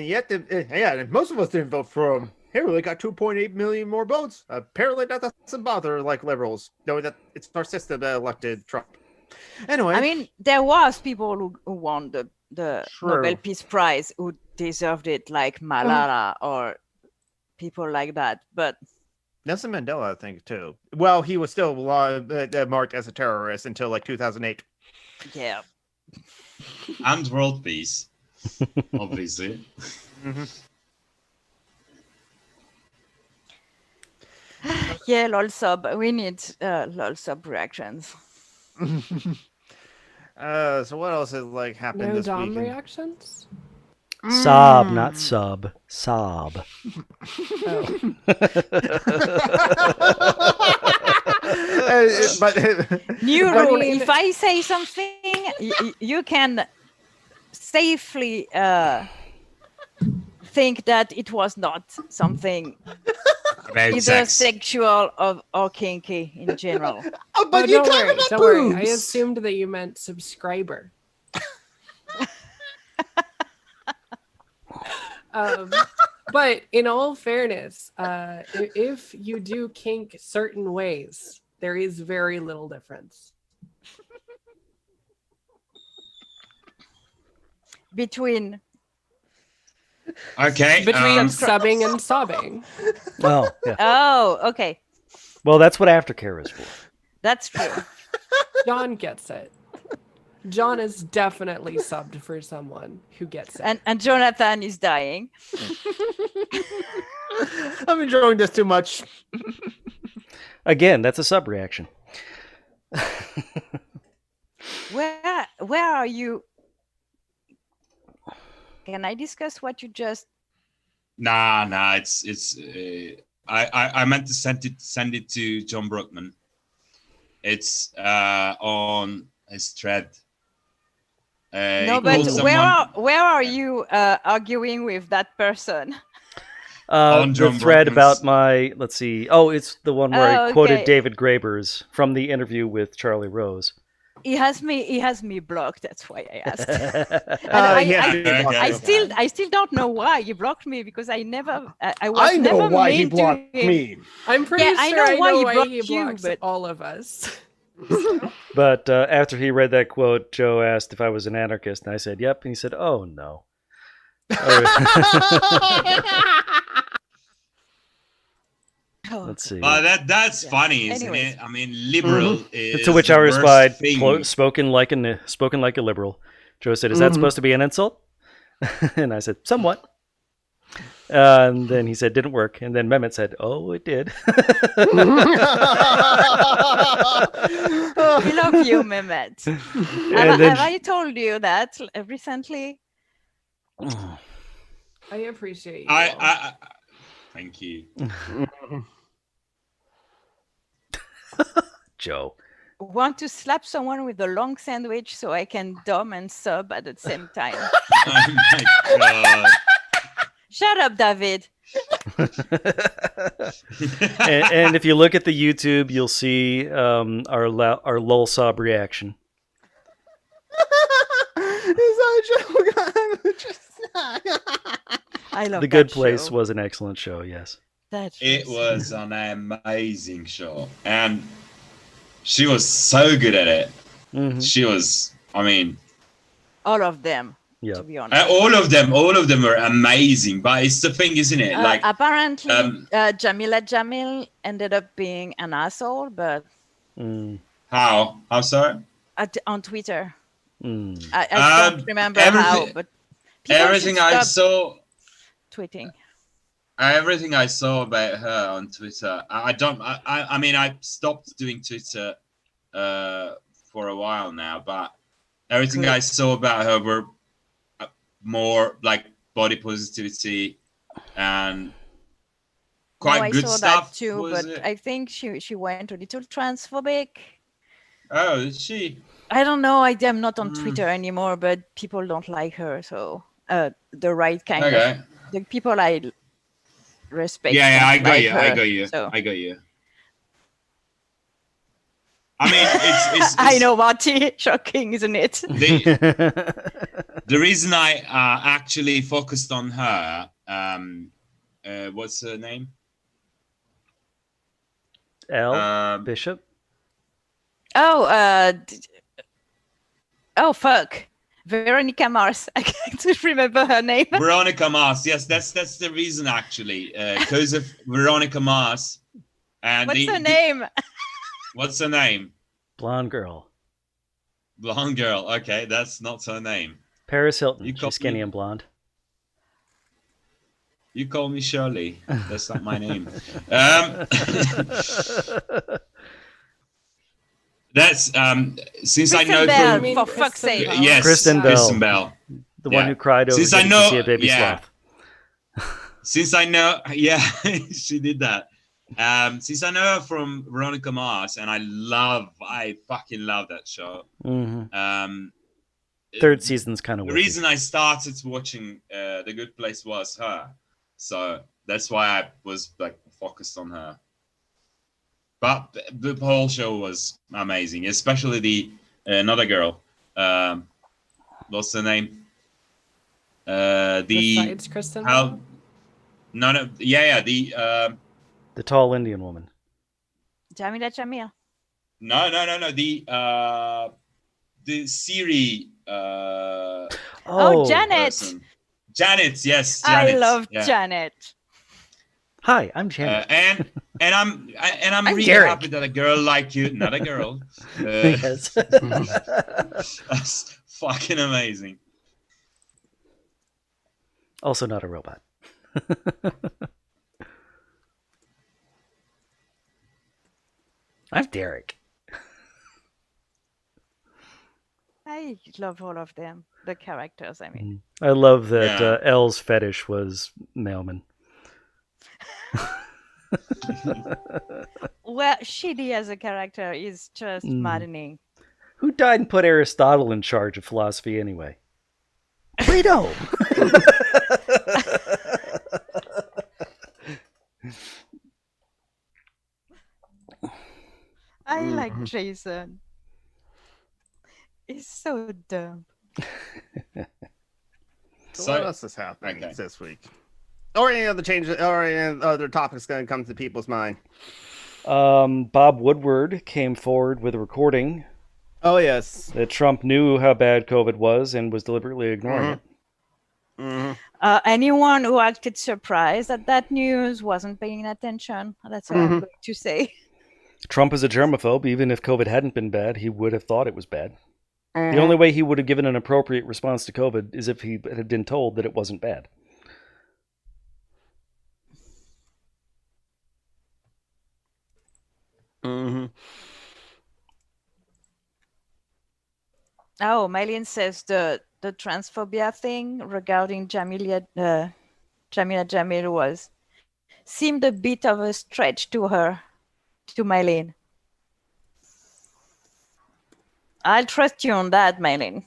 yet, and most of us didn't vote for him. Hillary got 2.8 million more votes. Apparently, that doesn't bother like liberals, knowing that it's our system that elected Trump. Anyway, I mean, there was people who won the True. Nobel Peace Prize who deserved it, like Malala or people like that. But Nelson Mandela, I think, too. Well, he was still marked as a terrorist until like 2008. yeah, And world peace, obviously. Mm-hmm. yeah, lol sub. We need lol sub reactions. So what else has like happened No this Dom week? reactions? Sob, not sub. Sob. Oh. But New But I rule: mean- if I say something, you can safely think that it was not something About either sex. sexual or kinky in general. but you don't talk worry, about don't worry. I boobs. assumed that you meant subscriber. But in all fairness, if you do kink certain ways, there is very little difference. Between Okay. Between um, subbing and sobbing. Oh, yeah. oh, okay, Well, that's what aftercare is for. that's true. John gets it. John is definitely subbed for someone who gets it. And Jonathan is dying. I'm enjoying this too much. Again, that's a sub reaction. Where are you? Can I discuss what you just? Nah. It's. I meant to send it to John Brookman. It's on his thread. No, He but called where are you arguing with that person? On The John thread Brockman's- about my, let's see. Oh, it's the one where I Oh, quoted okay. David Graeber's from the interview with Charlie Rose. He has me blocked. That's why I asked. And I still don't know why he blocked me because I never I was I know never why he mean to blocked him. me. I'm pretty Yeah, I sure know I why know he why blocked he you, blocks but- all of us. But after he read that quote, Joe asked if I was an anarchist, and I said, yep. And he said, oh, no. Let's see. That's funny, isn't Anyways. it? I mean, liberal is To which the I worst replied, thing. spoken like a liberal. Joe said, is that supposed to be an insult? And I said, somewhat. And then he said, didn't work. And then Mehmet said, oh, it did. We love you, Mehmet. Have I told you that recently? I appreciate you. I thank you. Joe. Want to slap someone with a long sandwich so I can dom and sub at the same time. Oh my god. Shut up, David. and if you look at the YouTube, you'll see our lol sob reaction. I love The Good that Place show. was an excellent show, yes. It was an amazing show, and she was so good at it. Mm-hmm. She was, I mean, all of them. Yeah. To be honest, all of them were amazing. But it's the thing, isn't it? Like, apparently, Jamila Jamil ended up being an asshole, but how? How so? On Twitter, Mm. I don't remember how, but everything I saw tweeting. Everything I saw about her on Twitter, I mean, I stopped doing Twitter for a while now, but everything I saw about her were more like body positivity and quite good I saw stuff. that too, but I think she went a little transphobic. Oh, is she? I don't know. I'm not on Twitter anymore, but people don't like her, so the right kind of the people I respect. Yeah, I got like you. her, I got you. so. I got you. I mean, it's I know, Marty. Shocking, isn't it? The reason I actually focused on her, what's her name? Bishop. Oh, fuck. Veronica Mars. I can't remember her name. Veronica Mars. Yes, that's the reason actually, because of Veronica Mars. And what's her name? What's her name? Blonde girl. Blonde girl. Okay, that's not her name. Paris Hilton. She's skinny and blonde. You call me Shirley. That's not my name. That's since Kristen I know Bell, from, for fuck's sake. Yes, Kristen Bell. The one who cried over since I getting know, to see a baby sloth. Since I know, yeah, she did that. Since I know her from Veronica Mars, and I fucking love that show. Mm-hmm. Third season's kind of the reason I started watching The Good Place was her, so that's why I was like focused on her. But the whole show was amazing, especially the another girl. What's her name? Besides Kristen Bell? No, yeah, the tall Indian woman. Jamila Jamil. No, the Siri. Janet. Person. Janet, yes. Janet. I love Janet. Hi, I'm Janet. And I'm really Derek. happy that a girl like you, not a girl. Yes. That's fucking amazing. Also not a robot. I'm Derek. I love all of them. The characters, I mean. I love that Elle's fetish was mailman. Well, Shidi as a character is just maddening. Who died and put Aristotle in charge of philosophy anyway? Plato! I like Jason. He's so dumb. So what else is happening this week? Or any other changes, or any other topics going to come to people's mind? Bob Woodward came forward with a recording Oh yes. that Trump knew how bad COVID was and was deliberately ignoring it. Anyone who acted surprised at that news wasn't paying attention. That's what I'm going to say. Trump is a germaphobe. Even if COVID hadn't been bad, he would have thought it was bad. The only way he would have given an appropriate response to COVID is if he had been told that it wasn't bad. Oh, Mylene says the transphobia thing regarding Jamila Jamil seemed a bit of a stretch to her, to Mylene. I'll trust you on that, Mylene.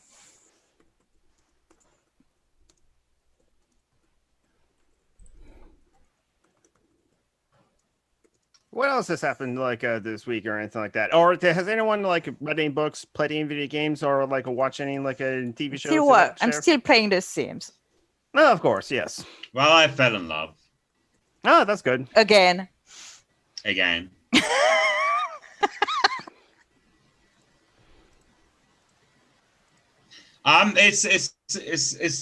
What else has happened this week or anything like that? Or has anyone read any books, played any video games, or watch any a TV show? I'm still playing The Sims. No, of course, yes. Well, I fell in love Oh, that's good. Again. It's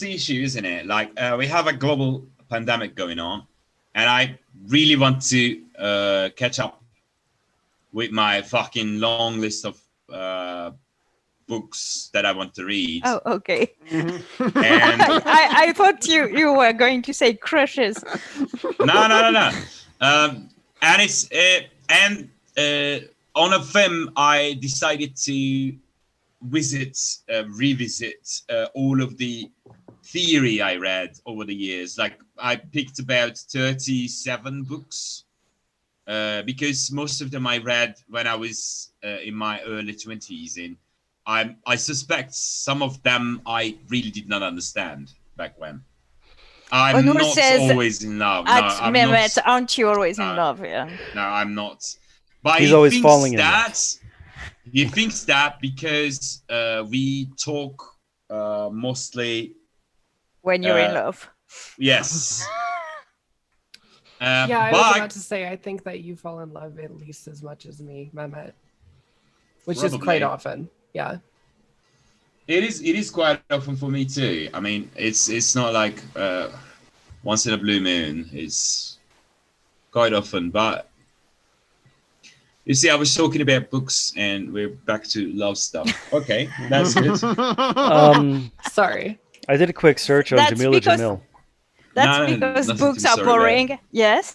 the issue, isn't it? We have a global pandemic going on, and I really want to catch up with my fucking long list of books that I want to read. Oh, okay. And I thought you were going to say crushes. No. And it's on a whim, I decided to revisit all of the theory I read over the years. I picked about 37 books because most of them I read when I was in my early 20s. And I suspect some of them I really did not understand back when. I'm not always in love. Mehmet, aren't you always in love? Yeah. No, I'm not. But He's always falling in love. He thinks that because we talk mostly when you're in love. Yes. Yeah, I was about to say, I think that you fall in love at least as much as me, Mehmet, which is quite often. Yeah. It is quite often for me too. I mean, it's not like once in a blue moon. It's quite often, but you see, I was talking about books, and we're back to love stuff. Okay, that's good. Sorry, I did a quick search on Jamila Jamil. That's because books are boring. About. Yes.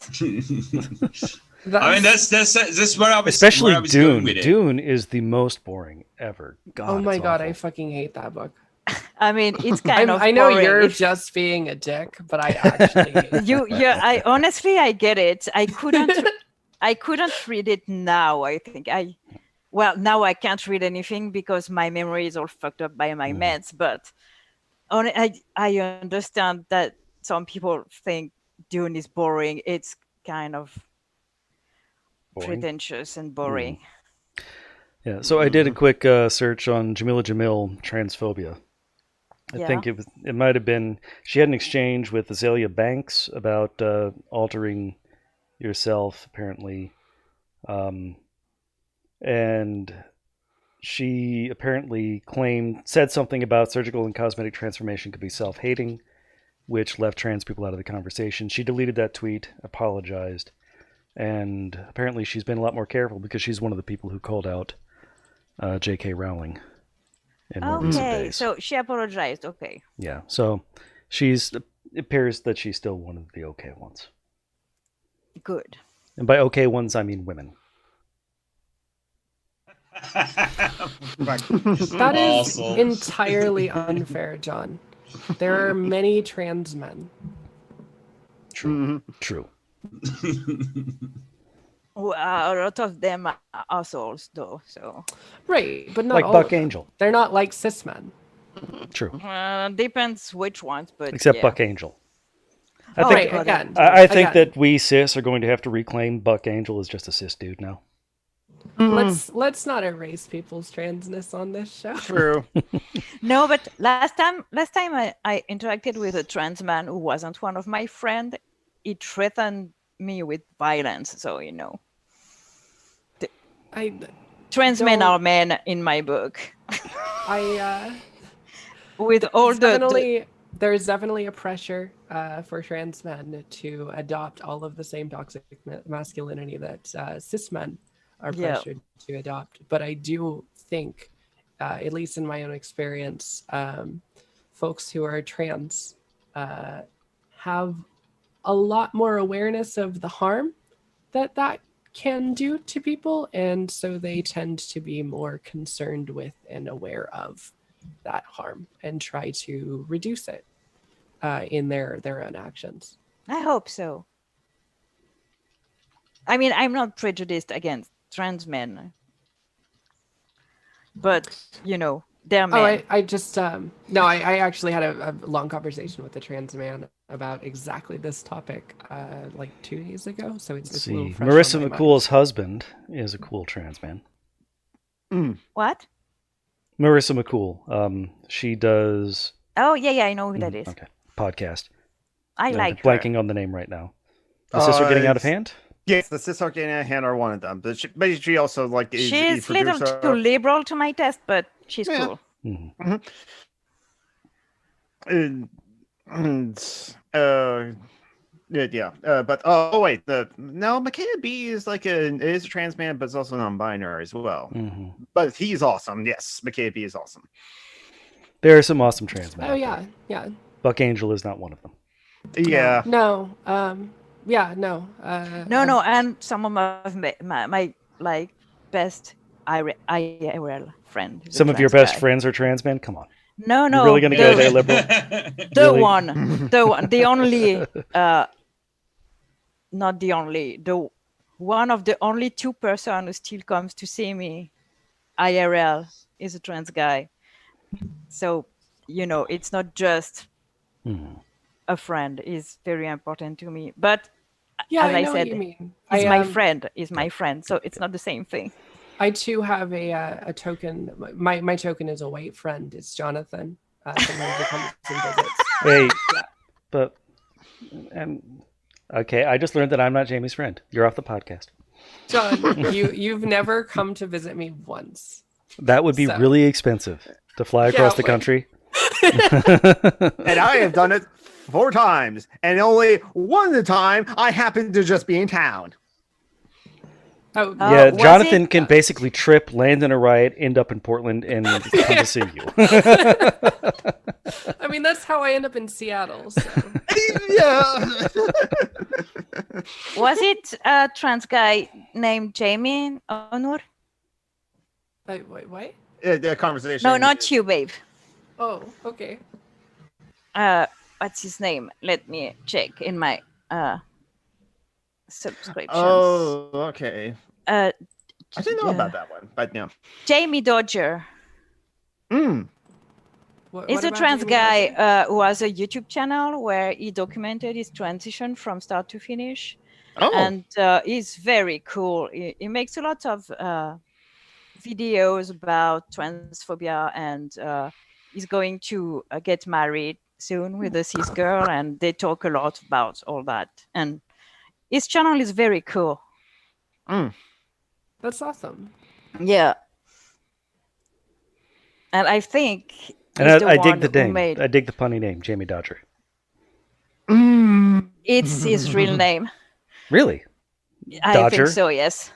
I mean, that's where I was. Especially where I was Dune. Going with it. Dune is the most boring ever. God, oh my god, awful. I fucking hate that book. I mean, it's kind of. I know boring. you're just being a dick, but I actually. Hate I honestly, I get it. I couldn't read it now. I think now I can't read anything because my memory is all fucked up by my meds. But I understand that some people think Dune is boring. It's kind of pretentious and boring. Yeah, so I did a quick search on Jamila Jamil transphobia. I think it might have been she had an exchange with Azalea Banks about altering yourself, apparently, and she apparently said something about surgical and cosmetic transformation could be self-hating, which left trans people out of the conversation. She deleted that tweet, apologized, and apparently she's been a lot more careful because she's one of the people who called out J.K. Rowling in more recent days. So she apologized. Okay. Yeah, so it appears that she's still one of the okay ones. Good. And by okay ones, I mean women. That is entirely unfair, John. There are many trans men. True. True. Well, a lot of them are assholes, though. So right, but not like all Buck of them. Angel. They're not like cis men. True. Depends which ones, but except Buck Angel. I think that we cis are going to have to reclaim Buck Angel as just a cis dude now. Let's not erase people's transness on this show. True. No, but last time I interacted with a trans man who wasn't one of my friends, he threatened me with violence. So Trans men don't- are men in my book. I With all there's definitely a pressure for trans men to adopt all of the same toxic masculinity that cis men are Yeah. pressured to adopt. But I do think, at least in my own experience, folks who are trans have a lot more awareness of the harm that can do to people, and so they tend to be more concerned with and aware of that harm and try to reduce it in their own actions. I hope so. I mean, I'm not prejudiced against trans men, but they're men. I just no, I actually had a long conversation with a trans man about exactly this topic like 2 days ago. So it's Let's a little see. fresh Marissa on my mind. McCool's husband is a cool trans man. What? Marissa McCool. She does. Oh yeah, I know who that is. Okay. Podcast. I I'm like her. blanking on the name right now. Is this getting out of hand? Yes, the cis getting out of hand are one of them. But she also like is a She's a little producer. too liberal to my taste, but she's Yeah. cool. Mhm. But wait, Makeda B is is a trans man, but it's also non-binary as well. Mhm. But he's awesome. Yes, Makeda B is awesome. There are some awesome trans men. Oh out there. yeah. Buck Angel is not one of them. Yeah. No. Yeah. No. No, and some of my like best IRL friend. is a Some of your trans best guy. friends are trans men? Come on. No, You're really going to go there, liberal? The Really? the only, not the only, the one of the only 2 person who still comes to see me IRL is a trans guy. So, it's not just Mhm. a friend. Is very important to me. But Yeah, as I I know said, what you mean. he's my friend. Is my friend. So it's not the same thing. I too have a token. My token is a white friend. It's Jonathan. Sometimes he comes and visits. Hey, Yeah. but okay, I just learned that I'm not Jamie's friend. You're off the podcast. John, you've never come to visit me once. That would be So- really expensive to fly across the but- country. And I have done it 4 times, and only one of the time I happened to just be in town. Oh, Yeah, was Jonathan it? can basically trip, land in a riot, end up in Portland, and come to see you. I mean, that's how I end up in Seattle. So. Yeah. Was it a trans guy named Jamie Onur? Wait, what? The conversation. No, not you, babe. Oh, okay. What's his name? Let me check in my subscriptions. Oh, okay. Uh, I didn't know about that one, but no. Jamie Dodger. What He's a about trans Jamie guy Dodger? who has a YouTube channel where he documented his transition from start to finish. Oh, And he's very cool. He makes a lot of videos about transphobia, and he's going to get married soon with a cis girl, and they talk a lot about all that. And his channel is very cool. That's awesome. Yeah. And I think And he's the I one dig the who name. made- I dig the punny name, Jamie Dodger. it's his real name. Really? I Dodger? think so, yes.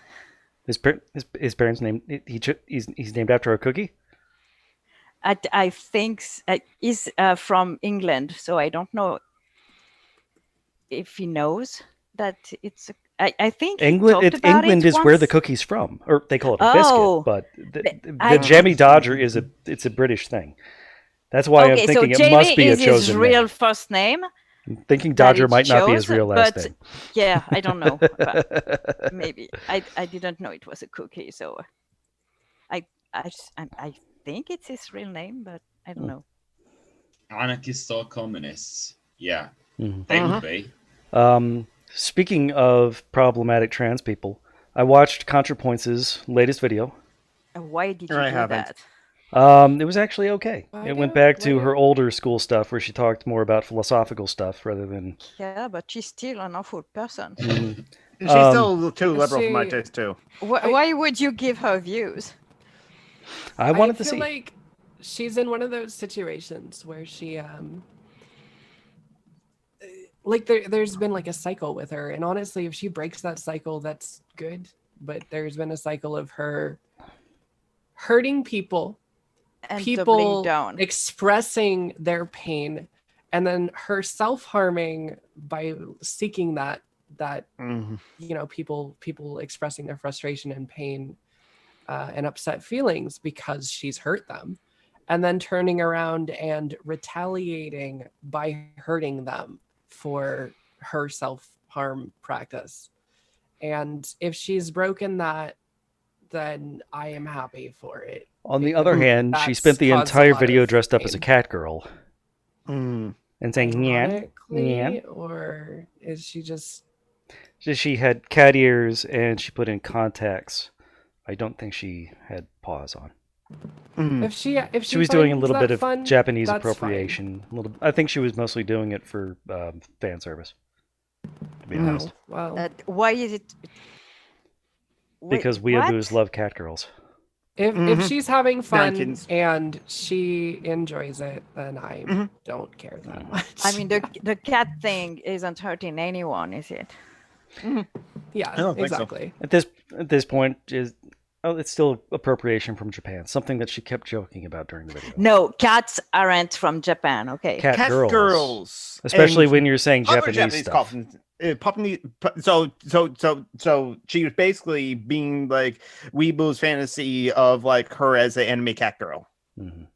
His parents' name? He's named after a cookie? I think he's from England, so I don't know if he knows that it's. I think he talked about England it is where the once. cookie's from, or they call it a Oh. biscuit. But the I- Jamie Dodger it's a British thing. That's why I'm Okay, so thinking it Jamie must be a is his chosen real name. first name. I'm thinking that Dodger he might not be his chose, real last but name. yeah, I don't know. But maybe I didn't know it was a cookie, so I think it's his real name, but I don't know. Anarchists or communists? Yeah, Mhm. they would be. Speaking of problematic trans people, I watched ContraPoints' latest video. Why did you I do haven't. that? It was actually okay. Why It went do- back why to do- her older school stuff where she talked more about philosophical stuff rather than. Yeah, but she's still an awful person. She's still too liberal for my she- taste too. Why would you give her views? I wanted to feel see. like she's in one of those situations where she like there's been like a cycle with her, and honestly, if she breaks that cycle, that's good. But there's been a cycle of her hurting people, And people doubling down. expressing their pain, and then her self-harming by seeking that you know, people expressing their frustration and pain and upset feelings because she's hurt them, and then turning around and retaliating by hurting them for her self-harm practice. And if she's broken that, then I am happy for it. On the other hand, she That's spent the caused a entire lot video of dressed up as a pain. cat girl Mm. and saying "Nyan, Ironically, nyan." or is she just She had cat ears and she put in contacts. I don't think she had paws on. Mm. if She was doing a finds little that bit of fun, Japanese that's fine. appropriation. I think she was mostly doing it for fan service. To be honest, Oh, well, Why is it? because What? weeaboos love cat girls. if she's having fun kittens. and she enjoys it, then I don't care that much. I mean, the cat thing isn't hurting anyone, is it? yeah, I don't think so. exactly. At this point, it's still appropriation from Japan. Something that she kept joking about during the video. No, cats aren't from Japan. Okay. Cat girls. girls. Especially And when you're saying other Japanese stuff. So she was basically being like Weeaboo's fantasy of like her as an anime cat girl. Mhm.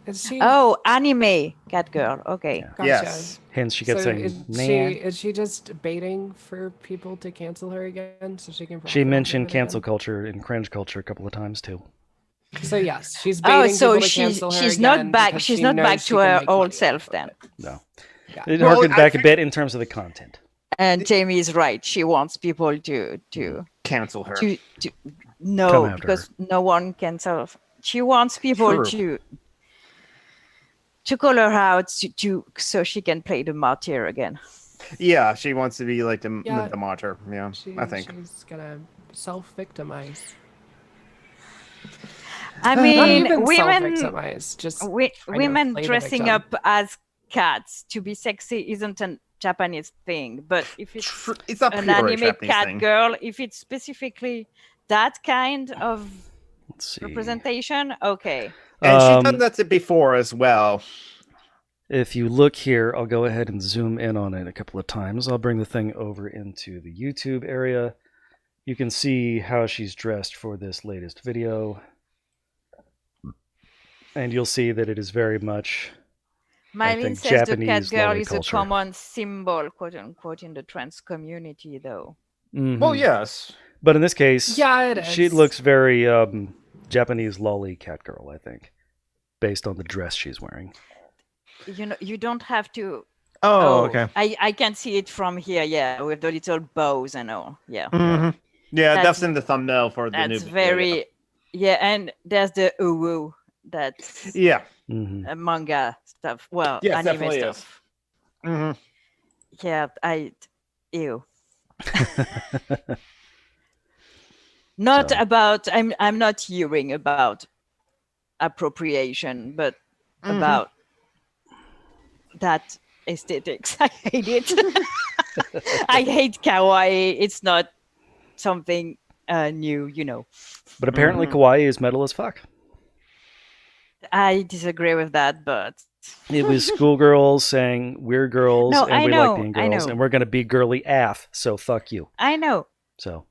Is she? Oh, anime cat girl. Okay. Yeah. Gotcha. Yes. Hence, she kept So saying, "Nan." is she just baiting for people to cancel her again so she can? She profit off mentioned of it cancel again? culture and cringe culture a couple of times too. So yes, she's baiting Oh, so people to she's cancel her she's again not back. because She's she not knows back she to can her make money old off self of then. it. No, Yeah. it Well, harkened I back a think- bit in terms of the content. And Jamie is right. She wants people to Cancel her. to Come no, after because no one can solve. She wants people True. to call her out to so she can play the martyr again. Yeah, she wants to be like the Yeah. martyr. Yeah, I think. She's gonna self-victimize. I Not mean, even women self-victimize, just kind of women play the dressing victim. up as cats to be sexy isn't a Japanese thing. But if it's It's not an pure anime Japanese cat thing. girl, if it's specifically that kind of Let's see. representation, okay. And she's done Um, that before as well. If you look here, I'll go ahead and zoom in on it a couple of times. I'll bring the thing over into the YouTube area. You can see how she's dressed for this latest video. And you'll see that it is very much, Mylene think, says the cat Japanese girl lolly is culture. a common symbol, quote unquote, in the trans community, though. Mhm. Well, yes. But in this case, Yeah, it she is. looks very Japanese lolly cat girl, I think, based on the dress she's wearing. You know, you don't have to. Oh, okay. I can see it from here. Yeah, with the little bows and all. Yeah, Mhm. Yeah, That's- that's in the thumbnail for the new that's video, very. Yeah, and there's the uwu. That's Yeah. Mhm. manga stuff. Well, Yes, anime definitely is. stuff. hmm Yeah, ew. Not So- about. I'm not hearing about appropriation, but about that aesthetics. I hate it. I hate kawaii. It's not something new, you know. But apparently kawaii is metal as fuck. I disagree with that, but It was schoolgirls saying, we're girls No, and I we know, like being I girls know. and we're going to be girly AF, so fuck you. I know. So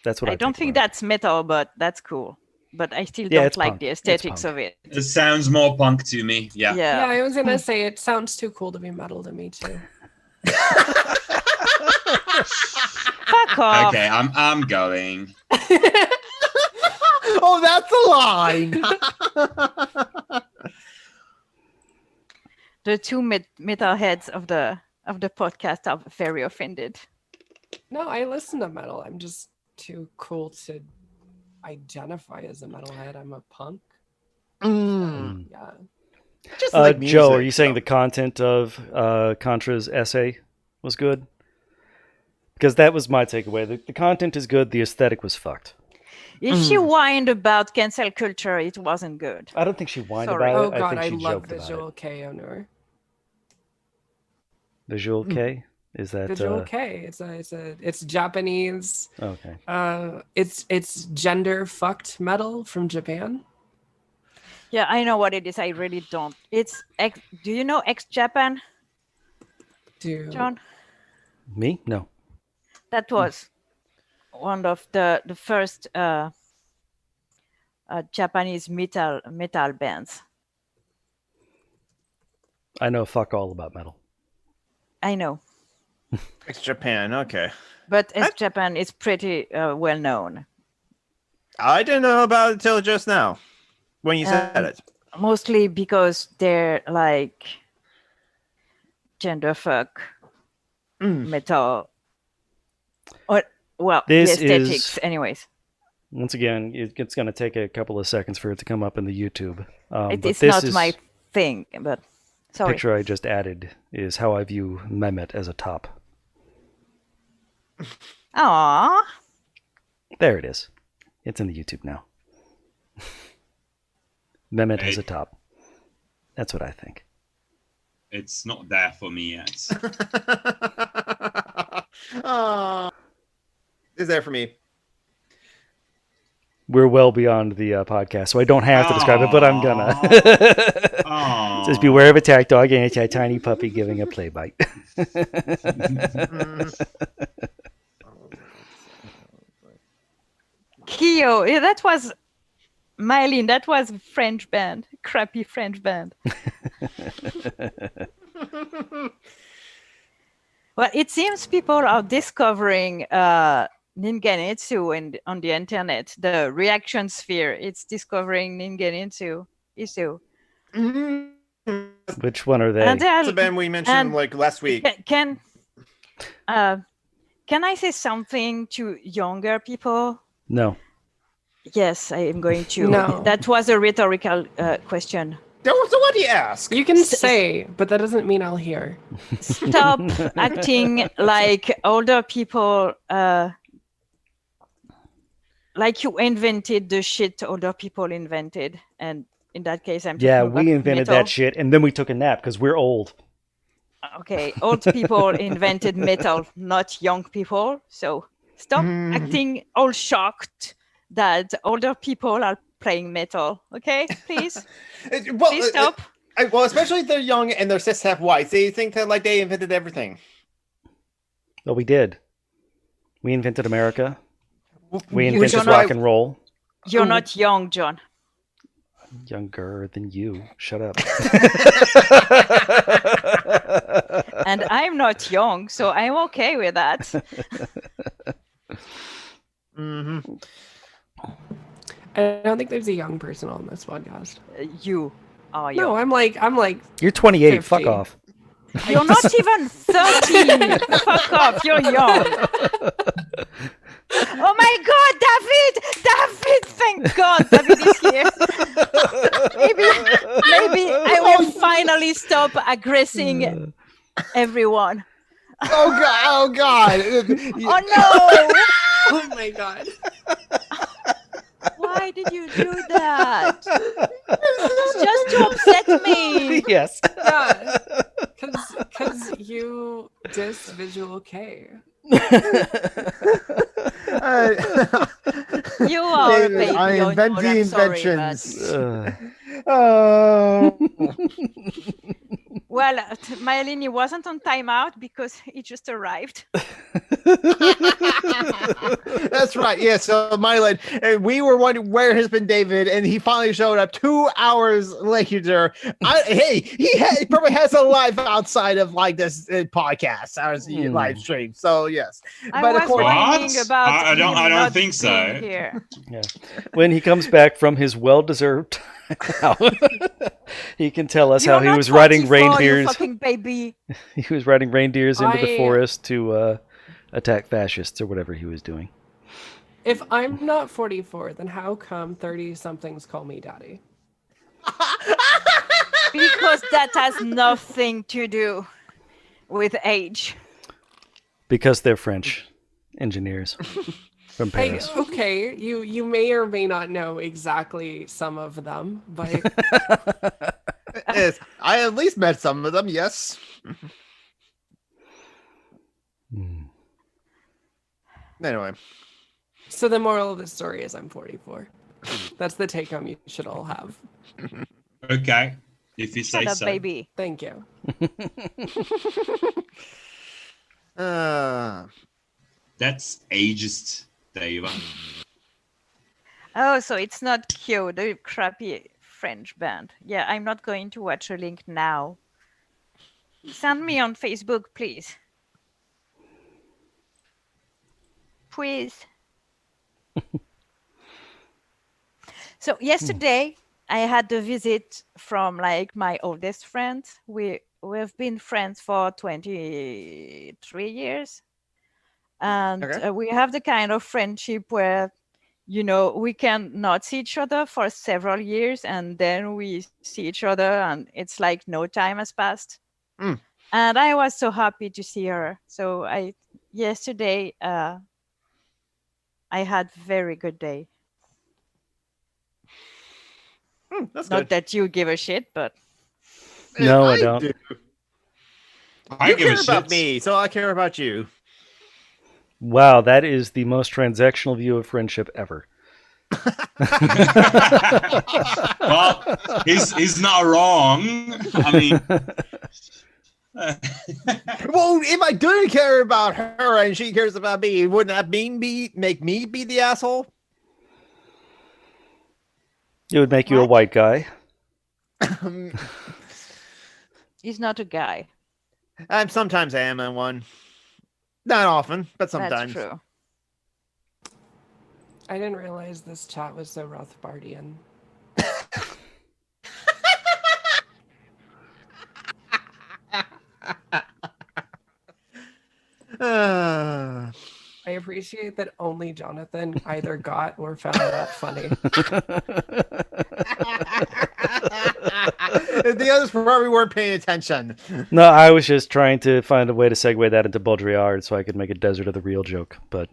that's what I I don't think about it. that's metal, but that's cool. But I still Yeah, don't it's like punk. the It's aesthetics punk. of it. It sounds more punk to me. Yeah. Yeah, Yeah. I was gonna say it sounds too cool to be metal to me too. Fuck off. Okay, I'm going. Oh, that's a line. The two metalheads of the podcast are very offended. No, I listen to metal. I'm just too cool to identify as a metalhead. I'm a punk. Mm. Yeah. Just like Joe, music, are you saying so. the content of Contra's essay was good? because that was my takeaway. The content is good. The aesthetic was fucked. If she whined about cancel culture, it wasn't good. I don't think she whined Sorry. about Oh it. god, I I think she love joked about Visual it. K owner. Visual K? Is that Visual K. It's Japanese. okay? It's gender fucked metal from Japan. Yeah, I know what it is. I really don't. It's do you know X Japan, John? Me? No. That was one of the first Japanese metal bands. I know fuck all about metal. I know, It's Japan. Okay. but X Japan is pretty well known. I didn't know about it till just now when you said it. Mostly because they're like gender fuck metal. Or well, This the aesthetics, is- anyways. Once again, it's going to take a couple of seconds for it to come up in the YouTube. But It's this not is my thing, but sorry. picture I just added is how I view Mehmet as a top. Aww. There it is. It's in the YouTube now. Mehmet as a top. That's what I think. It's not there for me yet. Is there for me? We're well beyond the podcast, so I don't have to describe it, but I'm gonna. Aw. Says beware of attack dog and a tiny puppy giving a play bite. Kyo, yeah, that was Mylene, that was French band. Crappy French band. Well, it seems people are discovering Ningenitsu on the internet. The reaction sphere, it's discovering Ningenitsu. Which one are they? And It's a band we mentioned like last week. Can I say something to younger people? No. Yes, I am going to. No. That was a rhetorical question. So what do you ask? You can say, but that doesn't mean I'll hear. Stop acting like older people, like you invented the shit older people invented. And in that case, I'm talking about we invented metal. that shit, and then we took a nap because we're old. Okay, old people invented metal, not young people. So stop acting all shocked that older people are playing metal. Okay, please. Well, Please stop. Well, especially if they're young and their cis have whites. They think that like they invented everything. Well, we did. We invented America. We Which invented is rock why- and roll. You're not young, John. Younger than you. Shut up. And I'm not young, so I'm okay with that. Mm-hmm. I don't think there's a young person on this podcast. You are young. No, I'm like You're 28. Fuck 50. off. You're not even 30. Fuck off. You're young. Oh my God, David! David, thank God David is here. Maybe I will finally stop aggressing everyone. Oh God! Oh no! oh my god. Why did you do that? It's just to upset me. Yes. Yeah. Cause you diss Visual K. You are David, a baby. I on invent your the own, I'm sorry, inventions. Uh, Well, Mylene, he wasn't on timeout because he just arrived. That's right. Yeah. So Mylan, and we were wondering where has been David, and he finally showed up 2 hours later. Hey, he probably has a life outside of like this podcast, our live stream. So yes, I but was according, whining What? about I don't- him I don't not think so. being Here. yeah. When he comes back from his well-deserved out, he can tell us You're how he not was riding 44, you reindeers. fucking baby. He was riding reindeers into the I- forest to attack fascists or whatever he was doing. If I'm not 44, then how come 30-somethings call me daddy? Because that has nothing to do with age. Because they're French. engineers from Hey, Paris. okay, you may or may not know exactly some of them, but Yes, I at least met some of them. Yes. Anyway, so the moral of the story is I'm 44. That's the take home you should all have. Okay, if you say Shut up, so. baby. Thank you. That's ageist, Dave. Oh, so it's not Kyo, the crappy French band. Yeah, I'm not going to watch a link now. Send me on Facebook, please. Please. So yesterday I had a visit from like my oldest friend. We've been friends for 23 years. And Okay. we have the kind of friendship where, you know, we can not see each other for several years and then we see each other and it's like no time has passed. And I was so happy to see her. So yesterday I had very good day. That's Not good. that you give a shit, but No, I don't. do. I You give a care about shit. me, so I care about you. Wow, that is the most transactional view of friendship ever. Well, he's not wrong. I mean, Well, if I didn't care about her and she cares about me, wouldn't that make me be the asshole? It would make you a What? white guy. he's not a guy. Sometimes I am in one. Not often, but sometimes. That's true. I didn't realize this chat was so Rothbardian. I appreciate that only Jonathan either got or found that funny. The others probably weren't paying attention. No, I was just trying to find a way to segue that into Baudrillard so I could make a Desert of the Real joke, but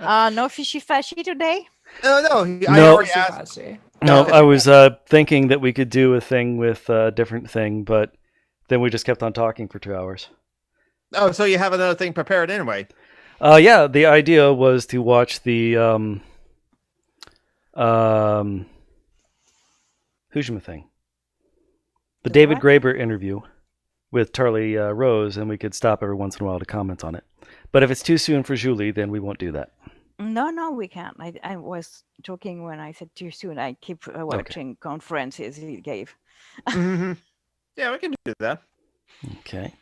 Oh. No fishy fashy today? No, I No. already asked. no, I was thinking that we could do a thing with a different thing, but then we just kept on talking for 2 hours. Oh, so you have another thing prepared anyway. Yeah, the idea was to watch the Hujima thing. The David what? Graeber interview with Charlie Rose, and we could stop every once in a while to comment on it. But if it's too soon for Julie, then we won't do that. No, we can't. I was joking when I said too soon. I keep watching conferences he gave. Mm-hmm. Yeah, we can do that. Okay.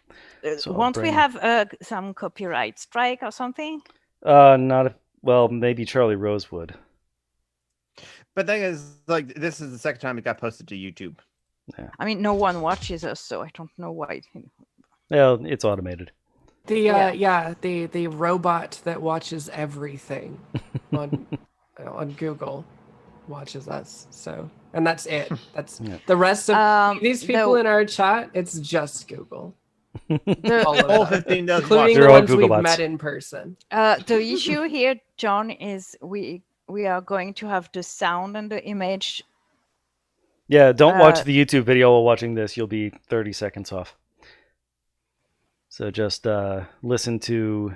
So I'll Won't we bring- have some copyright strike or something? Not if, well, maybe Charlie Rose would. But thing is, like, this is the second time it got posted to YouTube. I mean, no one watches us, so I don't know why. Well, it's automated. The robot that watches everything on Google watches us. So, and that's it. That's the rest of these people in our chat. It's just Google. All of All them, 15 does including watch. the all ones Google we've bots. met in person. The issue here, John, is we are going to have the sound and the image. Yeah, don't watch the YouTube video while watching this. You'll be 30 seconds off. So just listen to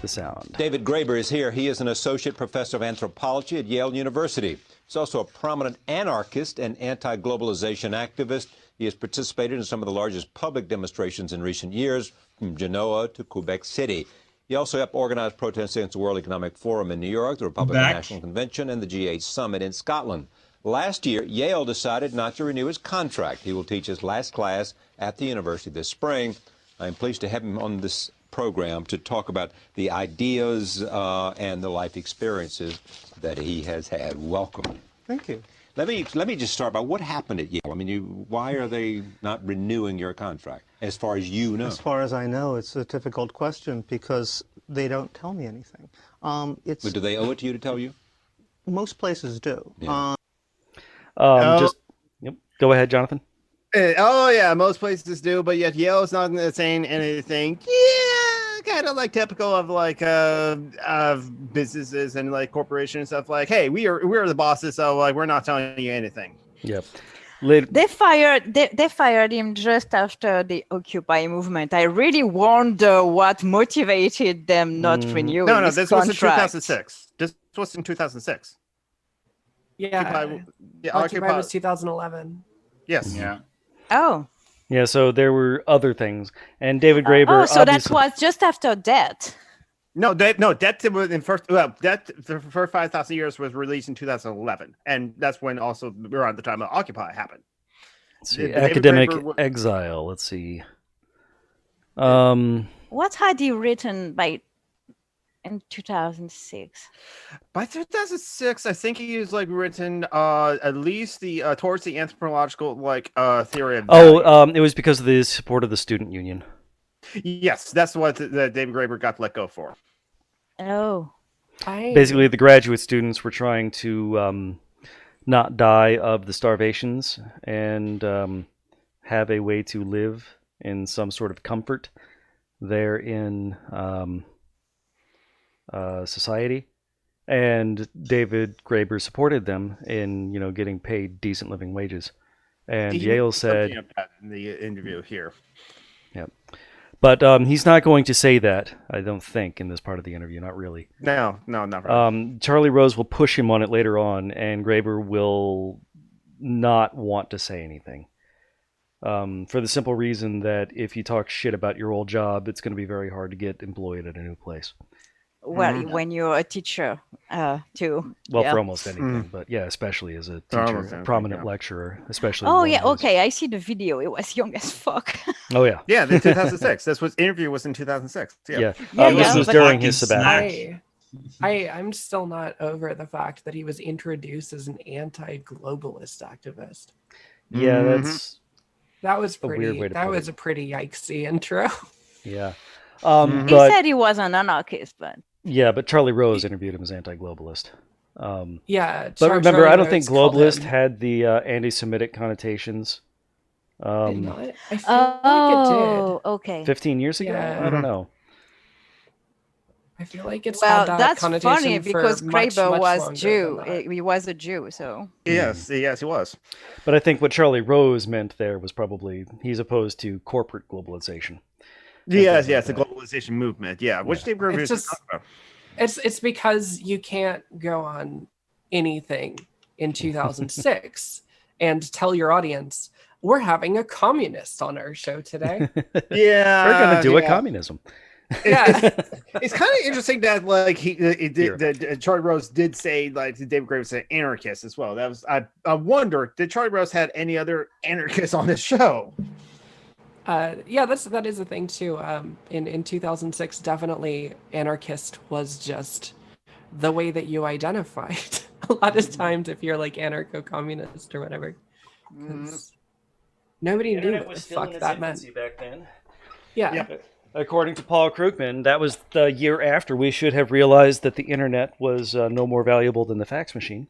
the sound. David Graeber is here. He is an associate professor of anthropology at Yale University. He's also a prominent anarchist and anti-globalization activist. He has participated in some of the largest public demonstrations in recent years, from Genoa to Quebec City. He also helped organize protests against the World Economic Forum in New York, the Republican National Convention, and the G8 Summit in Scotland. Last year, Yale decided not to renew his contract. He will teach his last class at the university this spring. I'm pleased to have him on this program to talk about the ideas and the life experiences that he has had. Welcome. Thank you. Let me just start by what happened at Yale. I mean, why are they not renewing your contract, as far as you know? As far as I know, it's a difficult question because they don't tell me anything. But do they owe it to you to tell you? Most places do. Yeah. Just yep. Go ahead, Jonathan. Oh yeah, most places do, but yet Yale's not saying anything. Yeah, kind of like typical of like of businesses and like corporations and stuff. Like, hey, we're the bosses, so like we're not telling you anything. Yep. They fired him just after the Occupy movement. I really wonder what motivated them not renewing No, his this contract. was in 2006. This was in 2006. Yeah, Occupy Occupy was 2011. Yes. Yeah. Oh. Yeah, so there were other things, and David Graeber. Oh, so that was just after that. No, Debt was in first. Well, Debt the first 5,000 years was released in 2011, and that's when also around the time of Occupy happened. Let's see, academic exile. Let's see. What had he written in 2006? By 2006, I think he was like written at least the towards the anthropological like theory of value. It was because of the support of the student union. Yes, that's what David Graeber got let go for. Oh. Basically, the graduate students were trying to not die of the starvations and have a way to live in some sort of comfort there in society. And David Graeber supported them in, getting paid decent living wages. And Yale said in the interview here. Yeah. But he's not going to say that, I don't think, in this part of the interview. Not really. No, not really. Charlie Rose will push him on it later on, and Graeber will not want to say anything. For the simple reason that if you talk shit about your old job, it's going to be very hard to get employed at a new place. Well, when you're a teacher, too. Well, yeah. for almost anything, but yeah, especially as a teacher, a prominent lecturer, especially. Oh yeah, okay, I see the video. It was young as fuck. Oh yeah. Yeah, the 2006. This was interview was in 2006. Yeah. This was during his sabbatical. I'm still not over the fact that he was introduced as an anti-globalist activist. Yeah, that was a weird way to that put was it. A pretty yikesy intro. Yeah. He said he was an anarchist, but yeah, but Charlie Rose interviewed him as anti-globalist. Yeah, but remember, I don't think globalist had the anti-Semitic connotations. I feel like it did. Okay. 15 years ago? Yeah. I don't know. I feel like it's had that that's connotation funny because for much, Graeber much was longer Jew. than that. He was a Jew, so. Yes, he was. But I think what Charlie Rose meant there was probably he's opposed to corporate globalization. Yes, the globalization movement. Yeah, which Dave Graeber is talking about. It's because you can't go on anything in 2006 and tell your audience we're having a communist on our show today. Yeah, we're going to do a communism. Yeah, it's kind of interesting that like Charlie Rose did say like David Graeber said anarchist as well. That was I wonder did Charlie Rose had any other anarchists on this show? Yeah, that is a thing too. In 2006, definitely anarchist was just the way that you identified. A lot of times, if you're like anarcho-communist or whatever, nobody knew what the fuck that meant back then. Yeah. According to Paul Krugman, that was the year after we should have realized that the internet was no more valuable than the fax machine.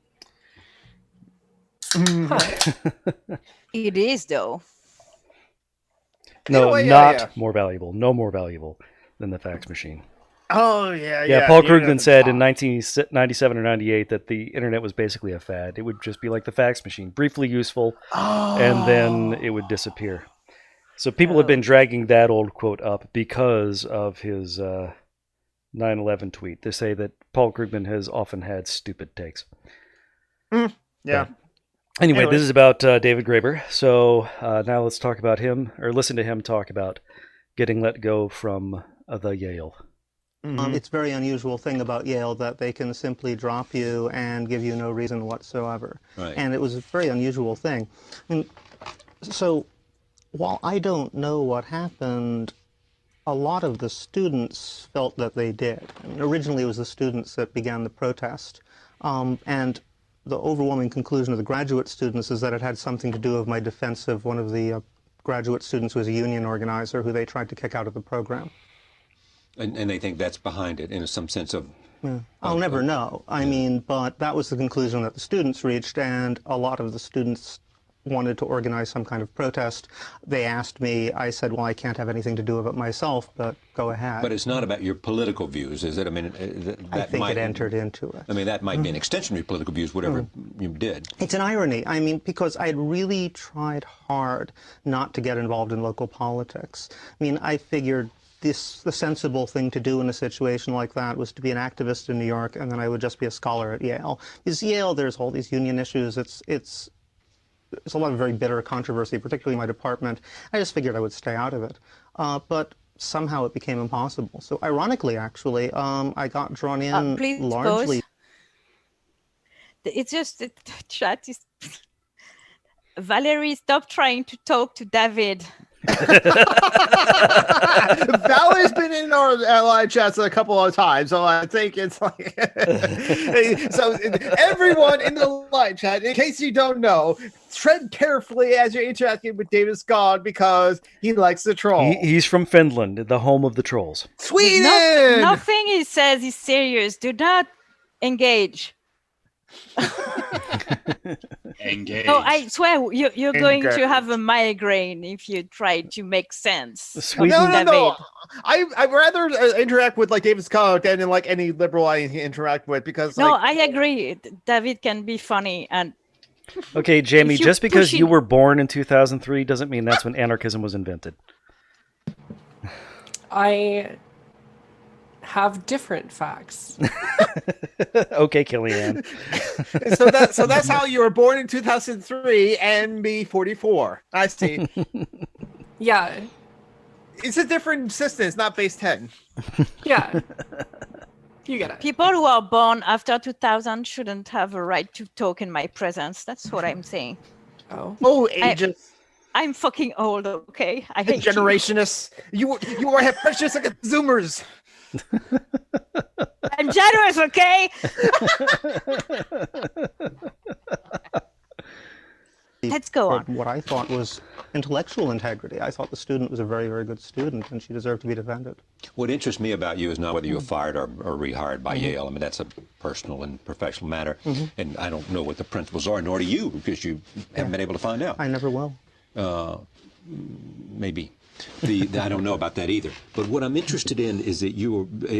It is, though. No, not more valuable. No more valuable than the fax machine. Oh, yeah. Yeah, Paul Krugman said in 1997 or 98 that the internet was basically a fad. It would just be like the fax machine, briefly useful, and then it would disappear. So people have been dragging that old quote up because of his 9/11 tweet. They say that Paul Krugman has often had stupid takes. Yeah. Anyway, this is about David Graeber. So now let's talk about him, or listen to him talk about getting let go from the Yale. It's a very unusual thing about Yale that they can simply drop you and give you no reason whatsoever. Right. And it was a very unusual thing. So while I don't know what happened, a lot of the students felt that they did. Originally it was the students that began the protest. And the overwhelming conclusion of the graduate students is that it had something to do with my defense of one of the graduate students who was a union organizer who they tried to kick out of the program. And they think that's behind it in some sense of... Yeah. I'll never know. I mean, but that was the conclusion that the students reached, and a lot of the students wanted to organize some kind of protest. They asked me. I said, well, I can't have anything to do with it myself, but go ahead. But it's not about your political views, is it? I mean, I think it entered into it. I mean, that might be an extension of your political views, whatever you did. It's an irony. I mean, because I had really tried hard not to get involved in local politics. I mean, I figured the sensible thing to do in a situation like that was to be an activist in New York, and then I would just be a scholar at Yale. Because Yale, there's all these union issues. There's a lot of very bitter controversy, particularly in my department. I just figured I would stay out of it. But somehow it became impossible. So ironically, actually, I got drawn in please largely. pause. It's just the chat is. Valerie, stop trying to talk to David. Valerie's been in our live chats a couple of times, so I think it's like so everyone in the live chat, in case you don't know, tread carefully as you're interacting with David Scott because he likes the troll. He's from Finland, the home of the trolls. Sweden! Nothing he says is serious. Do not engage. Engage. No, I swear you're going Engage. to have a migraine if you try to make sense. Sweden- No. I'd rather interact with like David Scott than in like any liberal I interact with because No, like, I agree. David can be funny, and Okay, Jamie, If you just because push you it- were born in 2003 doesn't mean that's when anarchism was invented. I have different facts. Okay, Kellyanne. so that's how you were born in 2003 and be 44. I see. Yeah, It's a different system. It's not base 10. yeah. You get it. people who are born after 2000 shouldn't have a right to talk in my presence. That's what I'm saying. Oh, Oh, ages. I'm fucking old, okay? I hate you. Generationists. You are have precious like Zoomers. I'm generous, okay? Let's go on. What I thought was intellectual integrity. I thought the student was a very, very good student, and she deserved to be defended. What interests me about you is not whether you were fired or rehired by Yale. I mean, that's a personal and professional matter. And I don't know what the principles are, nor do you, because you haven't been able to find out. I never will. Maybe. I don't know about that either. But what I'm interested in is that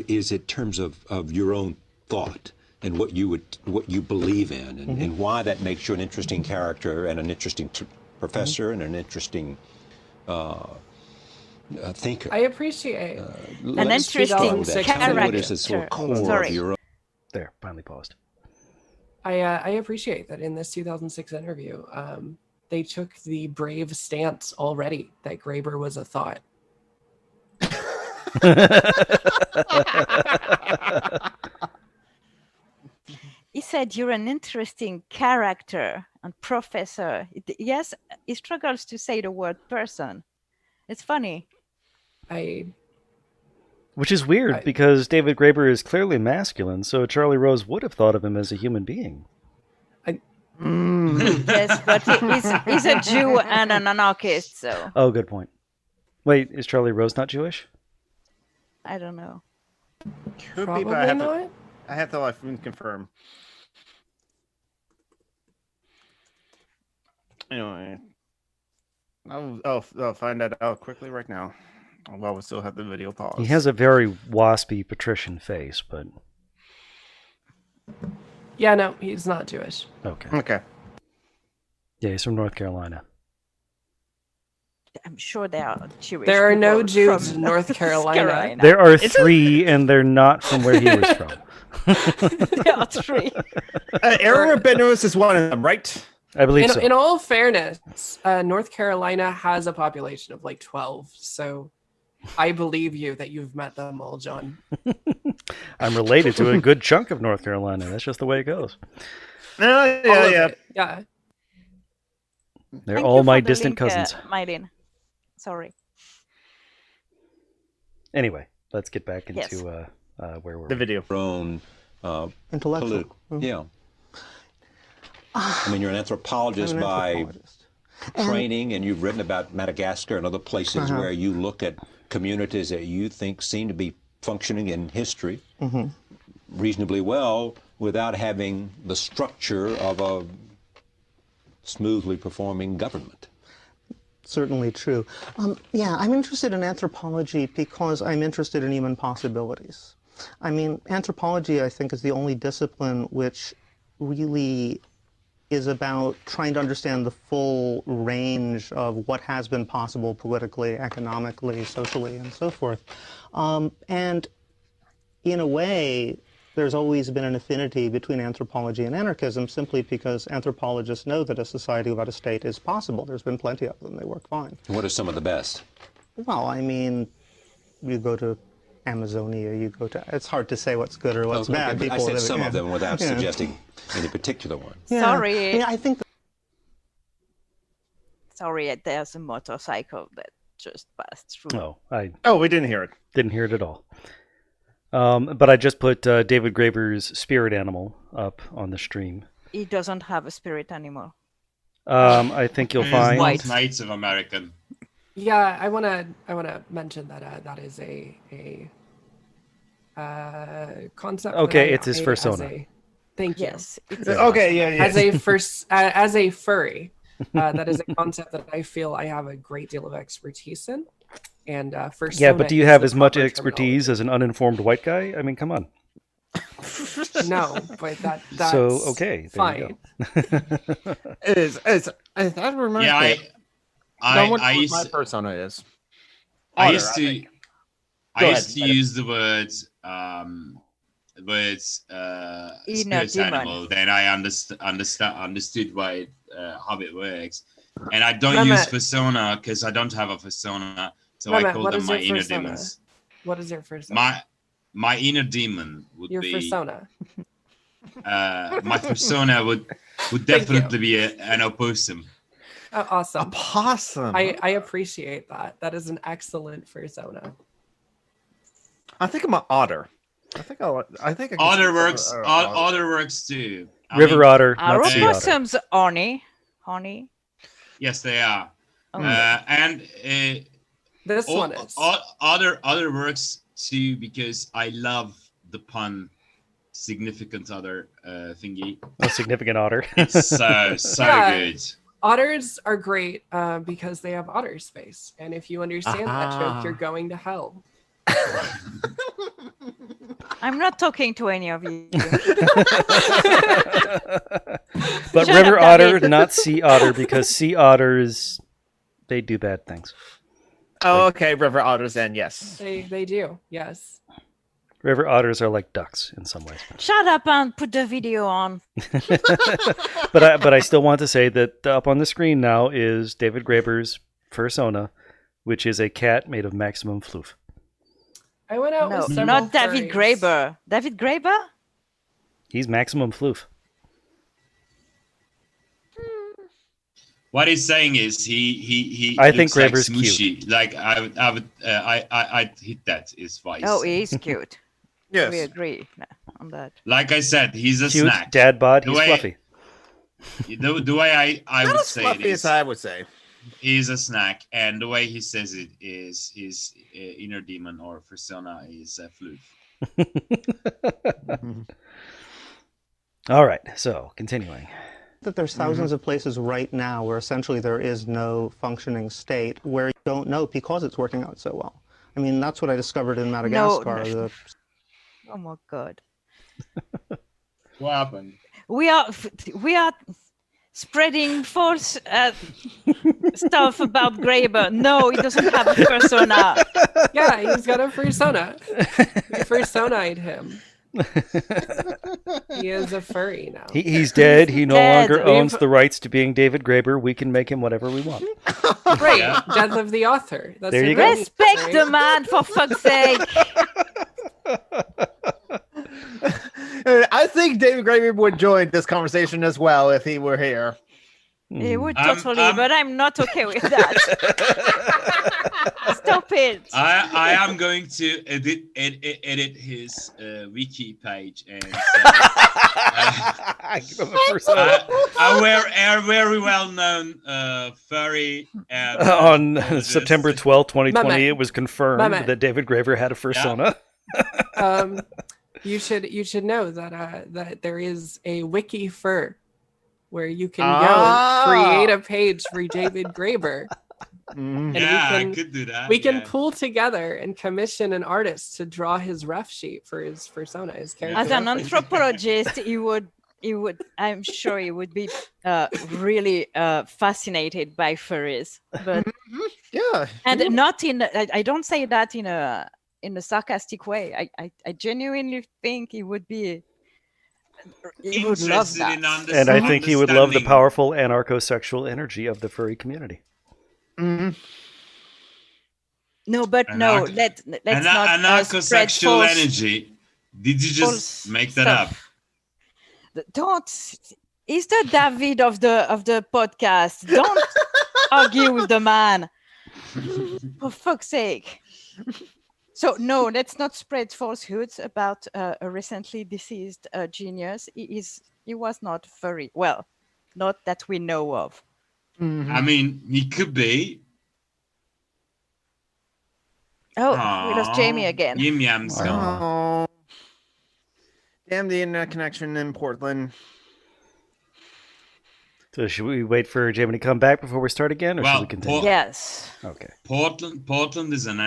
is in terms of your own thought and what you believe in, and why that makes you an interesting character and an interesting professor and an interesting thinker. I appreciate An interesting Tell me what is the character. sort of core Sorry. of your own. There, finally paused. I appreciate that in this 2006 interview, they took the brave stance already that Graeber was a thought. He said you're an interesting character and professor. Yes, he struggles to say the word person. It's funny. Which is weird because David Graeber is clearly masculine, so Charlie Rose would have thought of him as a human being. Yes, but he's a Jew and an anarchist, so Oh, good point. Wait, is Charlie Rose not Jewish? I don't know. Could Probably be, but I not. have to like confirm. Anyway, I'll find that out quickly right now. While we still have the video paused. He has a very waspy patrician face, but Yeah, no, he's not Jewish. okay. Okay. Yeah, he's from North Carolina. I'm sure there are Jewish. There are no people Jews from in North Carolina. There are three, and they're not from where he was from. There are three. Aaron Rabinowitz is one of them, right? I believe so. In all fairness, North Carolina has a population of like 12, so I believe you that you've met them all, John. I'm related to a good chunk of North Carolina. That's just the way it goes. Yeah. Yeah. They're Thank all you my for the distant link, cousins. Mylene. Sorry. Anyway, let's get back into Yes. where we're The video. Your own Intellectual. yeah. I mean, you're an anthropologist I'm an by anthropologist. training, and you've written about Madagascar and other places where you look at communities that you think seem to be functioning in history reasonably well without having the structure of a smoothly performing government. Certainly true. Yeah, I'm interested in anthropology because I'm interested in human possibilities. I mean, anthropology, I think, is the only discipline which really is about trying to understand the full range of what has been possible politically, economically, socially, and so forth. And in a way, there's always been an affinity between anthropology and anarchism simply because anthropologists know that a society without a state is possible. There's been plenty of them. They work fine. What are some of the best? Well, I mean, you go to Amazonia, you go to... It's hard to say what's good or what's bad. I said some of them without suggesting any particular one. Yeah. Sorry. I mean, I think... Sorry, there's a motorcycle that just passed through. Oh, we didn't hear it. Didn't hear it at all. But I just put David Graeber's spirit animal up on the stream. He doesn't have a spirit animal. I think you'll find He's not Native American. Yeah, I wanna mention that that is a concept. Okay, it's his persona. Thank you. Yes. Okay, yeah. As a furry, that is a concept that I feel I have a great deal of expertise in. And yeah, but do you have as much expertise as an uninformed white guy? I mean, come on. No, but that's so okay. There fine. That reminds me. I used my persona is. I used to use the words spirit animal. Then I understood why how it works, and I don't use persona because I don't have a persona, so I call them my inner demons. What is your persona? My inner demon would your be persona. My persona would definitely be an opossum. Oh, awesome. A possum. I appreciate that. That is an excellent persona. I think I'm an otter. I think Otter works. Otter works too. River otter. Are not sea otter. opossums honey? Yes, they are. Oh. And this one is. Other works too because I love the pun. Significant other thingy. A significant otter. It's so good. Otters are great because they have otter space, and if you understand that joke, you're going to hell. I'm not talking to any of you. But Shut river up, otter, David. not sea otter, because sea otters, they do bad things. Oh, okay. River otters, then yes. They do, yes. River otters are like ducks in some ways. Shut up and put the video on. But I still want to say that up on the screen now is David Graeber's persona, which is a cat made of maximum floof. I went out with several not David furries. Graeber. David Graeber? He's maximum floof. What he's saying is he I think looks like Graeber's Smooshy. cute. Like I'd hit that is wise. Oh, he's cute. Yes. We agree on that. Like I said, he's a Cute, snack. dad bod, The he's way- fluffy. The way I Not would as say fluffy it as is, I would say. he's a snack, and the way he says it is his inner demon or persona is a floof. All right, so continuing. That there's thousands of places right now where essentially there is no functioning state where you don't know because it's working out so well. I mean, that's what I discovered in Madagascar. Oh my God. What happened? We are spreading false stuff about Graeber. No, he doesn't have a persona. Yeah, he's got a persona. We persona'd him. He is a furry now. He's dead. He no Dead. longer owns the rights to being David Graeber. We can make him whatever we want. Right, Yeah. death of the author. That's There you what go. it means, Respect right? the man, for fuck's sake. I think David Graeber would join this conversation as well if he were here. He would Um, totally, but I'm not okay with that. Stop it. I am going to edit his wiki page and Give him a persona. a very well known furry and On September 12th, 2020, Mama. it was confirmed Mama. that David Graeber had a persona. You should know that that there is a wiki fur where you can go create a page for David Graeber. And I could do that. We can pull together and commission an artist to draw his ref sheet for his persona, his character. As an reference. anthropologist, he would. I'm sure he would be really fascinated by furries, but Yeah, and not in. I don't say that in a sarcastic way. I genuinely think he would be. He would love Interested that. in And I think he would love the understanding. powerful anarcho-sexual energy of the furry community. No, but no. Let's not spread Anarcho-sexual false. energy. Did you just false make that stuff. up? Don't. He's the David of the podcast. Don't argue with the man. For fuck's sake. So no, let's not spread falsehoods about a recently deceased genius. He was not furry. Well, not that we know of. I mean, he could be. Oh, we lost Jamie again. Yim Yam's gone. Oh, damn the internet connection in Portland. So should we wait for Jamie to come back before we start again, or should we continue? Yes. Okay. Portland is an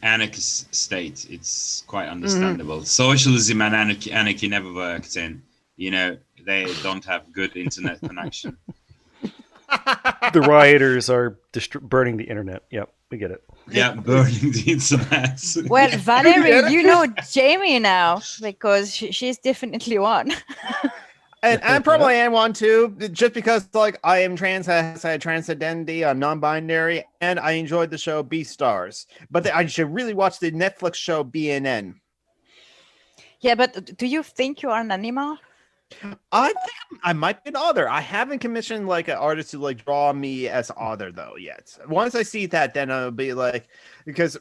anarchist state. It's quite understandable. Socialism and anarchy never worked in. They don't have good internet connection. The rioters are burning the internet. Yep, we get it. Yeah, burning the internet. Well, Valerie, you know Jamie now because she's definitely one. And I probably am one too, just because I am trans, I had trans identity, I'm non-binary, and I enjoyed the show Beastars. But I should really watch the Netflix show BNN. Yeah, but do you think you are an animal? I think I might be an otter. I haven't commissioned an artist to draw me as otter though yet. Once I see that, then I'll be because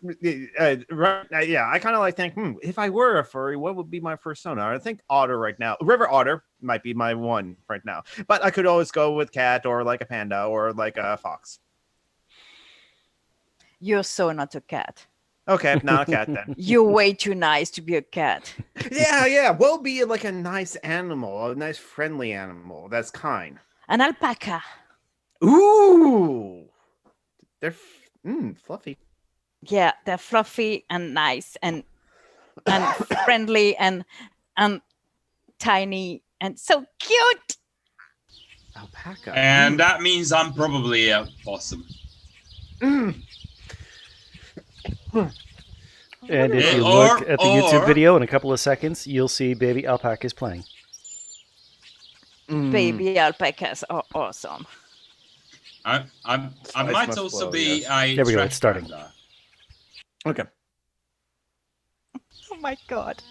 I kind of think, if I were a furry, what would be my persona? I think otter right now. River otter might be my one right now, but I could always go with cat or a panda or a fox. You're so not a cat. Okay, not a cat then. You're way too nice to be a cat. Yeah. We'll be a nice animal, a nice friendly animal that's kind. An alpaca. Ooh, they're fluffy. Yeah, they're fluffy and nice and friendly and tiny and so cute. Alpaca. And that means I'm probably a possum. And if you look at the YouTube video in a couple of seconds, you'll see baby alpacas playing. Baby alpacas are awesome. I might also be a There we go, trash it's starting. panda. Okay. Oh my god.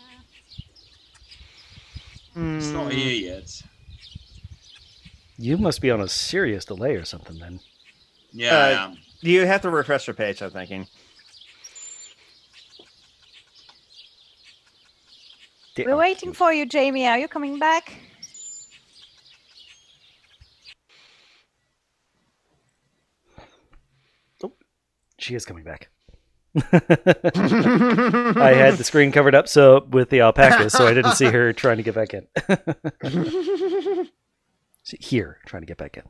It's not here yet. You must be on a serious delay or something then. Yeah, I am. You have to refresh your page, I'm thinking. We're waiting for you, Jamie. Are you coming back? Oh, she is coming back. I had the screen covered up with the alpacas, so I didn't see her trying to get back in. Here, trying to get back in.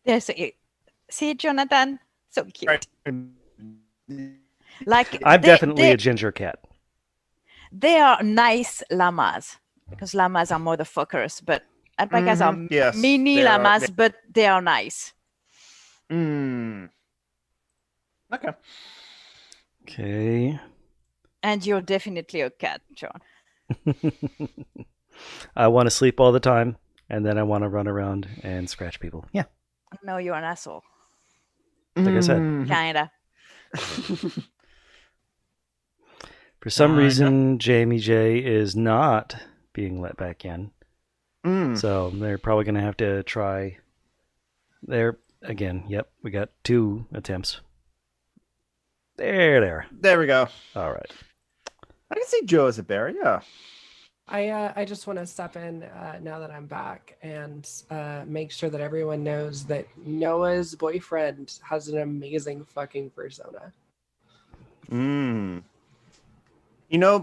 There's see, Jonathan, so cute. I'm definitely a ginger cat. They are nice llamas because llamas are motherfuckers, but alpacas are mini llamas, but they are nice. Okay. Okay. And you're definitely a cat, John. I want to sleep all the time, and then I want to run around and scratch people. Yeah. No, you're an asshole. Like I said. Kinda. For some reason, Jamie J is not being let back in. So they're probably going to have to try there again. Yep, we got 2 attempts. There. There we go. All right. I can see Joe as a bear, yeah. I just want to step in now that I'm back and make sure that everyone knows that Noah's boyfriend has an amazing fucking persona.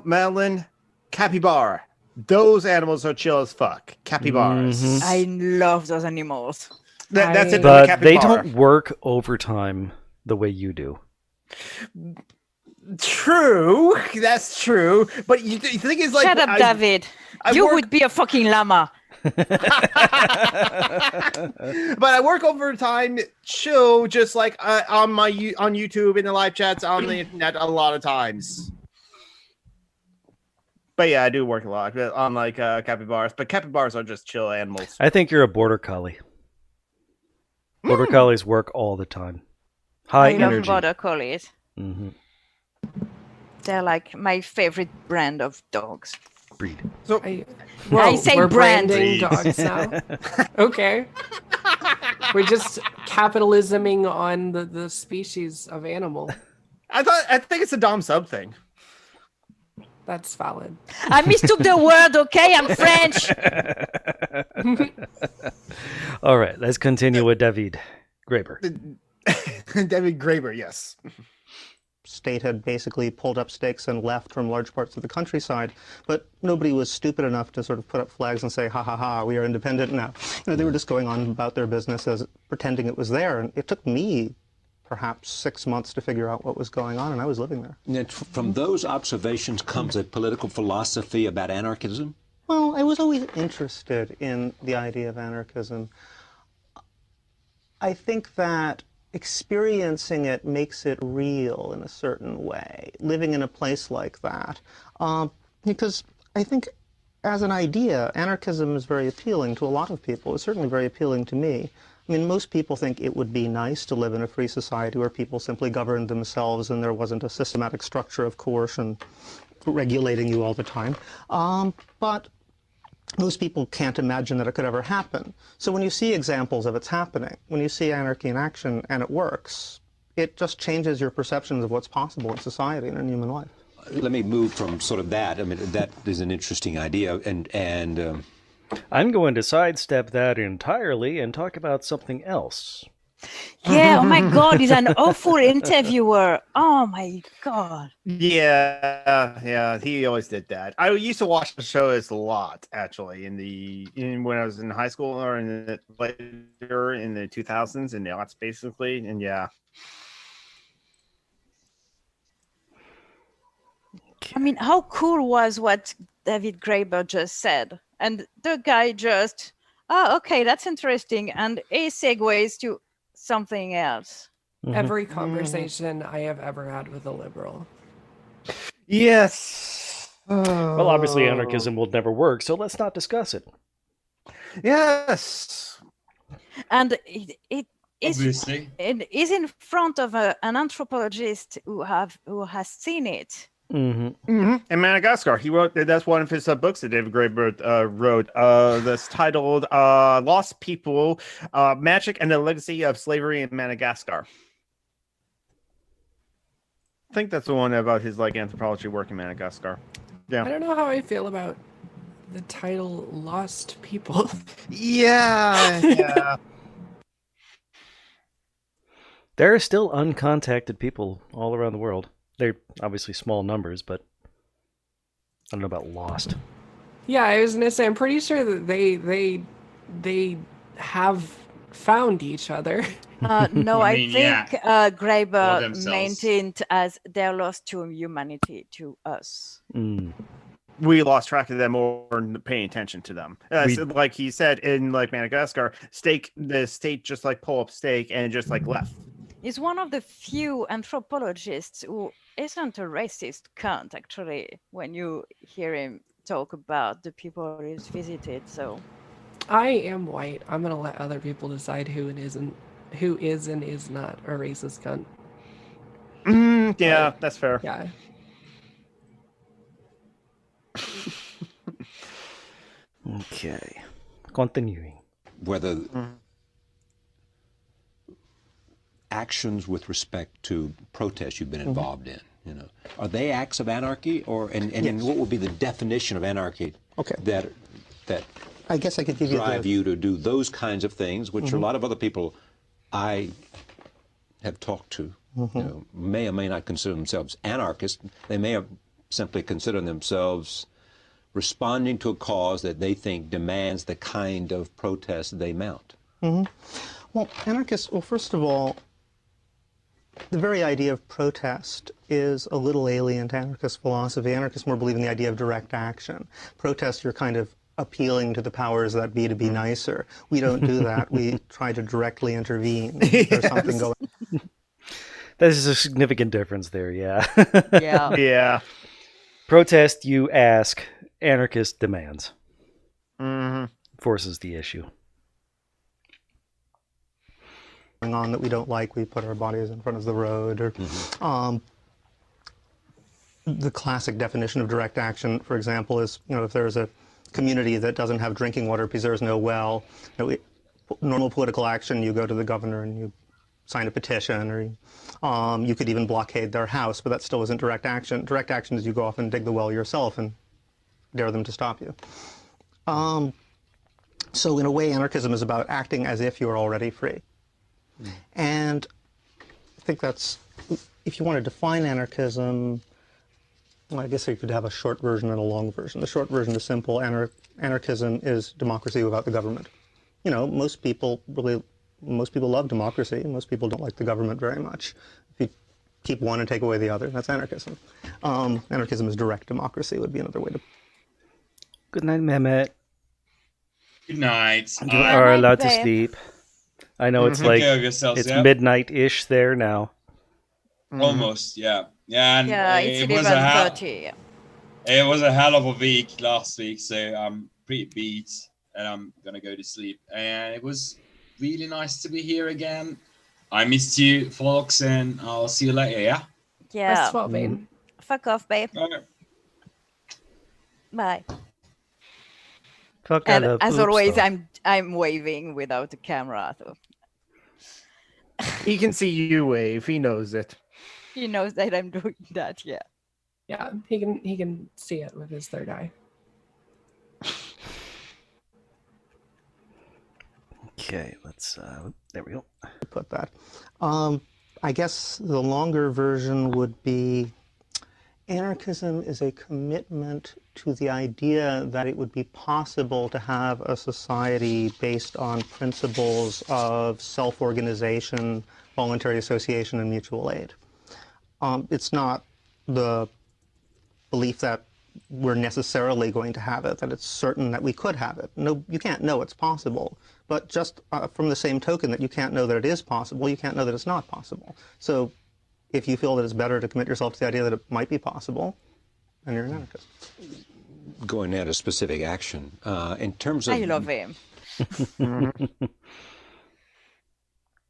Madeline, capybara. Those animals are chill as fuck. Capybaras. Mhm. I love those animals. That's it. But they don't work overtime the way you do. True, that's true. But the thing is, like, Shut up, David. You would be a fucking llama. But I work overtime, chill, just like on YouTube, in the live chats, on the internet a lot of times. But yeah, I do work a lot on like capybaras. But capybaras are just chill animals. I think you're a border collie. Border collies work all the time. High I love energy. border collies. Mm-hmm. They're like my favorite brand of dogs. Breed. So I Whoa, say we're brand. branding dogs now. Okay. We're just capitalisming on the species of animal. I think it's a Dom sub thing. That's valid. I mistook the word, okay? I'm French. All right, let's continue with David Graeber. David Graeber, yes. State had basically pulled up stakes and left from large parts of the countryside, but nobody was stupid enough to sort of put up flags and say, ha ha ha, we are independent now. They were just going on about their business as pretending it was there, and it took me perhaps 6 months to figure out what was going on, and I was living there. And from those observations comes a political philosophy about anarchism? Well, I was always interested in the idea of anarchism. I think that experiencing it makes it real in a certain way, living in a place like that. Because I think as an idea, anarchism is very appealing to a lot of people. It's certainly very appealing to me. I mean, most people think it would be nice to live in a free society where people simply governed themselves and there wasn't a systematic structure of coercion regulating you all the time. But most people can't imagine that it could ever happen. So when you see examples of it's happening, when you see anarchy in action and it works, it just changes your perceptions of what's possible in society and in human life. Let me move from sort of that. I mean, that is an interesting idea, and I'm going to sidestep that entirely and talk about something else. Yeah, oh my God, he's an awful interviewer. Oh my God. Yeah, he always did that. I used to watch the shows a lot, actually, when I was in high school or later in the 2000s and aughts, basically, and yeah. I mean, how cool was what David Graeber just said? And the guy just, oh, okay, that's interesting. And he segues to something else. Mm-hmm. Every conversation I have ever had with a liberal. Yes. Well, obviously anarchism will never work, so let's not discuss it. Yes. And it Obviously. is in front of an anthropologist who has seen it. Mm-hmm. Mm-hmm. In Madagascar, he wrote. That's one of his books that David Graeber wrote. That's titled "Lost People: Magic and the Legacy of Slavery in Madagascar." I think that's the one about his anthropology work in Madagascar. Yeah. I don't know how I feel about the title "Lost People." Yeah. There are still uncontacted people all around the world. They're obviously small numbers, but I don't know about lost. Yeah, I was gonna say I'm pretty sure that they have found each other. No, I I mean, think For Graeber themselves. maintained as they're lost to humanity, to us. Mm. We lost track of them or paying attention to them. So like he said in Madagascar, the state just pull up stake and just left. He's one of the few anthropologists who isn't a racist cunt, actually, when you hear him talk about the people he's visited. So I am white. I'm gonna let other people decide who is and is not a racist cunt. Yeah, that's fair. Yeah. Okay. Continuing. whether actions with respect to protests you've been involved in, are they acts of anarchy, or and what would be the definition of anarchy? Okay. That I guess I could give you drive you to do those kinds of things, which a lot of other people I have talked to may or may not consider themselves anarchists. They may have simply considered themselves responding to a cause that they think demands the kind of protest they mount? Well, anarchists, well, first of all, the very idea of protest is a little alien to anarchist philosophy. Anarchists more believe in the idea of direct action. Protest, you're kind of appealing to the powers that be to be nicer. We don't do that. We try to directly intervene. There's something going on. There's a significant difference there, yeah. Yeah. Yeah. Protest, you ask. Anarchist demands. Mm-hmm. Forces the issue. On that we don't like, we put our bodies in front of the road, or the classic definition of direct action, for example, is, if there's a community that doesn't have drinking water because there's no well, normal political action, you go to the governor and you sign a petition, or you could even blockade their house, but that still isn't direct action. Direct action is you go off and dig the well yourself and dare them to stop you. So in a way, anarchism is about acting as if you are already free. And I think that's, if you want to define anarchism, well, I guess you could have a short version and a long version. The short version is simple. Anarchism is democracy without the government. Most people love democracy. Most people don't like the government very much. If you keep one and take away the other, that's anarchism. Anarchism is direct democracy, would be another way to. Good night, Mehmet. Good night. You are allowed to babe. sleep. I know it's Take like care of yourselves, it's yeah? midnight-ish there now. Almost, yeah. Yeah, and It's it was a 11:30. it was a hell of a week last week, so I'm pretty beat and I'm gonna go to sleep. And it was really nice to be here again. I missed you, folks, and I'll see you later, yeah? Yeah. Rest well, babe. Fuck off, babe. Okay. Bye. Fuck And out of as oops, always, though. I'm waving without the camera. So He can see you wave. He knows it. he knows that I'm doing that. Yeah. Yeah, he can see it with his third eye. Okay, let's there we go. Put that. I guess the longer version would be anarchism is a commitment to the idea that it would be possible to have a society based on principles of self-organization, voluntary association, and mutual aid. It's not the belief that we're necessarily going to have it, that it's certain that we could have it. No, you can't know it's possible. But just from the same token that you can't know that it is possible, you can't know that it's not possible. So if you feel that it's better to commit yourself to the idea that it might be possible, then you're an anarchist. Going now to specific action, in terms of... I love him.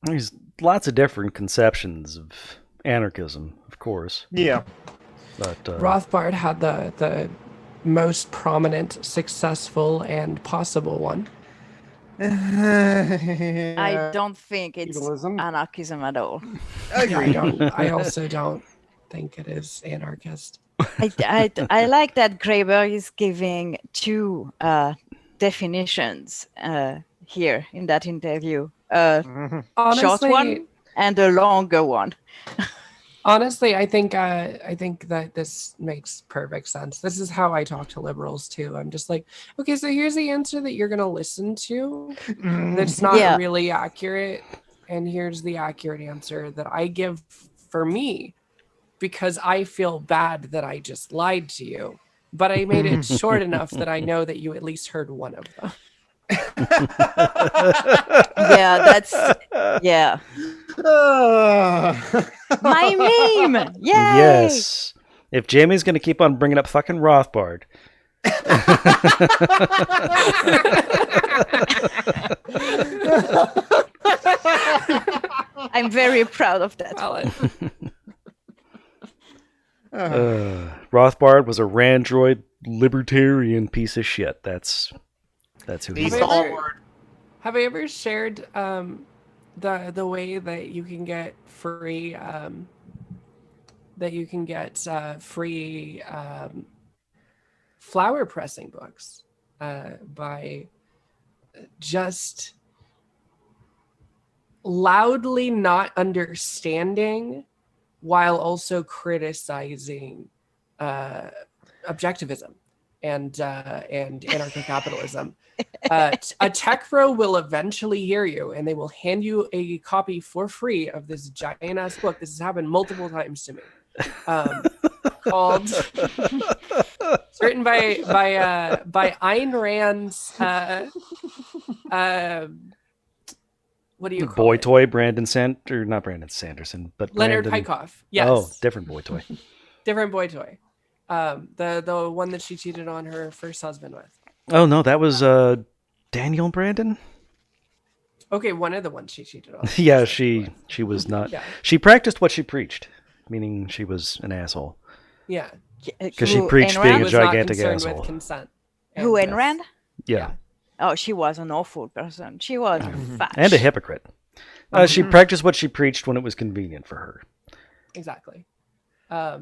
There's lots of different conceptions of anarchism, of course. Yeah. But Rothbard had the most prominent, successful, and possible one. I don't think it's Feudalism. anarchism at all. I also don't think it is anarchist. I like that Graeber is giving two definitions here in that interview. Short Honestly, one and a longer one. honestly, I think that this makes perfect sense. This is how I talk to liberals too. I'm just like, okay, so here's the answer that you're gonna listen to. That's not really accurate, and here's the accurate answer that I give for me, because I feel bad that I just lied to you, but I made it short enough that I know that you at least heard one of them. Yeah. My meme. Yay! yes, if Jamie's going to keep on bringing up fucking Rothbard, I'm very proud of that. Rothbard was a Randroid libertarian piece of shit. That's who he He's is. Have I ever shared the way that you can get free free flower pressing books by just loudly not understanding while also criticizing objectivism and anarcho-capitalism. A tech bro will eventually hear you, and they will hand you a copy for free of this giant ass book. This has happened multiple times to me. Called it's written by Ayn Rand's what do you call Boy it? toy Brandon or not Brandon Sanderson, but Leonard Brandon... Pykoff. Yes. Oh, different boy toy. Different boy toy. The one that she cheated on her first husband with. Oh no, that was Daniel Brandon. Okay, one of the ones she cheated on. Yeah, she was not. Yeah. She practiced what she preached, meaning she was an asshole. Yeah. Because she Who, preached Ayn being Rand? a Was not gigantic concerned asshole. with consent. Who, And Ayn Rand? Yeah. Oh, she was an awful person. She was fat. And a hypocrite. She practiced what she preached when it was convenient for her. Exactly. That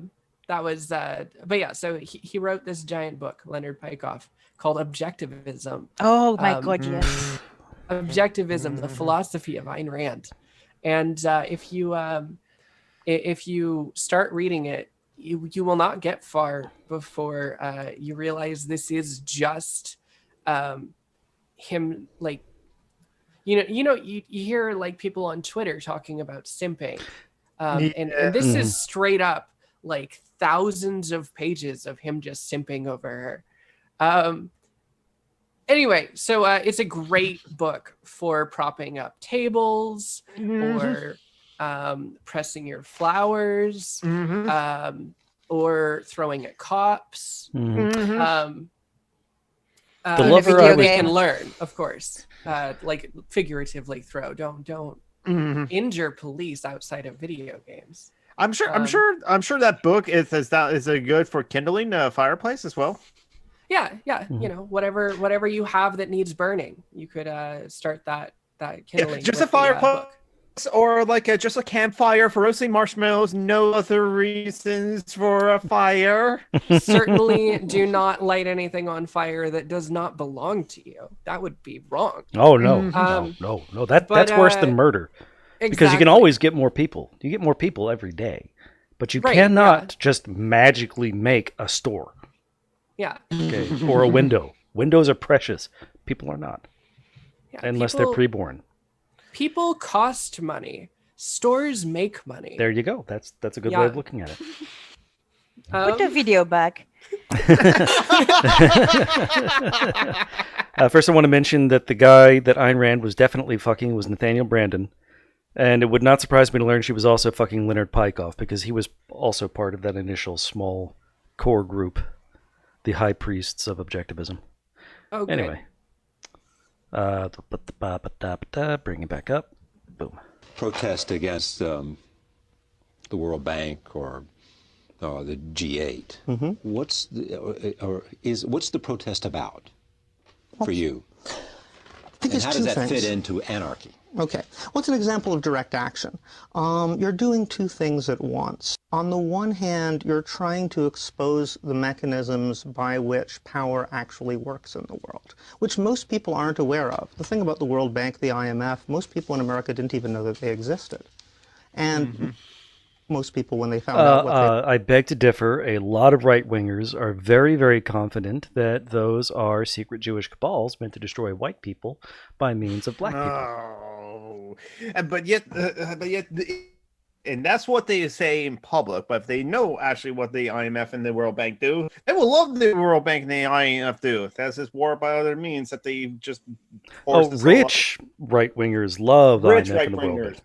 was, but yeah, so he wrote this giant book, Leonard Pykoff, called Objectivism. Oh my God, yes. Objectivism, the philosophy of Ayn Rand. And if you start reading it, you will not get far before you realize this is just him, like, you hear like people on Twitter talking about simping, and this is straight up like thousands of pages of him just simping over her. Anyway, so it's a great book for propping up tables or pressing your flowers, or throwing at cops. The lover I was- can learn, of course, like figuratively throw. Don't injure police outside of video games. I'm sure that book is a good for kindling a fireplace as well. Yeah. Whatever you have that needs burning, you could start that kindling. Just with a fireplace, book. or like just a campfire for roasting marshmallows. No other reasons for a fire. Certainly do not light anything on fire that does not belong to you. That would be wrong. Oh no, no. That's worse than murder. Because you can always get more people. You get more people every day. But you cannot just magically make a store. Yeah. Okay. Or a window. Windows are precious. People are not. Yeah, unless they're preborn. People cost money. Stores make money. There you go. That's a good way of looking at it. Put the video back. First, I want to mention that the guy that Ayn Rand was definitely fucking was Nathaniel Brandon. And it would not surprise me to learn she was also fucking Leonard Pykoff, because he was also part of that initial small core group, the high priests of objectivism. Oh, good. Anyway. Bring it back up. Boom. Protest against the World Bank or the G8. Mm-hmm. What's the protest about for you? And how does that fit into anarchy? Okay. What's an example of direct action? You're doing two things at once. On the one hand, you're trying to expose the mechanisms by which power actually works in the world, which most people aren't aware of. The thing about the World Bank, the IMF, most people in America didn't even know that they existed. And most people, when they found out what I beg to differ. A lot of right-wingers are very, very confident that those are secret Jewish cabals meant to destroy white people by means of black people. But yet, and that's what they say in public. But if they know actually what the IMF and the World Bank do, they will love the World Bank and the IMF do. That's just war by other means that they just. Rich right-wingers love the IMF and the World Bank.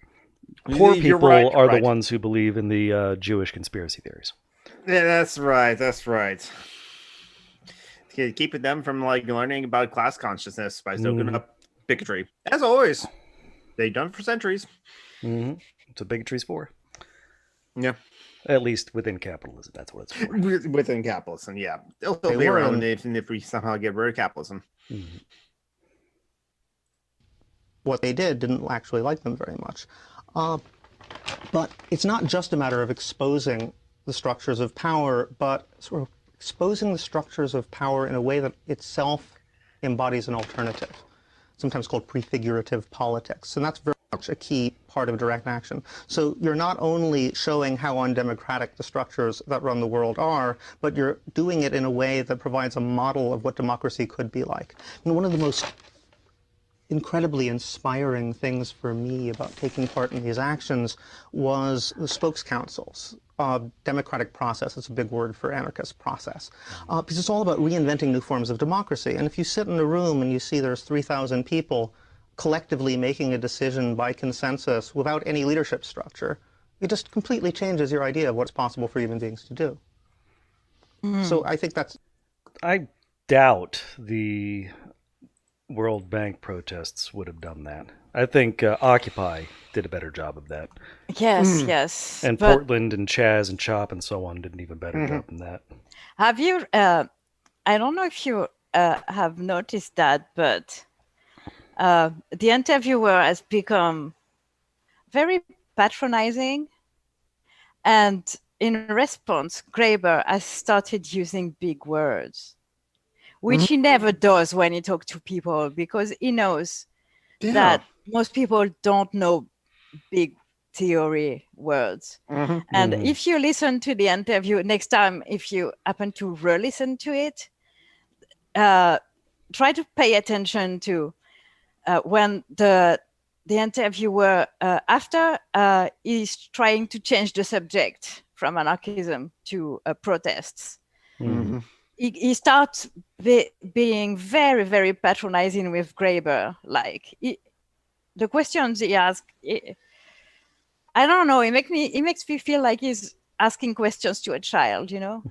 Poor people are the ones who believe in the Jewish conspiracy theories. Yeah, that's right. That's right. Keeping them from learning about class consciousness by soaking up bigotry. As always, they've done for centuries. Mm-hmm. That's what bigotry's for. Yeah. At least within capitalism, that's what it's for. Within capitalism, yeah. They'll still be around if we somehow get rid of capitalism. Mm-hmm. What they didn't actually like them very much. But it's not just a matter of exposing the structures of power, but sort of exposing the structures of power in a way that itself embodies an alternative, sometimes called prefigurative politics. And that's very a key part of direct action. So you're not only showing how undemocratic the structures that run the world are, but you're doing it in a way that provides a model of what democracy could be like. And one of the most incredibly inspiring things for me about taking part in these actions was the spokes councils. Democratic process is a big word for anarchist process, because it's all about reinventing new forms of democracy. And if you sit in a room and you see there's 3,000 people collectively making a decision by consensus without any leadership structure, it just completely changes your idea of what's possible for human beings to do. So I think that's... I doubt the World Bank protests would have done that. I think Occupy did a better job of that. Yes, yes. And but Portland and Chaz and Chop and so on did an even better job than that. have you, I don't know if you have noticed that, but the interviewer has become very patronizing. And in response, Graeber has started using big words, which he never does when he talks to people, because he knows that most people don't know big theory words. And if you listen to the interview next time, if you happen to re-listen to it, try to pay attention to when the interviewer, after is trying to change the subject from anarchism to protests, he starts being very, very patronizing with Graeber. Like the questions he asks, I don't know. It makes me feel like he's asking questions to a child, you know.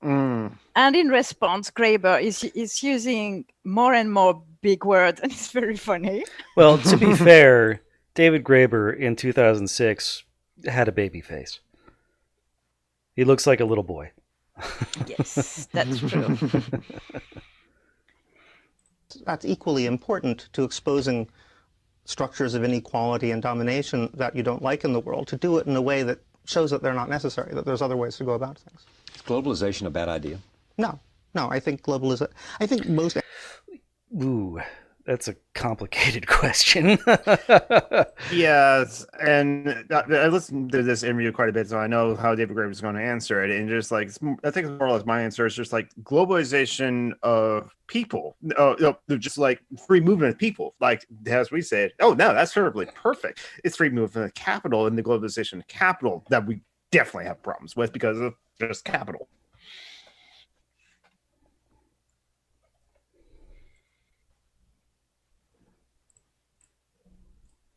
And in response, Graeber is using more and more big words, and it's very funny. Well, to be fair, David Graeber in 2006 had a baby face. He looks like a little boy. Yes, that's true. That's equally important to exposing structures of inequality and domination that you don't like in the world, to do it in a way that shows that they're not necessary, that there's other ways to go about things. Is globalization a bad idea? No, I think I think most... Ooh, that's a complicated question. Yes, and I listened to this interview quite a bit, so I know how David Graeber is going to answer it. And just like, I think more or less my answer is just like globalization of people, just like free movement of people. Like as we said, no, that's terribly perfect. It's free movement of capital, and the globalization of capital that we definitely have problems with because of just capital.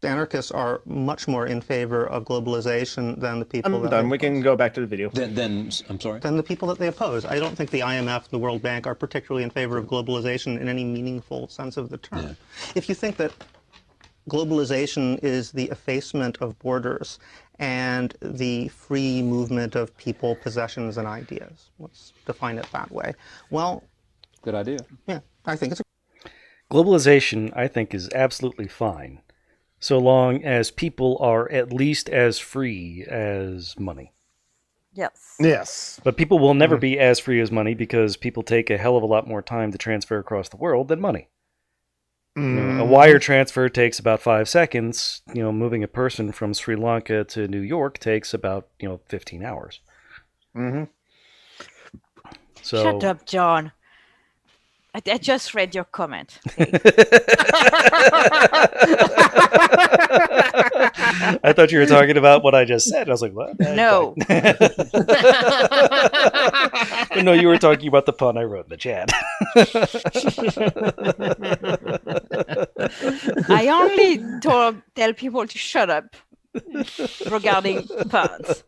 Anarchists are much more in favor of globalization than the people I'm done. We can go back to the video. Then I'm sorry? Than the people that they oppose. I don't think the IMF and the World Bank are particularly in favor of globalization in any meaningful sense of the term. Yeah. If you think that globalization is the effacement of borders and the free movement of people, possessions, and ideas, let's define it that way. Well, good idea. Yeah, I think it's globalization, I think, is absolutely fine, so long as people are at least as free as money. Yes. But people will never be as free as money because people take a hell of a lot more time to transfer across the world than money. You know, a wire transfer takes about 5 seconds. You know, moving a person from Sri Lanka to New York takes about 15 hours. So, shut up, John. I just read your comment. I thought you were talking about what I just said. I was like, what? No. But no, you were talking about the pun I wrote in the chat. I only tell people to shut up regarding puns.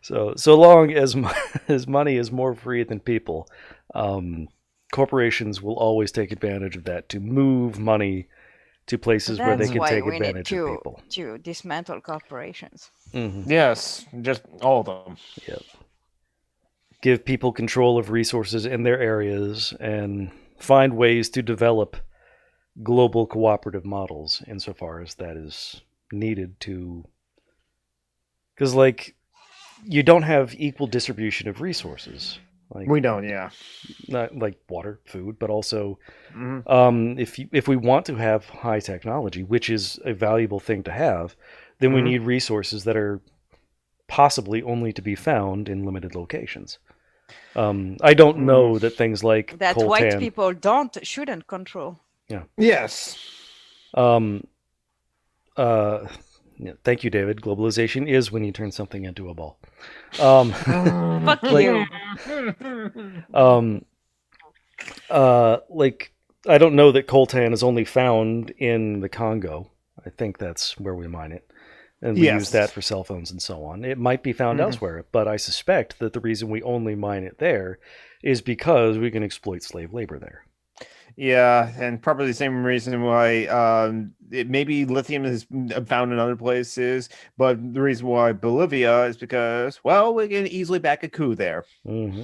So long as money is more free than people, corporations will always take advantage of that to move money to places where they can take advantage of people. To dismantle corporations. Yes, just all of them. Yep. Give people control of resources in their areas and find ways to develop global cooperative models insofar as that is needed to, because like you don't have equal distribution of resources. Like, We don't, yeah. not like water, food, but also Mhm. if we want to have high technology, which is a valuable thing to have, then we Mhm. need resources that are possibly only to be found in limited locations. I don't know that things like that white coltan. people shouldn't control. Yeah. Yes. Yeah, thank you, David. Globalization is when you turn something into a ball. Fuck like, you. Like, I don't know that coltan is only found in the Congo. I think that's where we mine it. And we use that for cell phones and so on. It might be found elsewhere, but I suspect that the reason we only mine it there is because we can exploit slave labor there. Yeah, and probably the same reason why maybe lithium is found in other places, but the reason why Bolivia is because, well, we can easily back a coup there. Mm-hmm.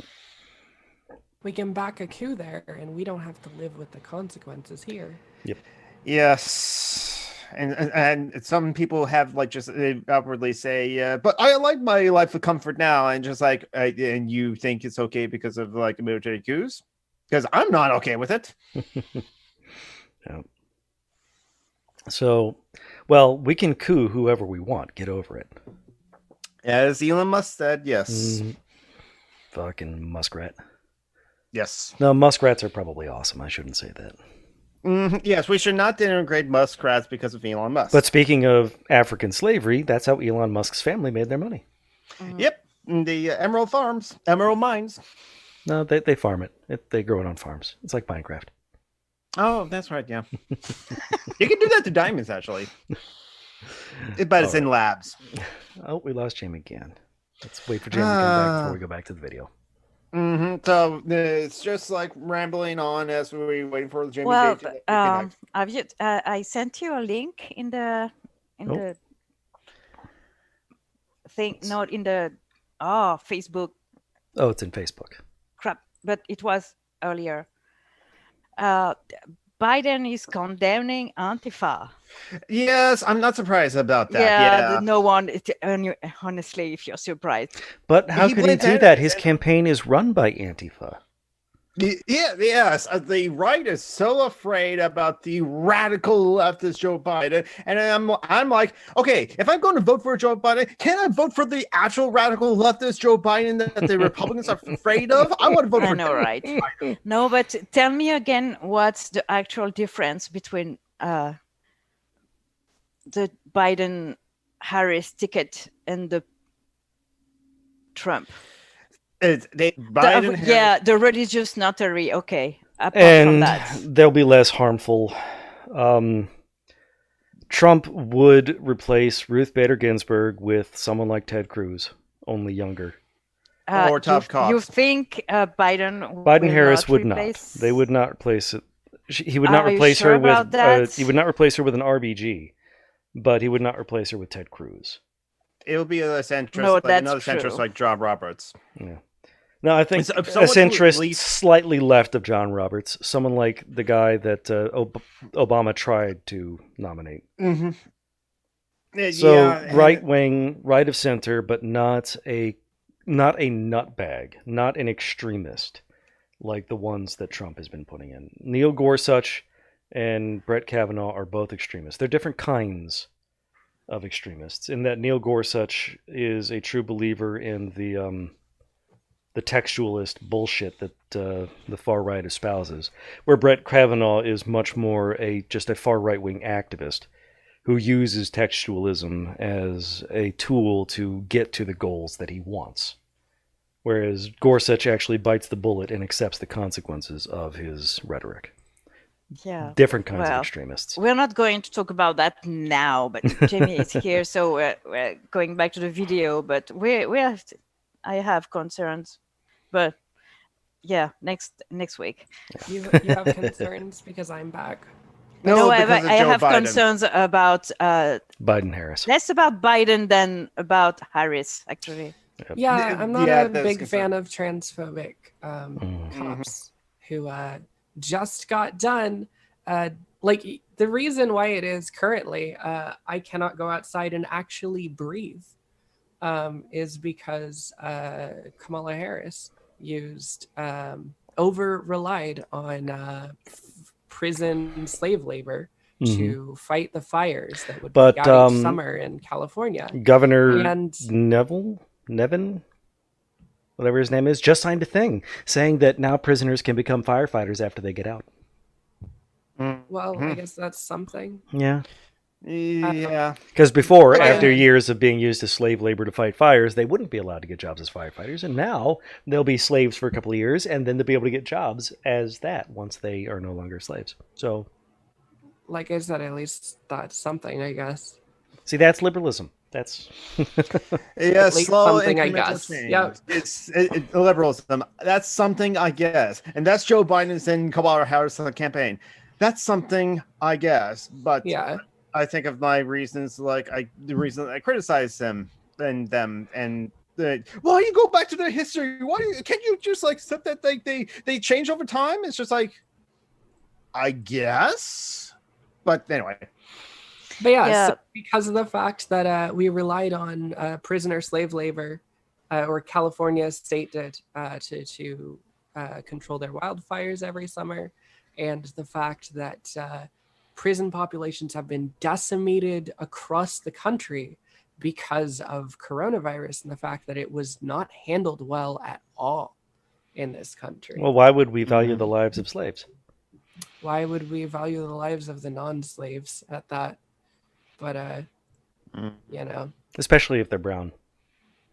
We can back a coup there, and we don't have to live with the consequences here. Yep. Yes. And some people have like just outwardly say, but I like my life of comfort now, and just like, and you think it's okay because of like military coups? Because I'm not okay with it. Yeah. So, well, we can coup whoever we want. Get over it. As Elon Musk said, yes. Fucking muskrat. Yes. No, muskrats are probably awesome. I shouldn't say that. Yes, we should not denigrate muskrats because of Elon Musk. But speaking of African slavery, that's how Elon Musk's family made their money. Yep, the emerald farms, emerald mines. No, they farm it. They grow it on farms. It's like Minecraft. Oh, that's right. Yeah, you can do that to diamonds, actually. But it's in labs. Oh, we lost Jamie again. Let's wait for Jamie to come back before we go back to the video. So it's just like rambling on as we're waiting for Jamie. Well, to connect. I sent you a link in the thing, not in the Facebook. Oh, it's in Facebook. Crap, but it was earlier. Biden is condemning Antifa. Yes, I'm not surprised about that. Yeah. No one, honestly, if you're surprised. But how could he do that? His campaign is run by Antifa. Yes. The right is so afraid about the radical leftist Joe Biden, and I'm like, okay, if I'm going to vote for Joe Biden, can I vote for the actual radical leftist Joe Biden that the Republicans are afraid of? I want to vote for. I know, right? No, but tell me again, what's the actual difference between the Biden-Harris ticket and the Trump? The religious notary. Okay, apart from that, they'll be less harmful. Trump would replace Ruth Bader Ginsburg with someone like Ted Cruz, only younger. Or top cops. You think Biden-Harris would not? They would not replace it. He would not replace her with. He would not replace her with an RBG, but he would not replace her with Ted Cruz. It would be a centrist, no, that's another centrist like John Roberts. Yeah. No, I think a centrist slightly left of John Roberts, someone like the guy that Obama tried to nominate. Mm-hmm. So right wing, right of center, but not a nutbag, not an extremist like the ones that Trump has been putting in. Neil Gorsuch and Brett Kavanaugh are both extremists. They're different kinds of extremists. In that Neil Gorsuch is a true believer in the textualist bullshit that the far right espouses, where Brett Kavanaugh is much more just a far right wing activist who uses textualism as a tool to get to the goals that he wants. Whereas Gorsuch actually bites the bullet and accepts the consequences of his rhetoric. Yeah, different kinds of extremists. We're not going to talk about that now, but Jamie is here, so we're going back to the video. But I have concerns. But yeah, next week. You have concerns because I'm back. No, I have concerns about Biden-Harris. Less about Biden than about Harris, actually. Yep. Yeah, I'm not a big fan of transphobic cops who just got done. Like the reason why it is currently I cannot go outside and actually breathe is because Kamala Harris used over-relied on prison slave labor to fight the fires that would break But, out each summer in California. Governor And Nevin, whatever his name is, just signed a thing saying that now prisoners can become firefighters after they get out. well, I guess that's something. Yeah. Yeah. Because before, But, after years of being used as slave labor to fight fires, they wouldn't be allowed to get jobs as firefighters. And now they'll be slaves for a couple of years, and then they'll be able to get jobs as that once they are no longer slaves. So, like I said, at least that's something, I guess. see, that's liberalism. That's Yeah, At least slow something, I incremental guess. change. Yep. It's liberalism. That's something, I guess. And that's Joe Biden's and Kamala Harris campaign. That's something, I guess. But Yeah. I think of my reasons, the reason I criticize them and why you go back to their history? Can't you just accept that they change over time? It's just I guess. But anyway. But yeah, Yeah. So because of the fact that we relied on prisoner slave labor, or California state did, to control their wildfires every summer, and the fact that prison populations have been decimated across the country because of coronavirus and the fact that it was not handled well at all in this country. well, why would we value the lives of slaves? Why would we value the lives of the non-slaves at that? But you know, Especially if they're brown,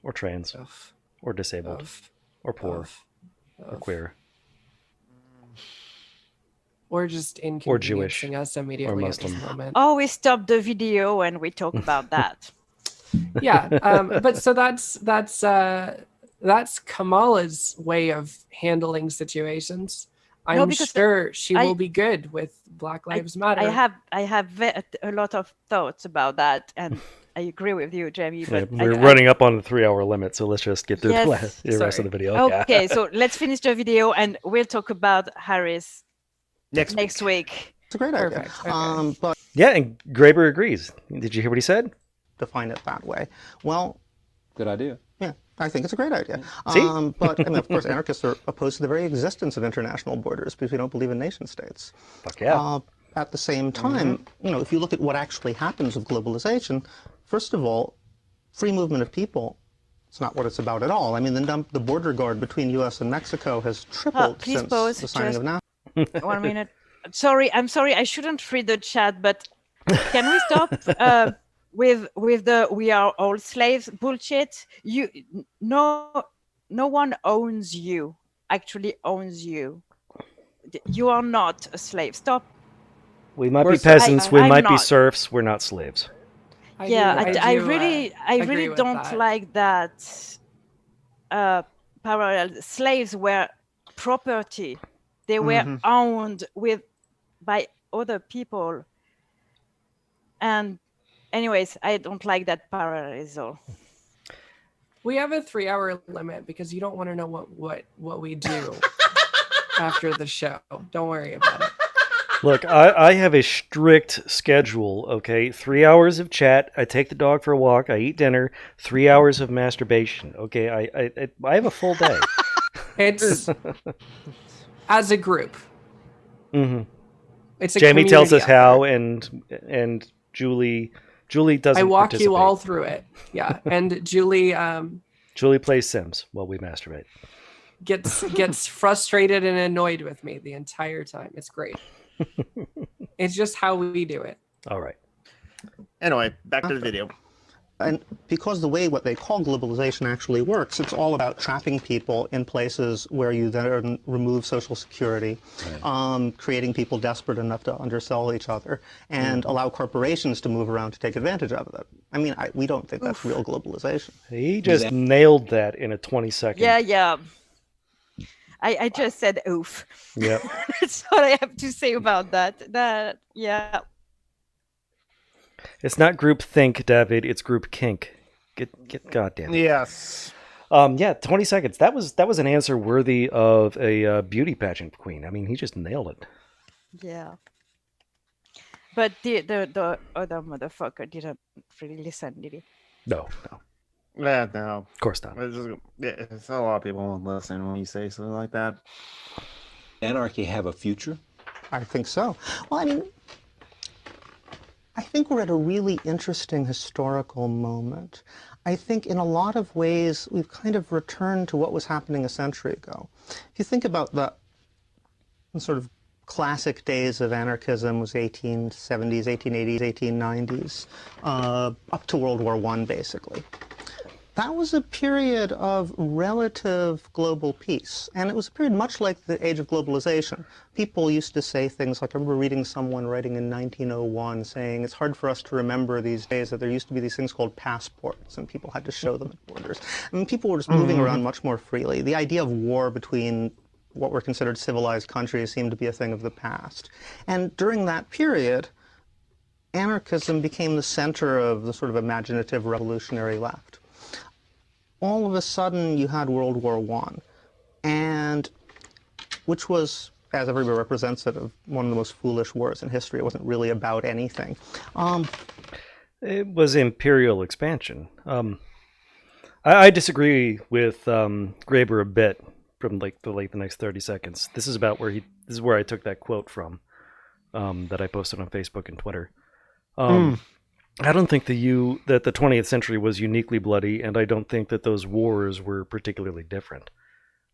or trans, of, or disabled, or poor, or of- queer. or just Or Jewish, inconveniencing us immediately at this Muslim. moment. Oh, we stop the video and we talk about that. Yeah, but so that's Kamala's way of handling situations. I'm because sure she I- will be good with Black Lives Matter. I have a lot of thoughts about that, and I agree with you, Jamie. Yeah, But we're running up on the 3-hour limit, so let's just get through Yes, the rest of the video. Okay, Yeah. so let's finish the video and we'll talk about Harris Next week. It's a great idea. Perfect, okay. But Yeah, and Graeber agrees. Did you hear what he said? define it that way. Well, Good idea. yeah, I think it's a great idea. See? But I mean, of course, anarchists are opposed to the very existence of international borders because we don't believe in nation states. Fuck yeah. At the same time, if you look at what actually happens with globalization, first of all, free movement of people, it's not what it's about at all. I mean, the border guard between U.S. and Mexico has tripled please since pause, the signing just- of NAFTA. 1 minute. I'm sorry. I shouldn't read the chat, but can we stop with the "we are all slaves" bullshit? No one owns you. Actually owns you. You are not a slave. Stop. We might be We're- peasants, we I'm might be not. serfs, we're not slaves. I really agree with don't that. like that. Parallel slaves were property. They were owned by other people. And anyways, I don't like that parallelism. We have a 3-hour limit because you don't want to know what we do after the show. Don't worry about it. Look, I have a strict schedule, okay? 3 hours of chat, I take the dog for a walk, I eat dinner, 3 hours of masturbation, okay? I have a full day. It's as a group. hmm It's a Jamie tells us community how, effort. and Julie doesn't I walk you participate. all through it. Yeah, and Julie Julie plays Sims while we masturbate. gets frustrated and annoyed with me the entire time. It's great. It's just how we do it. All right. Anyway, back to the video. And because the way what they call globalization actually works, it's all about trapping people in places where you then remove social security, creating people desperate enough to undersell each other, and allow corporations to move around to take advantage of it. I mean, we don't think that's real globalization. He just nailed that in a 20-second. Yeah. I just said oof. Yep. That's all I have to say about that. Yeah. It's not group think, David. It's group kink. Get goddamn. Yes. Yeah, 20 seconds. That was an answer worthy of a beauty pageant queen. I mean, he just nailed it. Yeah. But the other motherfucker didn't really listen, did he? No. Yeah, no. Of course not. It's a lot of people won't listen when you say something like that. Anarchy have a future? I think so. Well, I mean, I think we're at a really interesting historical moment. I think in a lot of ways we've kind of returned to what was happening a century ago. If you think about the sort of classic days of anarchism was 1870s, 1880s, 1890s, up to World War I, basically. That was a period of relative global peace, and it was a period much like the age of globalization. People used to say things like, I remember reading someone writing in 1901 saying, it's hard for us to remember these days that there used to be these things called passports, and people had to show them at borders. I mean, people were just moving around much more freely. The idea of war between what were considered civilized countries seemed to be a thing of the past. And during that period, anarchism became the center of the sort of imaginative revolutionary left. All of a sudden, you had World War I, and which was, as everybody represents it, one of the most foolish wars in history. It wasn't really about anything. It was imperial expansion. I disagree with Graeber a bit from the next 30 seconds. This is about this is where I took that quote from that I posted on Facebook and Twitter. I don't think that the 20th century was uniquely bloody, and I don't think that those wars were particularly different.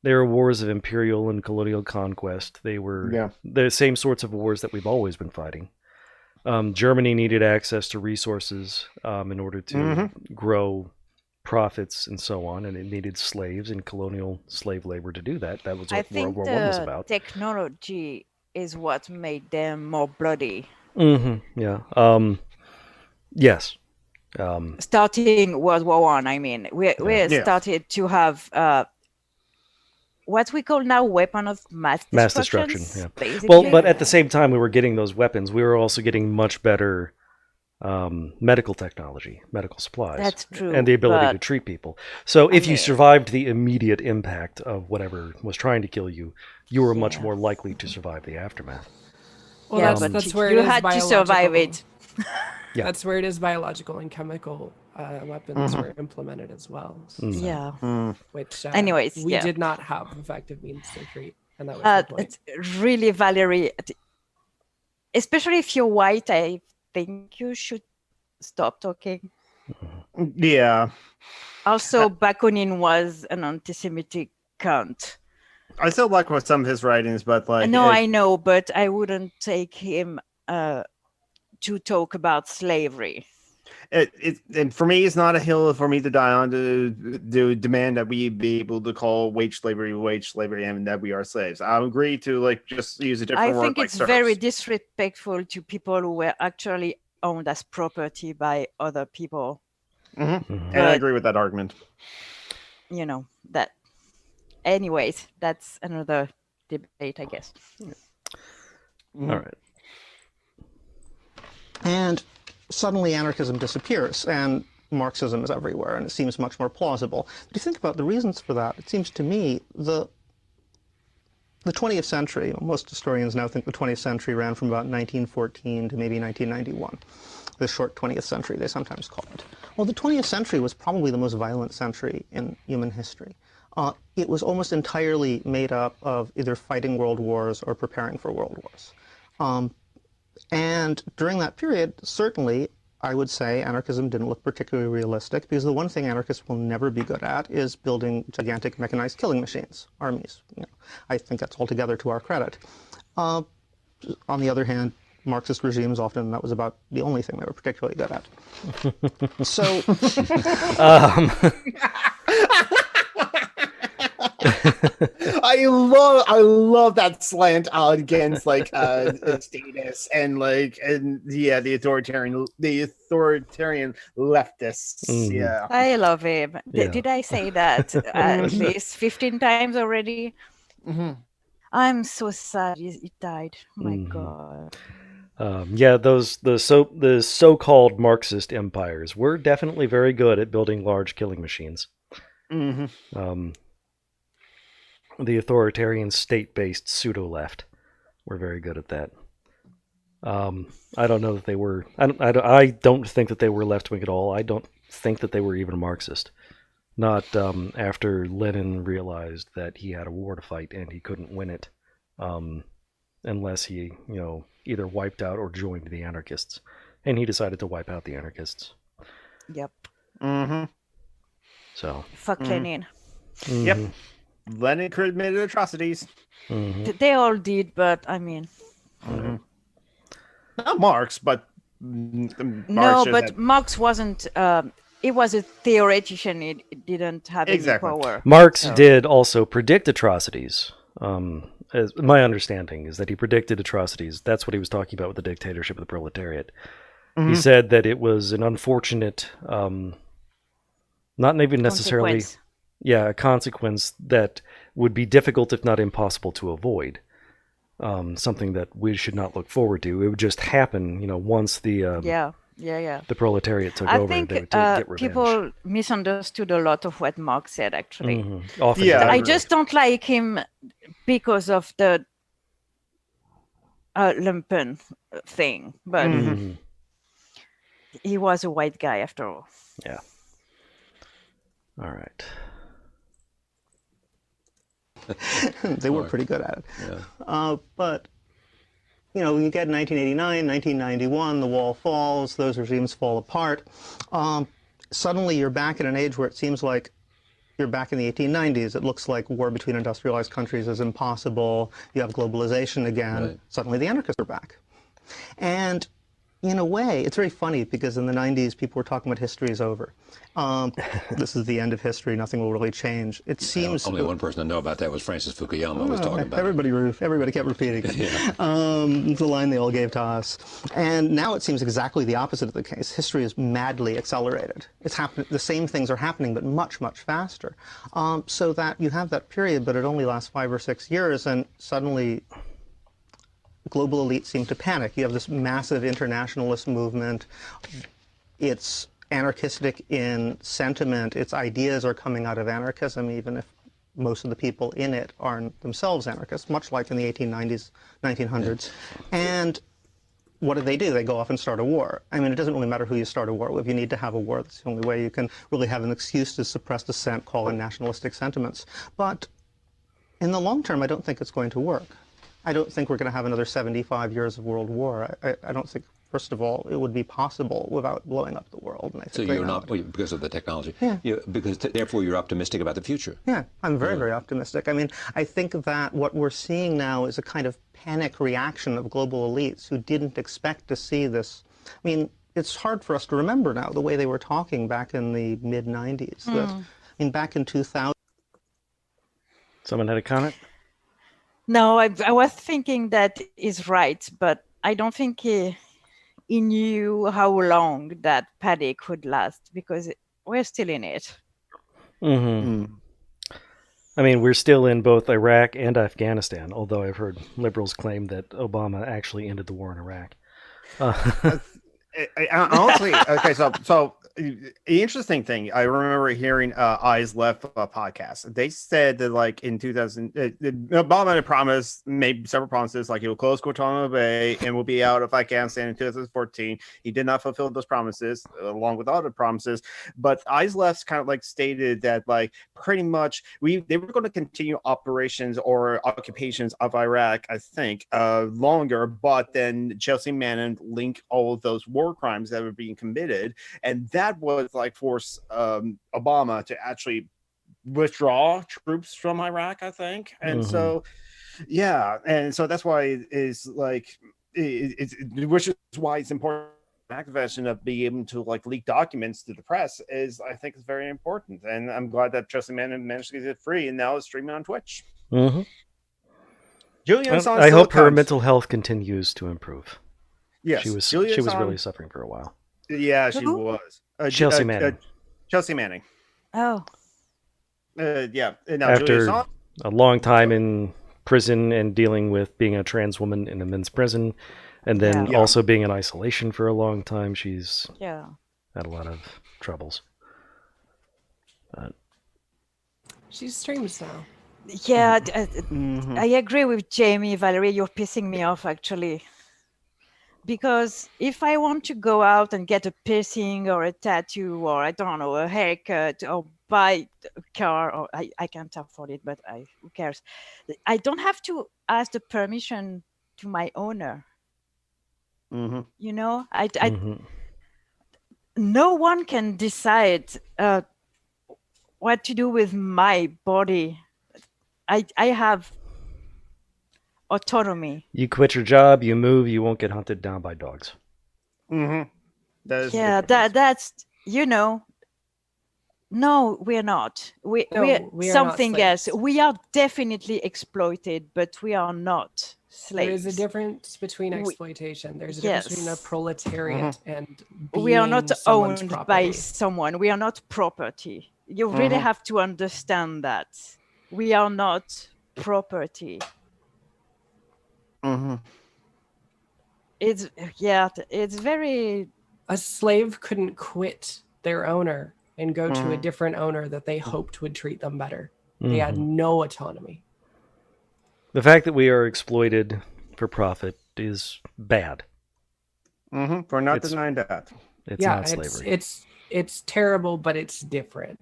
They were wars of imperial and colonial conquest. They were the same sorts of wars that we've always been fighting. Germany needed access to resources in order to grow profits and so on, and it needed slaves and colonial slave labor to do that. That was what World War I was about. Technology is what made them more bloody. Yeah. Yes. Starting World War I, I mean, we started to have what we call now weapon of mass destruction. Yeah. Basically. Well, but at the same time we were getting those weapons, we were also getting much better medical technology, medical supplies. That's true. And the ability to treat people. So if you survived the immediate impact of whatever was trying to kill you, you were much more likely to survive the aftermath. Well, that's where you had to survive it. Yeah. That's where it is biological and chemical weapons were implemented as well. So, which anyways, we did not have effective means to treat, and that was the point. It's really, Valerie, especially if you're white, I think you should stop talking. Yeah. Also, Bakunin was an anti-Semitic cunt. I still like some of his writings, but No, I know, but I wouldn't take him to talk about slavery. And for me, it's not a hill for me to die on to demand that we be able to call wage slavery, and that we are slaves. I agree to just use a different word. I think it's very disrespectful to people who were actually owned as property by other people. And I agree with that argument. You know, that. Anyways, that's another debate, I guess. All right. And suddenly anarchism disappears, and Marxism is everywhere, and it seems much more plausible. But if you think about the reasons for that, it seems to me the 20th century, most historians now think the 20th century ran from about 1914 to maybe 1991. The short 20th century, they sometimes call it. Well, the 20th century was probably the most violent century in human history. It was almost entirely made up of either fighting world wars or preparing for world wars. And during that period, certainly, I would say anarchism didn't look particularly realistic, because the one thing anarchists will never be good at is building gigantic mechanized killing machines, armies. I think that's altogether to our credit. On the other hand, Marxist regimes often, that was about the only thing they were particularly good at. So... I love that slant out against status and the authoritarian leftists. Yeah, I love him. Did I say that at least 15 times already? I'm so sad he died. Oh my God. The so-called Marxist empires were definitely very good at building large killing machines. The authoritarian state-based pseudo-left were very good at that. I don't know that they were. I don't think that they were left-wing at all. I don't think that they were even Marxist. not after Lenin realized that he had a war to fight and he couldn't win it unless he, either wiped out or joined the anarchists. And he decided to wipe out the anarchists. Yep. Mm-hmm. So. Fuck Lenin. Mm-hmm. Yep. Lenin committed atrocities. Mm-hmm. They all did, but I mean. Mm-hmm. Not Marx, but Marx wasn't. He was a theoretician. He didn't have any power. Marx did also predict atrocities. As my understanding is that he predicted atrocities. That's what he was talking about with the dictatorship of the proletariat. Mm-hmm. He said that it was an unfortunate, not even necessarily, a consequence that would be difficult, if not impossible, to avoid. Something that we should not look forward to. It would just happen, once the the proletariat took over. I think they would get revenge. People misunderstood a lot of what Marx said. Actually, mm-hmm. Often I just don't like him because of the lumpen thing. But he was a white guy after all. Yeah. All right. They were pretty good at it. Yeah. But, when you get 1989, 1991, the wall falls, those regimes fall apart. Suddenly you're back at an age where it seems like you're back in the 1890s. It looks like war between industrialized countries is impossible. You have globalization again. Right. Suddenly the anarchists are back. And in a way, it's very funny because in the 90s, people were talking about history is over. This is the end of history. Nothing will really change. It seems only one person to know about that was Francis Fukuyama. Was talking about everybody kept repeating it. It's the line they all gave to us. And now it seems exactly the opposite of the case. History is madly accelerated. It's happening. The same things are happening, but much, much faster. So that you have that period, but it only lasts 5 or 6 years, and suddenly global elites seem to panic. You have this massive internationalist movement. It's anarchistic in sentiment. Its ideas are coming out of anarchism, even if most of the people in it aren't themselves anarchists, much like in the 1890s, 1900s. And what do? They go off and start a war. I mean, it doesn't really matter who you start a war with. You need to have a war. That's the only way you can really have an excuse to suppress dissent, call in nationalistic sentiments. But in the long term, I don't think it's going to work. I don't think we're going to have another 75 years of world war. I don't think, first of all, it would be possible without blowing up the world. And I think so you're not, because of the technology, because therefore you're optimistic about the future. Yeah, I'm very, very optimistic. I mean, I think that what we're seeing now is a kind of panic reaction of global elites who didn't expect to see this. I mean, it's hard for us to remember now the way they were talking back in the mid-90s. Back in 2000. Someone had a comment? No, I was thinking that is right, but I don't think he knew how long that panic would last because we're still in it. Mm-hmm. I mean, we're still in both Iraq and Afghanistan, although I've heard liberals claim that Obama actually ended the war in Iraq. Honestly, okay, so the interesting thing, I remember hearing Eyes Left podcast. They said that like in 2000, Obama had promised, made several promises, like he will close Guantanamo Bay and will be out of Afghanistan in 2014. He did not fulfill those promises, along with other promises. But Eyes Left kind of like stated that like pretty much they were going to continue operations or occupations of Iraq, I think, longer. But then Chelsea Manning linked all of those war crimes that were being committed, and that was like force Obama to actually withdraw troops from Iraq, I think. And so that's why it's like which is why it's important. Activation of being able to like leak documents to the press is, I think, is very important, and I'm glad that Chelsea Manning managed to get it free and now it's streaming on Twitch. Julian, I hope her mental health continues to improve. Yes, she was really suffering for a while. Yeah, she was. Chelsea Manning. Chelsea Manning. Oh. Yeah. Now, after a long time in prison and dealing with being a trans woman in a men's prison, and then also being in isolation for a long time, she's had a lot of troubles. She streams now. Yeah, I agree with Jamie. Valerie, you're pissing me off, actually. Because if I want to go out and get a piercing or a tattoo or, I don't know, a haircut or buy a car, or I can't afford it, but who cares? I don't have to ask the permission to my owner. You know, no one can decide what to do with my body. I have autonomy. You quit your job, you move, you won't get hunted down by dogs. That is that's, you know. No, we're not. We are something else. We are definitely exploited, but we are not slaves. There is a difference between exploitation. There's a difference between a proletariat and being we are not owned property. by someone. We are not property. You really have to understand that. We are not property. It's very... A slave couldn't quit their owner and go to a different owner that they hoped would treat them better. They had no autonomy. The fact that we are exploited for profit is bad. We're not denying that. It's not slavery. It's terrible, but it's different.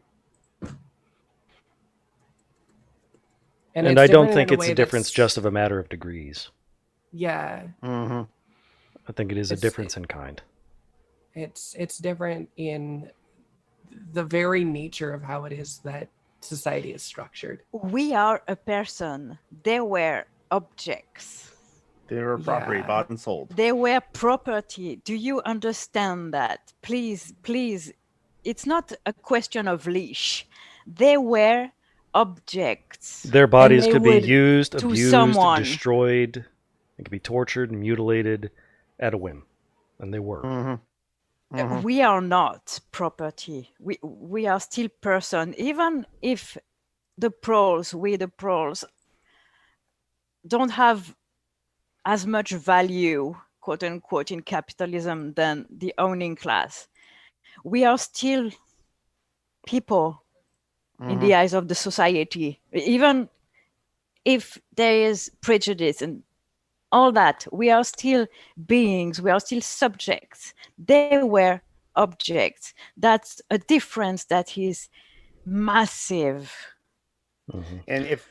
And I don't think it's a difference just of a matter of degrees. Yeah. I think it is a difference in kind. It's different in the very nature of how it is that society is structured. We are a person. They were objects. They were property bought and sold. They were property. Do you understand that? Please, it's not a question of leash. They were objects. Their bodies could be used, abused, someone. destroyed. They could be tortured and mutilated at a whim. And they were. We are not property. We are still person. Even if we the proles, don't have as much value, quote unquote, in capitalism than the owning class, we are still people in the eyes of the society. Even if there is prejudice and all that, we are still beings, we are still subjects. They were objects. That's a difference that is massive. And if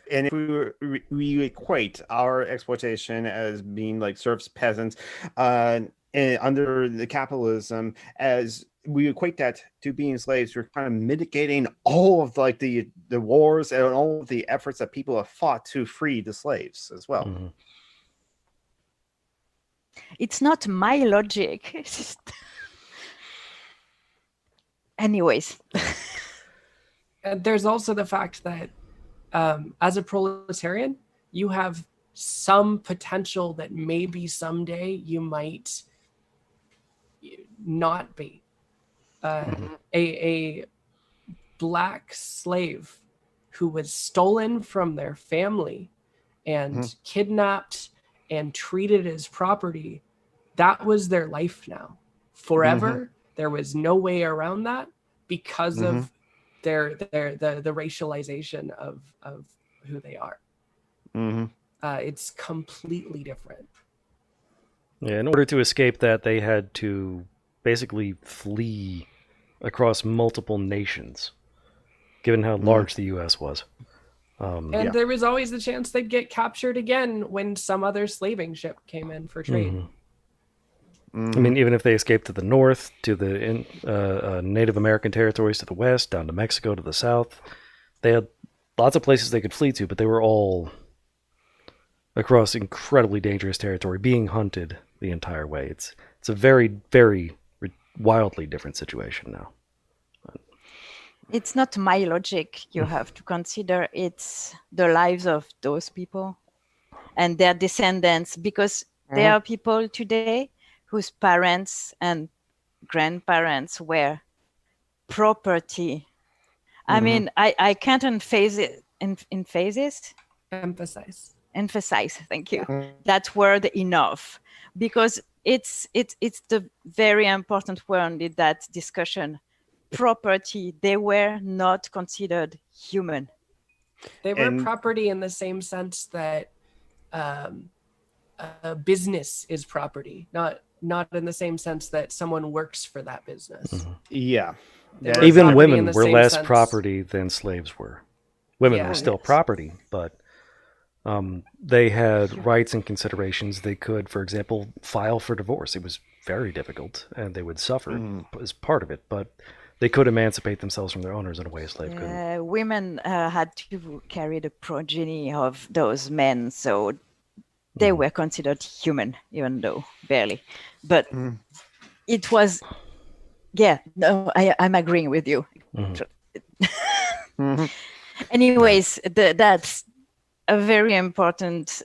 we equate our exploitation as being like serfs, peasants, under the capitalism, as we equate that to being slaves, we're kind of mitigating all of like the wars and all of the efforts that people have fought to free the slaves as well. It's not my logic. It's just... Anyways. And there's also the fact that as a proletarian, you have some potential that maybe someday you might not be. A black slave who was stolen from their family and kidnapped and treated as property, that was their life now. Forever. There was no way around that because of the racialization of who they are. It's completely different. Yeah, in order to escape that, they had to basically flee across multiple nations, given how large the U.S. was. And there was always the chance they'd get captured again when some other slaving ship came in for trade. I mean, even if they escaped to the north, to the Native American territories to the west, down to Mexico to the south, they had lots of places they could flee to, but they were all across incredibly dangerous territory, being hunted the entire way. It's a very, very wildly different situation now. It's not my logic. You have to consider it's the lives of those people and their descendants, because there are people today whose parents and grandparents were property. I mean, I can't emphasize, thank you, that word enough, because it's the very important word in that discussion. Property. They were not considered human. They were property in the same sense that a business is property, not in the same sense that someone works for that business. Yeah. They Yeah. were Even property in women the were same less sense. property than slaves were. Women Yeah. were still Yes. property, but they had rights and considerations. They could, for example, file for divorce. It was very difficult, and they would suffer as part of it, but they could emancipate themselves from their owners in a way a slave couldn't. Women had to carry the progeny of those men, so they were considered human, even though barely. But it was, no, I'm agreeing with you. Anyways, that's a very important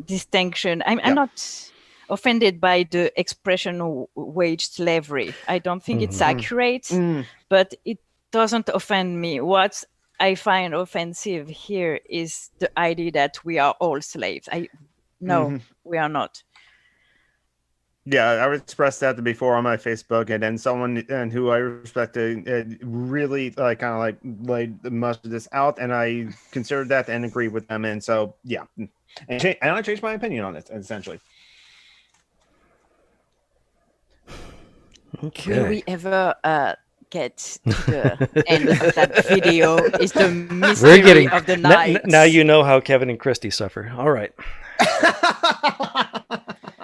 distinction. I'm not offended by the expression wage slavery. I don't think it's accurate, but it doesn't offend me. What I find offensive here is the idea that we are all slaves. No, we are not. Yeah, I expressed that before on my Facebook, and then someone who I respected really kind of laid much of this out, and I considered that and agreed with them, and so yeah, and I changed my opinion on it essentially. Okay. Will we ever get to the end of that video? Is the mystery of the night. Now you know how Kevin and Christy suffer. All right.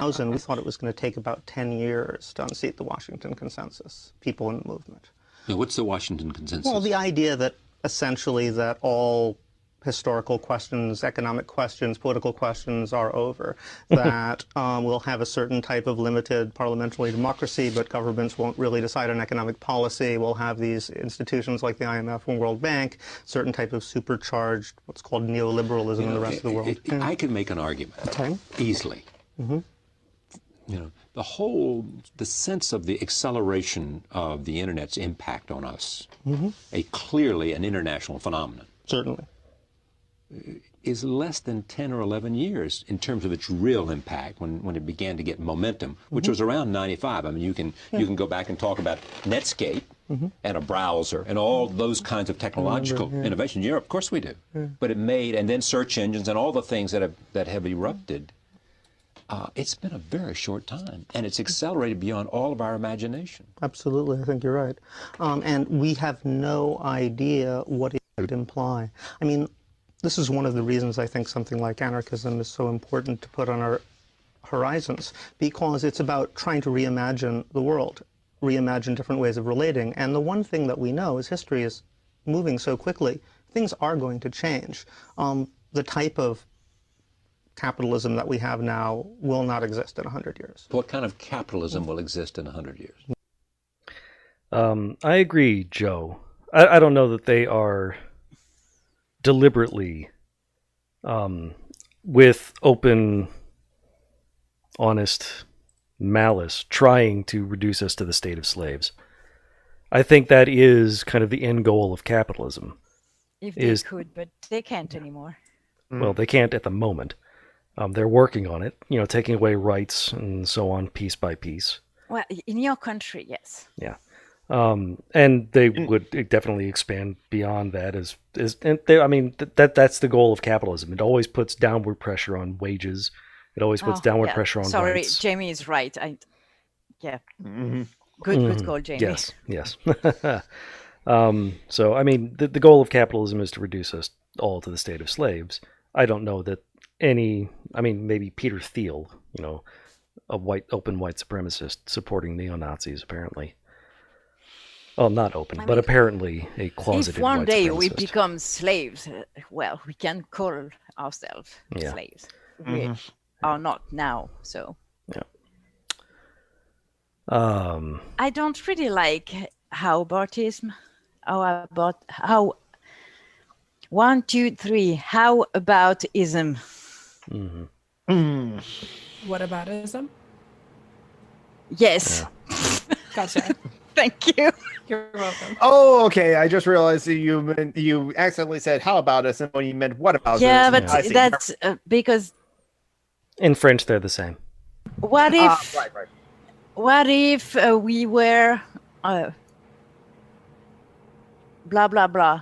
We thought it was going to take about 10 years to unseat the Washington Consensus, people in the movement. Now, what's the Washington Consensus? Well, the idea that essentially that all historical questions, economic questions, political questions are over, that we'll have a certain type of limited parliamentary democracy, but governments won't really decide on economic policy. We'll have these institutions like the IMF and World Bank, certain type of supercharged, what's called neoliberalism in the rest of the world. I can make an argument easily. You know, the sense of the acceleration of the internet's impact on us, clearly an international phenomenon. Certainly. Is less than 10 or 11 years in terms of its real impact when it began to get momentum, which was around 95. I mean, you can go back and talk about Netscape and a browser and all those kinds of technological innovations. Yeah, of course we do. But it made, and then search engines and all the things that have erupted. It's been a very short time, and it's accelerated beyond all of our imagination. Absolutely, I think you're right. And we have no idea what it would imply. I mean, this is one of the reasons I think something like anarchism is so important to put on our horizons, because it's about trying to reimagine the world, reimagine different ways of relating. And the one thing that we know is history is moving so quickly, things are going to change. The type of capitalism that we have now will not exist in 100 years. What kind of capitalism will exist in 100 years? I agree, Joe. I don't know that they are deliberately, with open, honest malice, trying to reduce us to the state of slaves. I think that is kind of the end goal of capitalism. If they could, but they can't anymore. Well, they can't at the moment. They're working on it, taking away rights and so on, piece by piece. Well, in your country, yes. Yeah. And they would definitely expand beyond that. That's the goal of capitalism. It always puts downward pressure on wages. It always puts downward pressure on rights. Sorry, Jamie is right. Good call, Jamie. Yes. So, the goal of capitalism is to reduce us all to the state of slaves. I don't know that maybe Peter Thiel, a open white supremacist supporting neo-Nazis, apparently. Well, not open, but apparently a closeted white supremacist. If one day we become slaves, well, we can call ourselves slaves. We are not now, so. Yeah. I don't really like how-aboutism. How 1, 2, 3. How about ism? What about ism? Yes. Yeah. Gotcha. Thank you. You're welcome. Oh, okay. I just realized that you accidentally said "how about us" and when you meant "what about us." Yeah, but that's because in French they're the same. What if? Right. What if we were blah blah blah?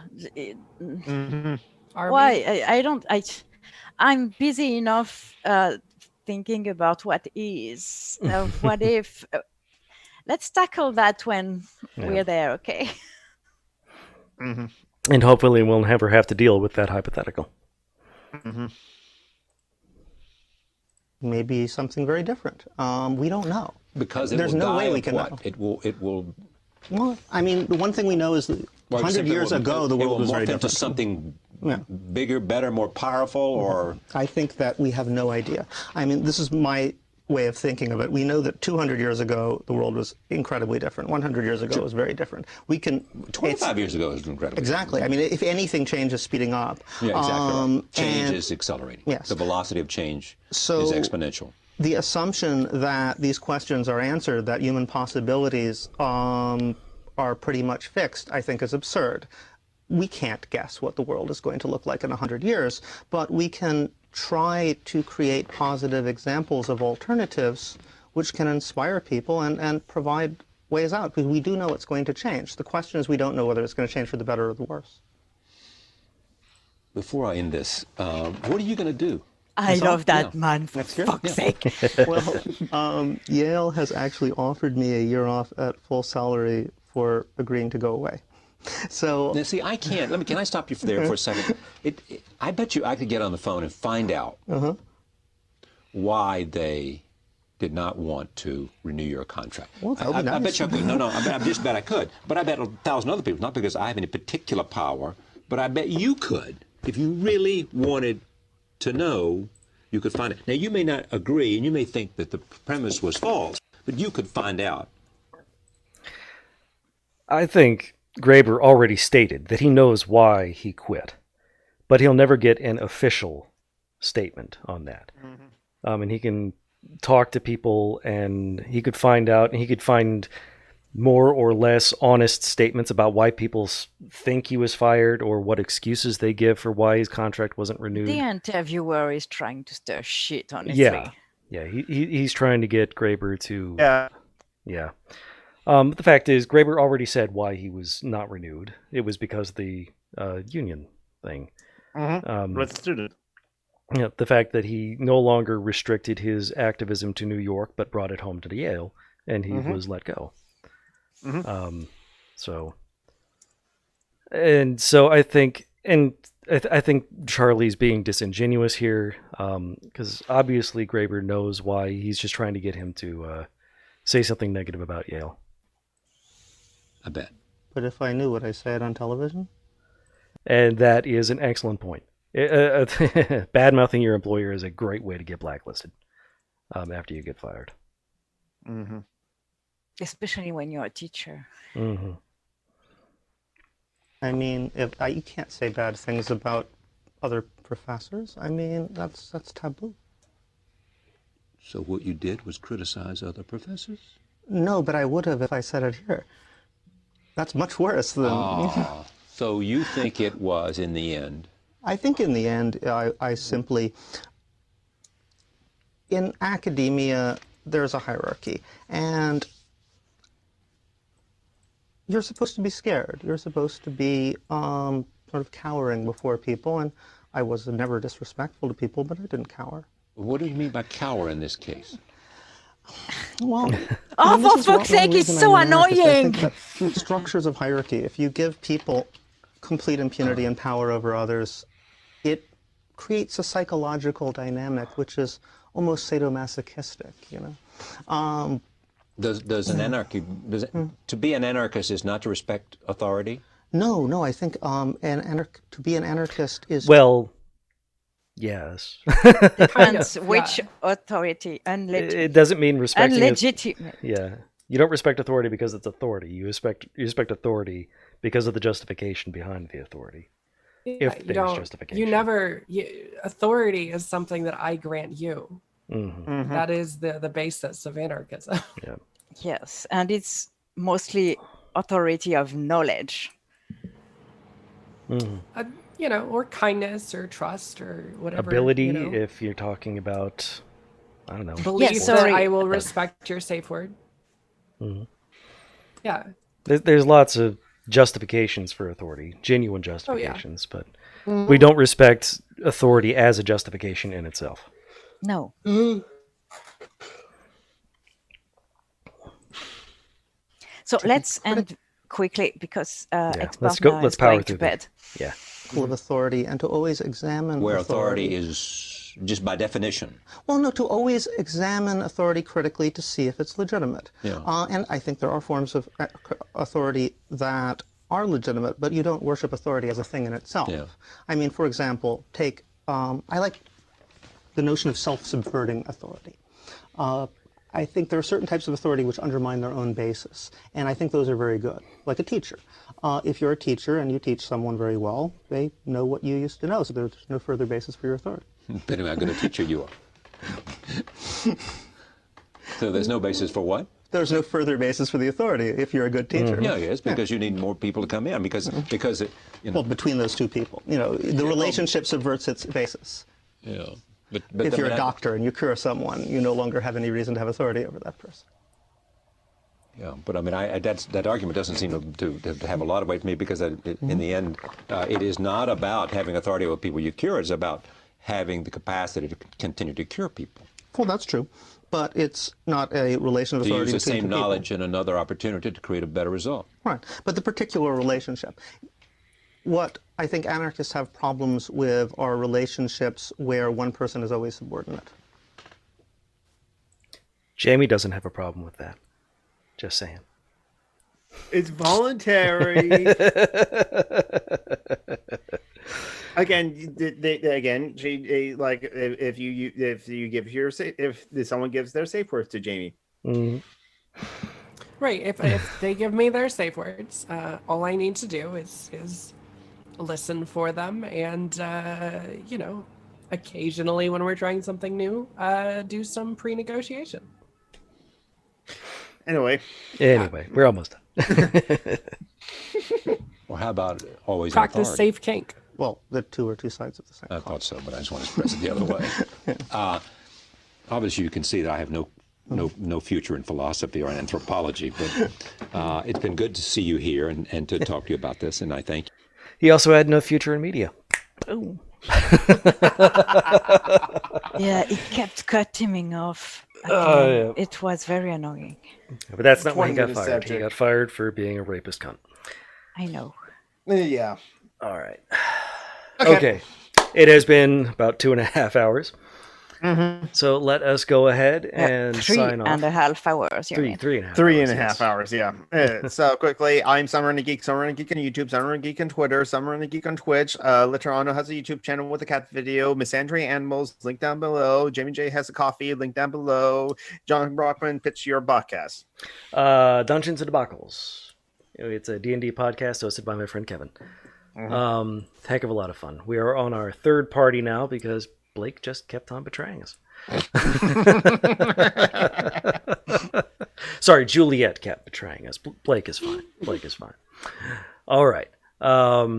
Why? I don't. I'm busy enough thinking about what is. What if? Let's tackle that when We're there, okay? Mm-hmm. And hopefully we'll never have to deal with that hypothetical. Mm-hmm. Maybe something very different. We don't know. Because it There's will no die way we of can what? know. It will. Well, I mean, the one thing we know is that 100 years ago, the world was very into different. something Yeah. bigger, better, more powerful, or I think that we have no idea. I mean, this is my way of thinking of it. We know that 200 years ago, the world was incredibly different. 100 years ago, it was very different. We can... 25 years ago is incredible. Exactly. I mean, if anything, change is speeding up. Yeah, exactly. Right. Change and- is accelerating. Yes. The velocity of change So- is exponential. The assumption that these questions are answered, that human possibilities are pretty much fixed, I think is absurd. We can't guess what the world is going to look like in 100 years, but we can try to create positive examples of alternatives which can inspire people and provide ways out, because we do know it's going to change. The question is we don't know whether it's going to change for the better or the worse. Before I end this, what are you going to do? I love that Yeah. man, for That's good. fuck's sake. Well, Yale has actually offered me a year off at full salary for agreeing to go away. So Now, see, I can't. Can I stop you there for a second? I bet you I could get on the phone and find out why they did not want to renew your contract. Well, that would be I nice. bet you I could. No, I just bet I could. But I bet 1,000 other people, not because I have any particular power, but I bet you could. If you really wanted to know, you could find it. Now, you may not agree, and you may think that the premise was false, but you could find out. I think Graeber already stated that he knows why he quit, but he'll never get an official statement on that. And he can talk to people, and he could find out, and he could find more or less honest statements about why people think he was fired or what excuses they give for why his contract wasn't renewed. The interviewer is trying to stir shit, honestly. Yeah, he's trying to get Graeber to... Yeah. But the fact is, Graeber already said why he was not renewed. It was because of the union thing. With student. Yeah, the fact that he no longer restricted his activism to New York, but brought it home to Yale, and he was let go. So I think, I think Charlie's being disingenuous here, because obviously Graeber knows why. He's just trying to get him to say something negative about Yale. I bet. But if I knew, would I say it on television? And that is an excellent point. Bad-mouthing your employer is a great way to get blacklisted after you get fired. Especially when you're a teacher. I mean, you can't say bad things about other professors. I mean, that's taboo. So what you did was criticize other professors? No, but I would have if I said it here. That's much worse than... So you think it was, in the end... I think in the end, I simply... In academia, there's a hierarchy, and you're supposed to be scared. You're supposed to be sort of cowering before people, and I was never disrespectful to people, but I didn't cower. What do you mean by cower in this case? Well, Oh, for fuck's sake, it's so annoying! Structures of hierarchy, if you give people complete impunity and power over others, it creates a psychological dynamic which is almost sadomasochistic, you know. Does an anarchy, to be an anarchist is not to respect authority? No, I think to be an anarchist is... Well, yes. Depends which authority. It doesn't mean respecting... Unlegitimate. Yeah. You don't respect authority because it's authority. You respect authority because of the justification behind the authority. Yeah, If there's justification. Authority is something that I grant you. Mm-hmm. That is the basis of anarchism. Yeah. Yes, and it's mostly authority of knowledge. Mm-hmm. Or kindness or trust or whatever. Ability, if you're talking about, I don't know. Belief that sorry. I will respect your safe word. Mm-hmm. Yeah. There's lots of justifications for authority, genuine justifications, but Mm-hmm. we don't respect authority as a justification in itself. No. So let's end quickly because let's ex-partner go. Let's is power going through to bed. Yeah. Of authority, and to always examine Where authority is just by definition. Well, no, to always examine authority critically to see if it's legitimate. Yeah. And I think there are forms of authority that are legitimate, but you don't worship authority as a thing in itself. Yeah. I mean, for example, take, I like the notion of self-subverting authority. I think there are certain types of authority which undermine their own basis, and I think those are very good, like a teacher. If you're a teacher and you teach someone very well, they know what you used to know, so there's no further basis for your authority. Depending on how good a teacher you are. So there's no basis for what? There's no further basis for the authority if you're a good teacher. Yeah, yes, because you need more people to come in, because it, Well, between those two people, the relationship subverts its basis. Yeah. But If you're a doctor and you cure someone, you no longer have any reason to have authority over that person. Yeah, but I mean, that argument doesn't seem to have a lot of weight to me, because in the end, it is not about having authority over people you cure. It's about having the capacity to continue to cure people. Well, that's true, but it's not a relation of To authority use the between same two people. knowledge and another opportunity to create a better result. Right, but the particular relationship. What I think anarchists have problems with are relationships where one person is always subordinate. Jamie doesn't have a problem with that. Just saying. It's voluntary. Again, she like if you give if someone gives their safe words to Jamie. Mm-hmm. Right. If they give me their safe words, all I need to do is listen for them, and occasionally when we're trying something new, do some pre-negotiation. Anyway, we're almost done. Or how about always Practice authority? safe kink. Well, the two are two sides of the same I coin. thought so, but I just want to express it the other way. Obviously, you can see that I have no future in philosophy or in anthropology, but it's been good to see you here and to talk to you about this, and I thank you. He also had no future in media. Boom. Yeah, it kept cutting me off. Yeah. It was very annoying. But that's not when he got Pointed fired. He subject. got fired for being a rapist cunt. I know. Yeah. All right. Okay. Okay. It has been about 2.5 hours. Mm-hmm. So let us go ahead and sign off. 3.5 hours. You mean. 3.5 3.5 yes. hours, yeah. So quickly, I'm Summer and a Geek, Summer and a Geek on YouTube, Summer and a Geek on Twitter, Summer and a Geek on Twitch. Literano has a YouTube channel with a cat video. Miss Andrea Animals, link down below. Jamie J has a coffee, link down below. John Brockman, pitch your podcast. Dungeons and Debacles. It's a D&D podcast hosted by my friend Kevin. Mm-hmm. Heck of a lot of fun. We are on our third party now because Blake just kept on betraying us. Sorry, Juliet kept betraying us. Blake is fine. Blake is fine. All right. All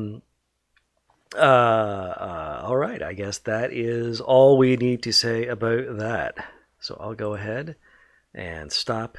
right. I guess that is all we need to say about that. So I'll go ahead and stop